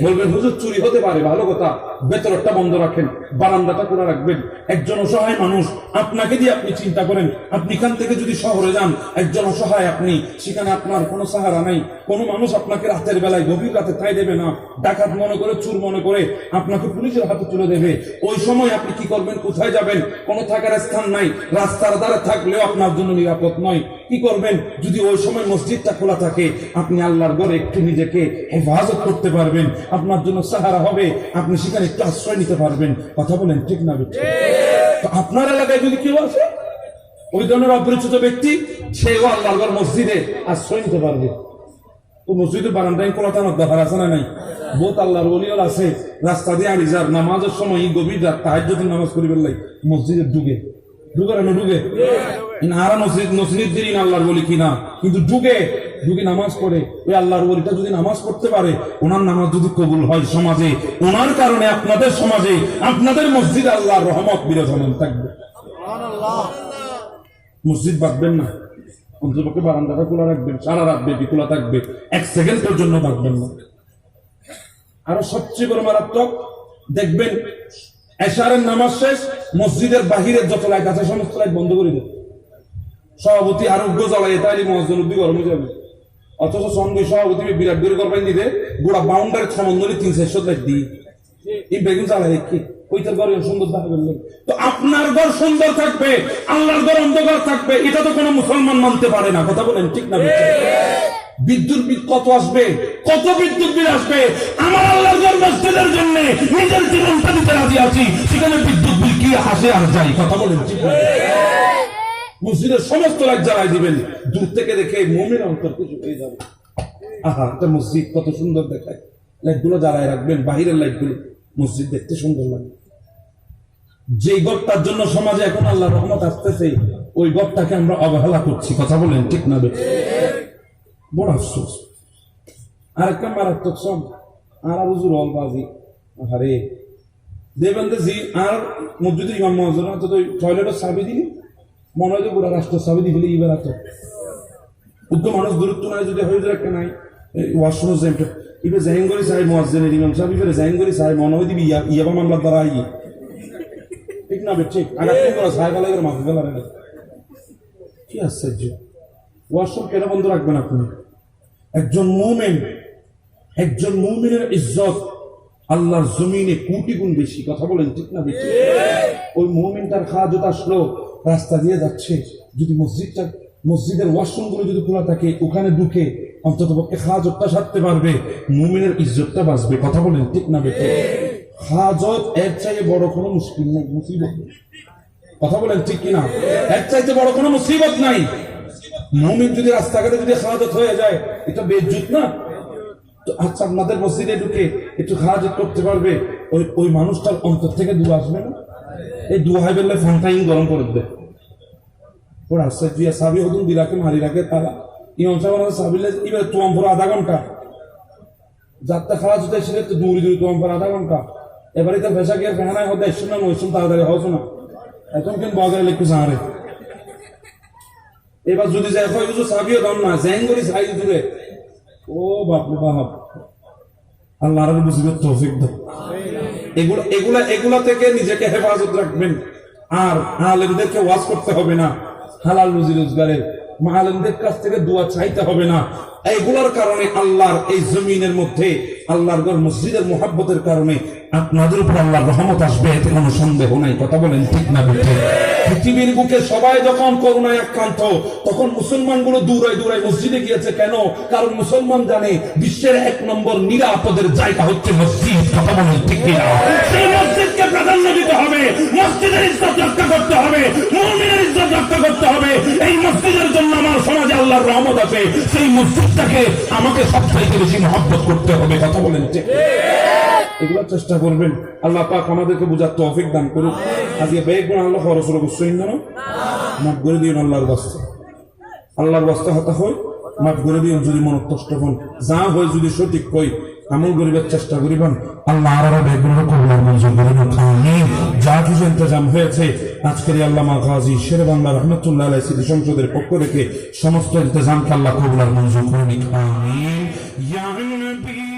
বলবেন হুজুর চুরি হতে পারে, ভালো কথা, ভেতরটা বন্ধ রাখেন, বারান্দাটা খোলা রাখবেন। একজন অসহায় মানুষ আপনাকে দিয়ে আপনি চিন্তা করেন, আপনি এখান থেকে যদি শহরে যান, একজন অসহায় আপনি, সেখানে আপনার কোনো সাহারা নাই, কোনো মানুষ আপনাকে রাতের বেলায় গভীর রাতে ঠাঁই দেবে না, ডাকাত মনে করে, চুর মনে করে আপনাকে পুলিশের হাতে তুলে দেবে। ওই সময় আপনি কি করবেন? কোথায় যাবেন? কোনো থাকার স্থান নাই, রাস্তার ধারে থাকলেও আপনার জন্য নিরাপদ নয়। কি করবেন? যদি ওই সময় মসজিদটা খোলা থাকে, আপনি আল্লাহর ঘরে একটু নিজেকে হেফাজত করতে পারবেন, আপনার জন্য সাহারা হবে, আপনি সেখানে একটু আশ্রয় নিতে পারবেন। কথা বলেন ঠিক না? তো আপনার এলাকায় যদি কেউ আসে ওই ধরনের অপরিচিত ব্যক্তি, সেও আল্লাহর ঘর মসজিদে আশ্রয় নিতে পারবে। তো মসজিদের বারান্দায় খোলা থাকার দরকার আছে না নাই? বহুত আল্লাহর ওলিও আছে রাস্তা দিয়ে আড়ি যার নামাজের সময় গভীর রাত তাহাজ্জুদের নামাজ করিবেন লাই মসজিদের ঢুকে আর মসজিদ দিন আল্লাহর বলি কিনা, কিন্তু ঢুকে নামাজ পড়ে। ওই আল্লাহর বলিটা যদি নামাজ পড়তে পারে, ওনার নামাজ যদি কবুল হয় সমাজে, ওনার কারণে আপনাদের সমাজে, আপনাদের মসজিদে আল্লাহর রহমত বিরাজমান থাকবে। মসজিদ বাঁধবেন না, অন্ততপক্ষে বারান্দাটা খোলা রাখবেন, সারা রাত ব্যাপী খোলা থাকবে, 1 সেকেন্ডের জন্য থাকবেন না। আরো সবচেয়ে বড় মারাত্মক দেখবেন, এশারের নামাজ শেষ, মসজিদের বাহিরের যত লাইট আছে সমস্ত লাইট বন্ধ করে দেবে। সভাপতি আরোগ্য জ্বালাই তাইলে মসজিদ উদ্দি গরমে যাবে, অথচ সঙ্গে সভাপতি বিরাট করে করবেন দিতে গোড়া বাউন্ডারি সমন্দরে 300 লাইট দিই এই বেগুন জ্বালাই দেখি ওইটার ঘরে সুন্দর থাকবে। তো আপনার ঘর সুন্দর থাকবে, আল্লাহর ঘর অন্ধকার থাকবে, এটা তো কোনো মুসলমান মানতে পারে না। কথা বলেন ঠিক না? বিদ্যুৎ বিল কত আসবে, কত বিদ্যুৎ বিল আসবে? আমার আল্লাহর ঘর মসজিদের জন্য নিজের জীবনটা দিতে রাজি আছি, সেখানে বিদ্যুৎ বিল কি আসে আর যায়? কথা বলেন ঠিক না? মসজিদের সমস্ত লাইট জ্বালাই দিবেন, দূর থেকে দেখে মুমিনের অন্তর কিছু হয়ে যাবে। আহা, এটা মসজিদ কত সুন্দর দেখায়, লাইটগুলো জ্বালায় রাখবেন, বাহিরের লাইটগুলো, মসজিদ দেখতে সুন্দর লাগে। যে গড়টার জন্য সমাজে এখন আল্লাহর রহমত আসতেছে, ওই গড়টাকে আমরা অবহেলা করছি। কথা বলেন ঠিক না? বড় আফসোস। আরেকটা মারাত্মক সব আর হুজুর অলবাজি, আরে দেবেন জি আর মসজিদের ইমাম মুয়াজ্জিন তো টয়লেটের চাবি দিলি মনে হয় যে পুরা রাষ্ট্র চাবি দিয়ে ফেলে ইবার তো উদ্য মানুষ দূরত্ব নাই, যদি হয়ে যায় একটা নাই ওয়াশরুম যেমটা ইবে জাহিঙ্গরি সাহেব মুয়াজ্জিনের ইমাম সাহেব ইবে জাহিঙ্গরি সাহেব মনে হয় দিবি ইয়াবা মামলার দ্বারা আইয়ে, ঠিক না? ঠিক আঘাত করা সাহেব আলাইয়ের মাফি ফেলা রে, কি আশ্চর্য! ওয়াশরুম কেন বন্ধ রাখবেন আপনি? একজন মুমিনের ইজ্জত আল্লাহর জমিনে কোটি গুণ বেশি। কথা বলেন ঠিক না? বেশি। ওই মুমিনটার হাজত আসলো, রাস্তা দিয়ে যাচ্ছে, যদি মসজিদের ওয়াশরুম গুলো যদি খোলা থাকে, ওখানে ঢুকে অন্তত পক্ষে হাজতটা সারতে পারবে, মুমিনের ইজ্জতটা বাঁচবে। কথা বলেন ঠিক না? বেশি। হাজত এর চাইতে বড় কোনো মুশকিল নাই, মুসিবত নেই। কথা বলেন ঠিক কিনা? এর চাইতে বড় কোনো মুসিবত নাই। মুমিন যদি রাস্তাঘাটে যদি হাজত হয়ে যায়, এটা বেজ্জুত না? তো আচ্ছা, আপনাদের মসজিদে ঢুকে একটু হাজত করতে পারবে, ওই মানুষটার অন্তর থেকে দোয়া আসবে না? এই দোয়া হয় বললে ফান্টাইন গরম করে দেবে। ওর আশ্চর্য সাবি হতুন দিলাকে মারি রাখে তারা ইমাম সাহেব সাবিলে এবার তোমার পর আধা ঘন্টা যাত্রা খাওয়া যেতে ছিল তো দূরে দূরে তোমার পর আধা ঘন্টা। এবারে তো ভেসা গিয়ে ফেহানায় হতে এসছো না নইসুন তাড়াতাড়ি হওয়া না এখন কিন্তু বাজারে লিখু সাহারে। এবার যদি যাই হয় কিছু সাবিও দাম না জ্যাং করি সাই দূরে। ও বাপরে বাপ, আল্লাহ আর বুঝবে তৌফিক দাও। এগুলা থেকে নিজেকে হেফাজত রাখবেন। আর আলেমদেরকে ওয়াজ করতে হবে না, হালাল রুজি রোজগারের আলেমদের কাছ থেকে দোয়া চাইতে হবে না। এইগুলোর কারণে আল্লাহর এই জমিনের মধ্যে আল্লাহর ঘর মসজিদের মুহাব্বতের কারণে আপনাদের উপর আল্লাহর রহমত আসবে, এতে কোনো সন্দেহ নাই। কথা বলেন ঠিক না বেঠিক? পৃথিবীর বুকে সবাই যখন করোনায় আক্রান্ত, তখন মুসলমানগুলো দূরায় দূরায় মসজিদে গিয়েছে কেন? কারণ মুসলমান জানে বিশ্বের 1 নম্বর নিরাপদের জায়গা হচ্ছে মসজিদ। কথা বলেন ঠিক কিনা? সেই মসজিদকে প্রাধান্য দিতে হবে, মসজিদের ইজ্জত রক্ষা করতে হবে, মুমিনের ইজ্জত রক্ষা করতে হবে। এই মসজিদের জন্য আমার সমাজে আল্লাহর রহমত আছে, সেই মসজিদটাকে আমাকে সবচাইতে বেশি মহব্বত করতে হবে। কথা বলেন ঠিক? এগুলো চেষ্টা করবেন। আল্লাহ পাক আমাদেরকে বুঝার তৌফিক দান করুক। আজকে বেগুন আল্লাহ খরচ অবশ্যই না মাফ করে দিন আল্লাহর বাস্তে। আল্লাহর বাস্তে হতা হয় মাফ করে দিন। যদি মন কষ্ট হন যা হয় যদি সঠিক কই আমল করিবার চেষ্টা করিবেন। আল্লাহ আরো বেগুন কবুল মঞ্জুর করে আমিন। যা কিছু ইন্তজাম হয়েছে আজকের আল্লামা গাজী শেরে বাংলা রহমতুল্লাহ আলাইহি স্মৃতি সংসদের পক্ষ থেকে সমস্ত ইন্তজামকে আল্লাহ কবুল মঞ্জুর করে আমিন। ইয়া নবী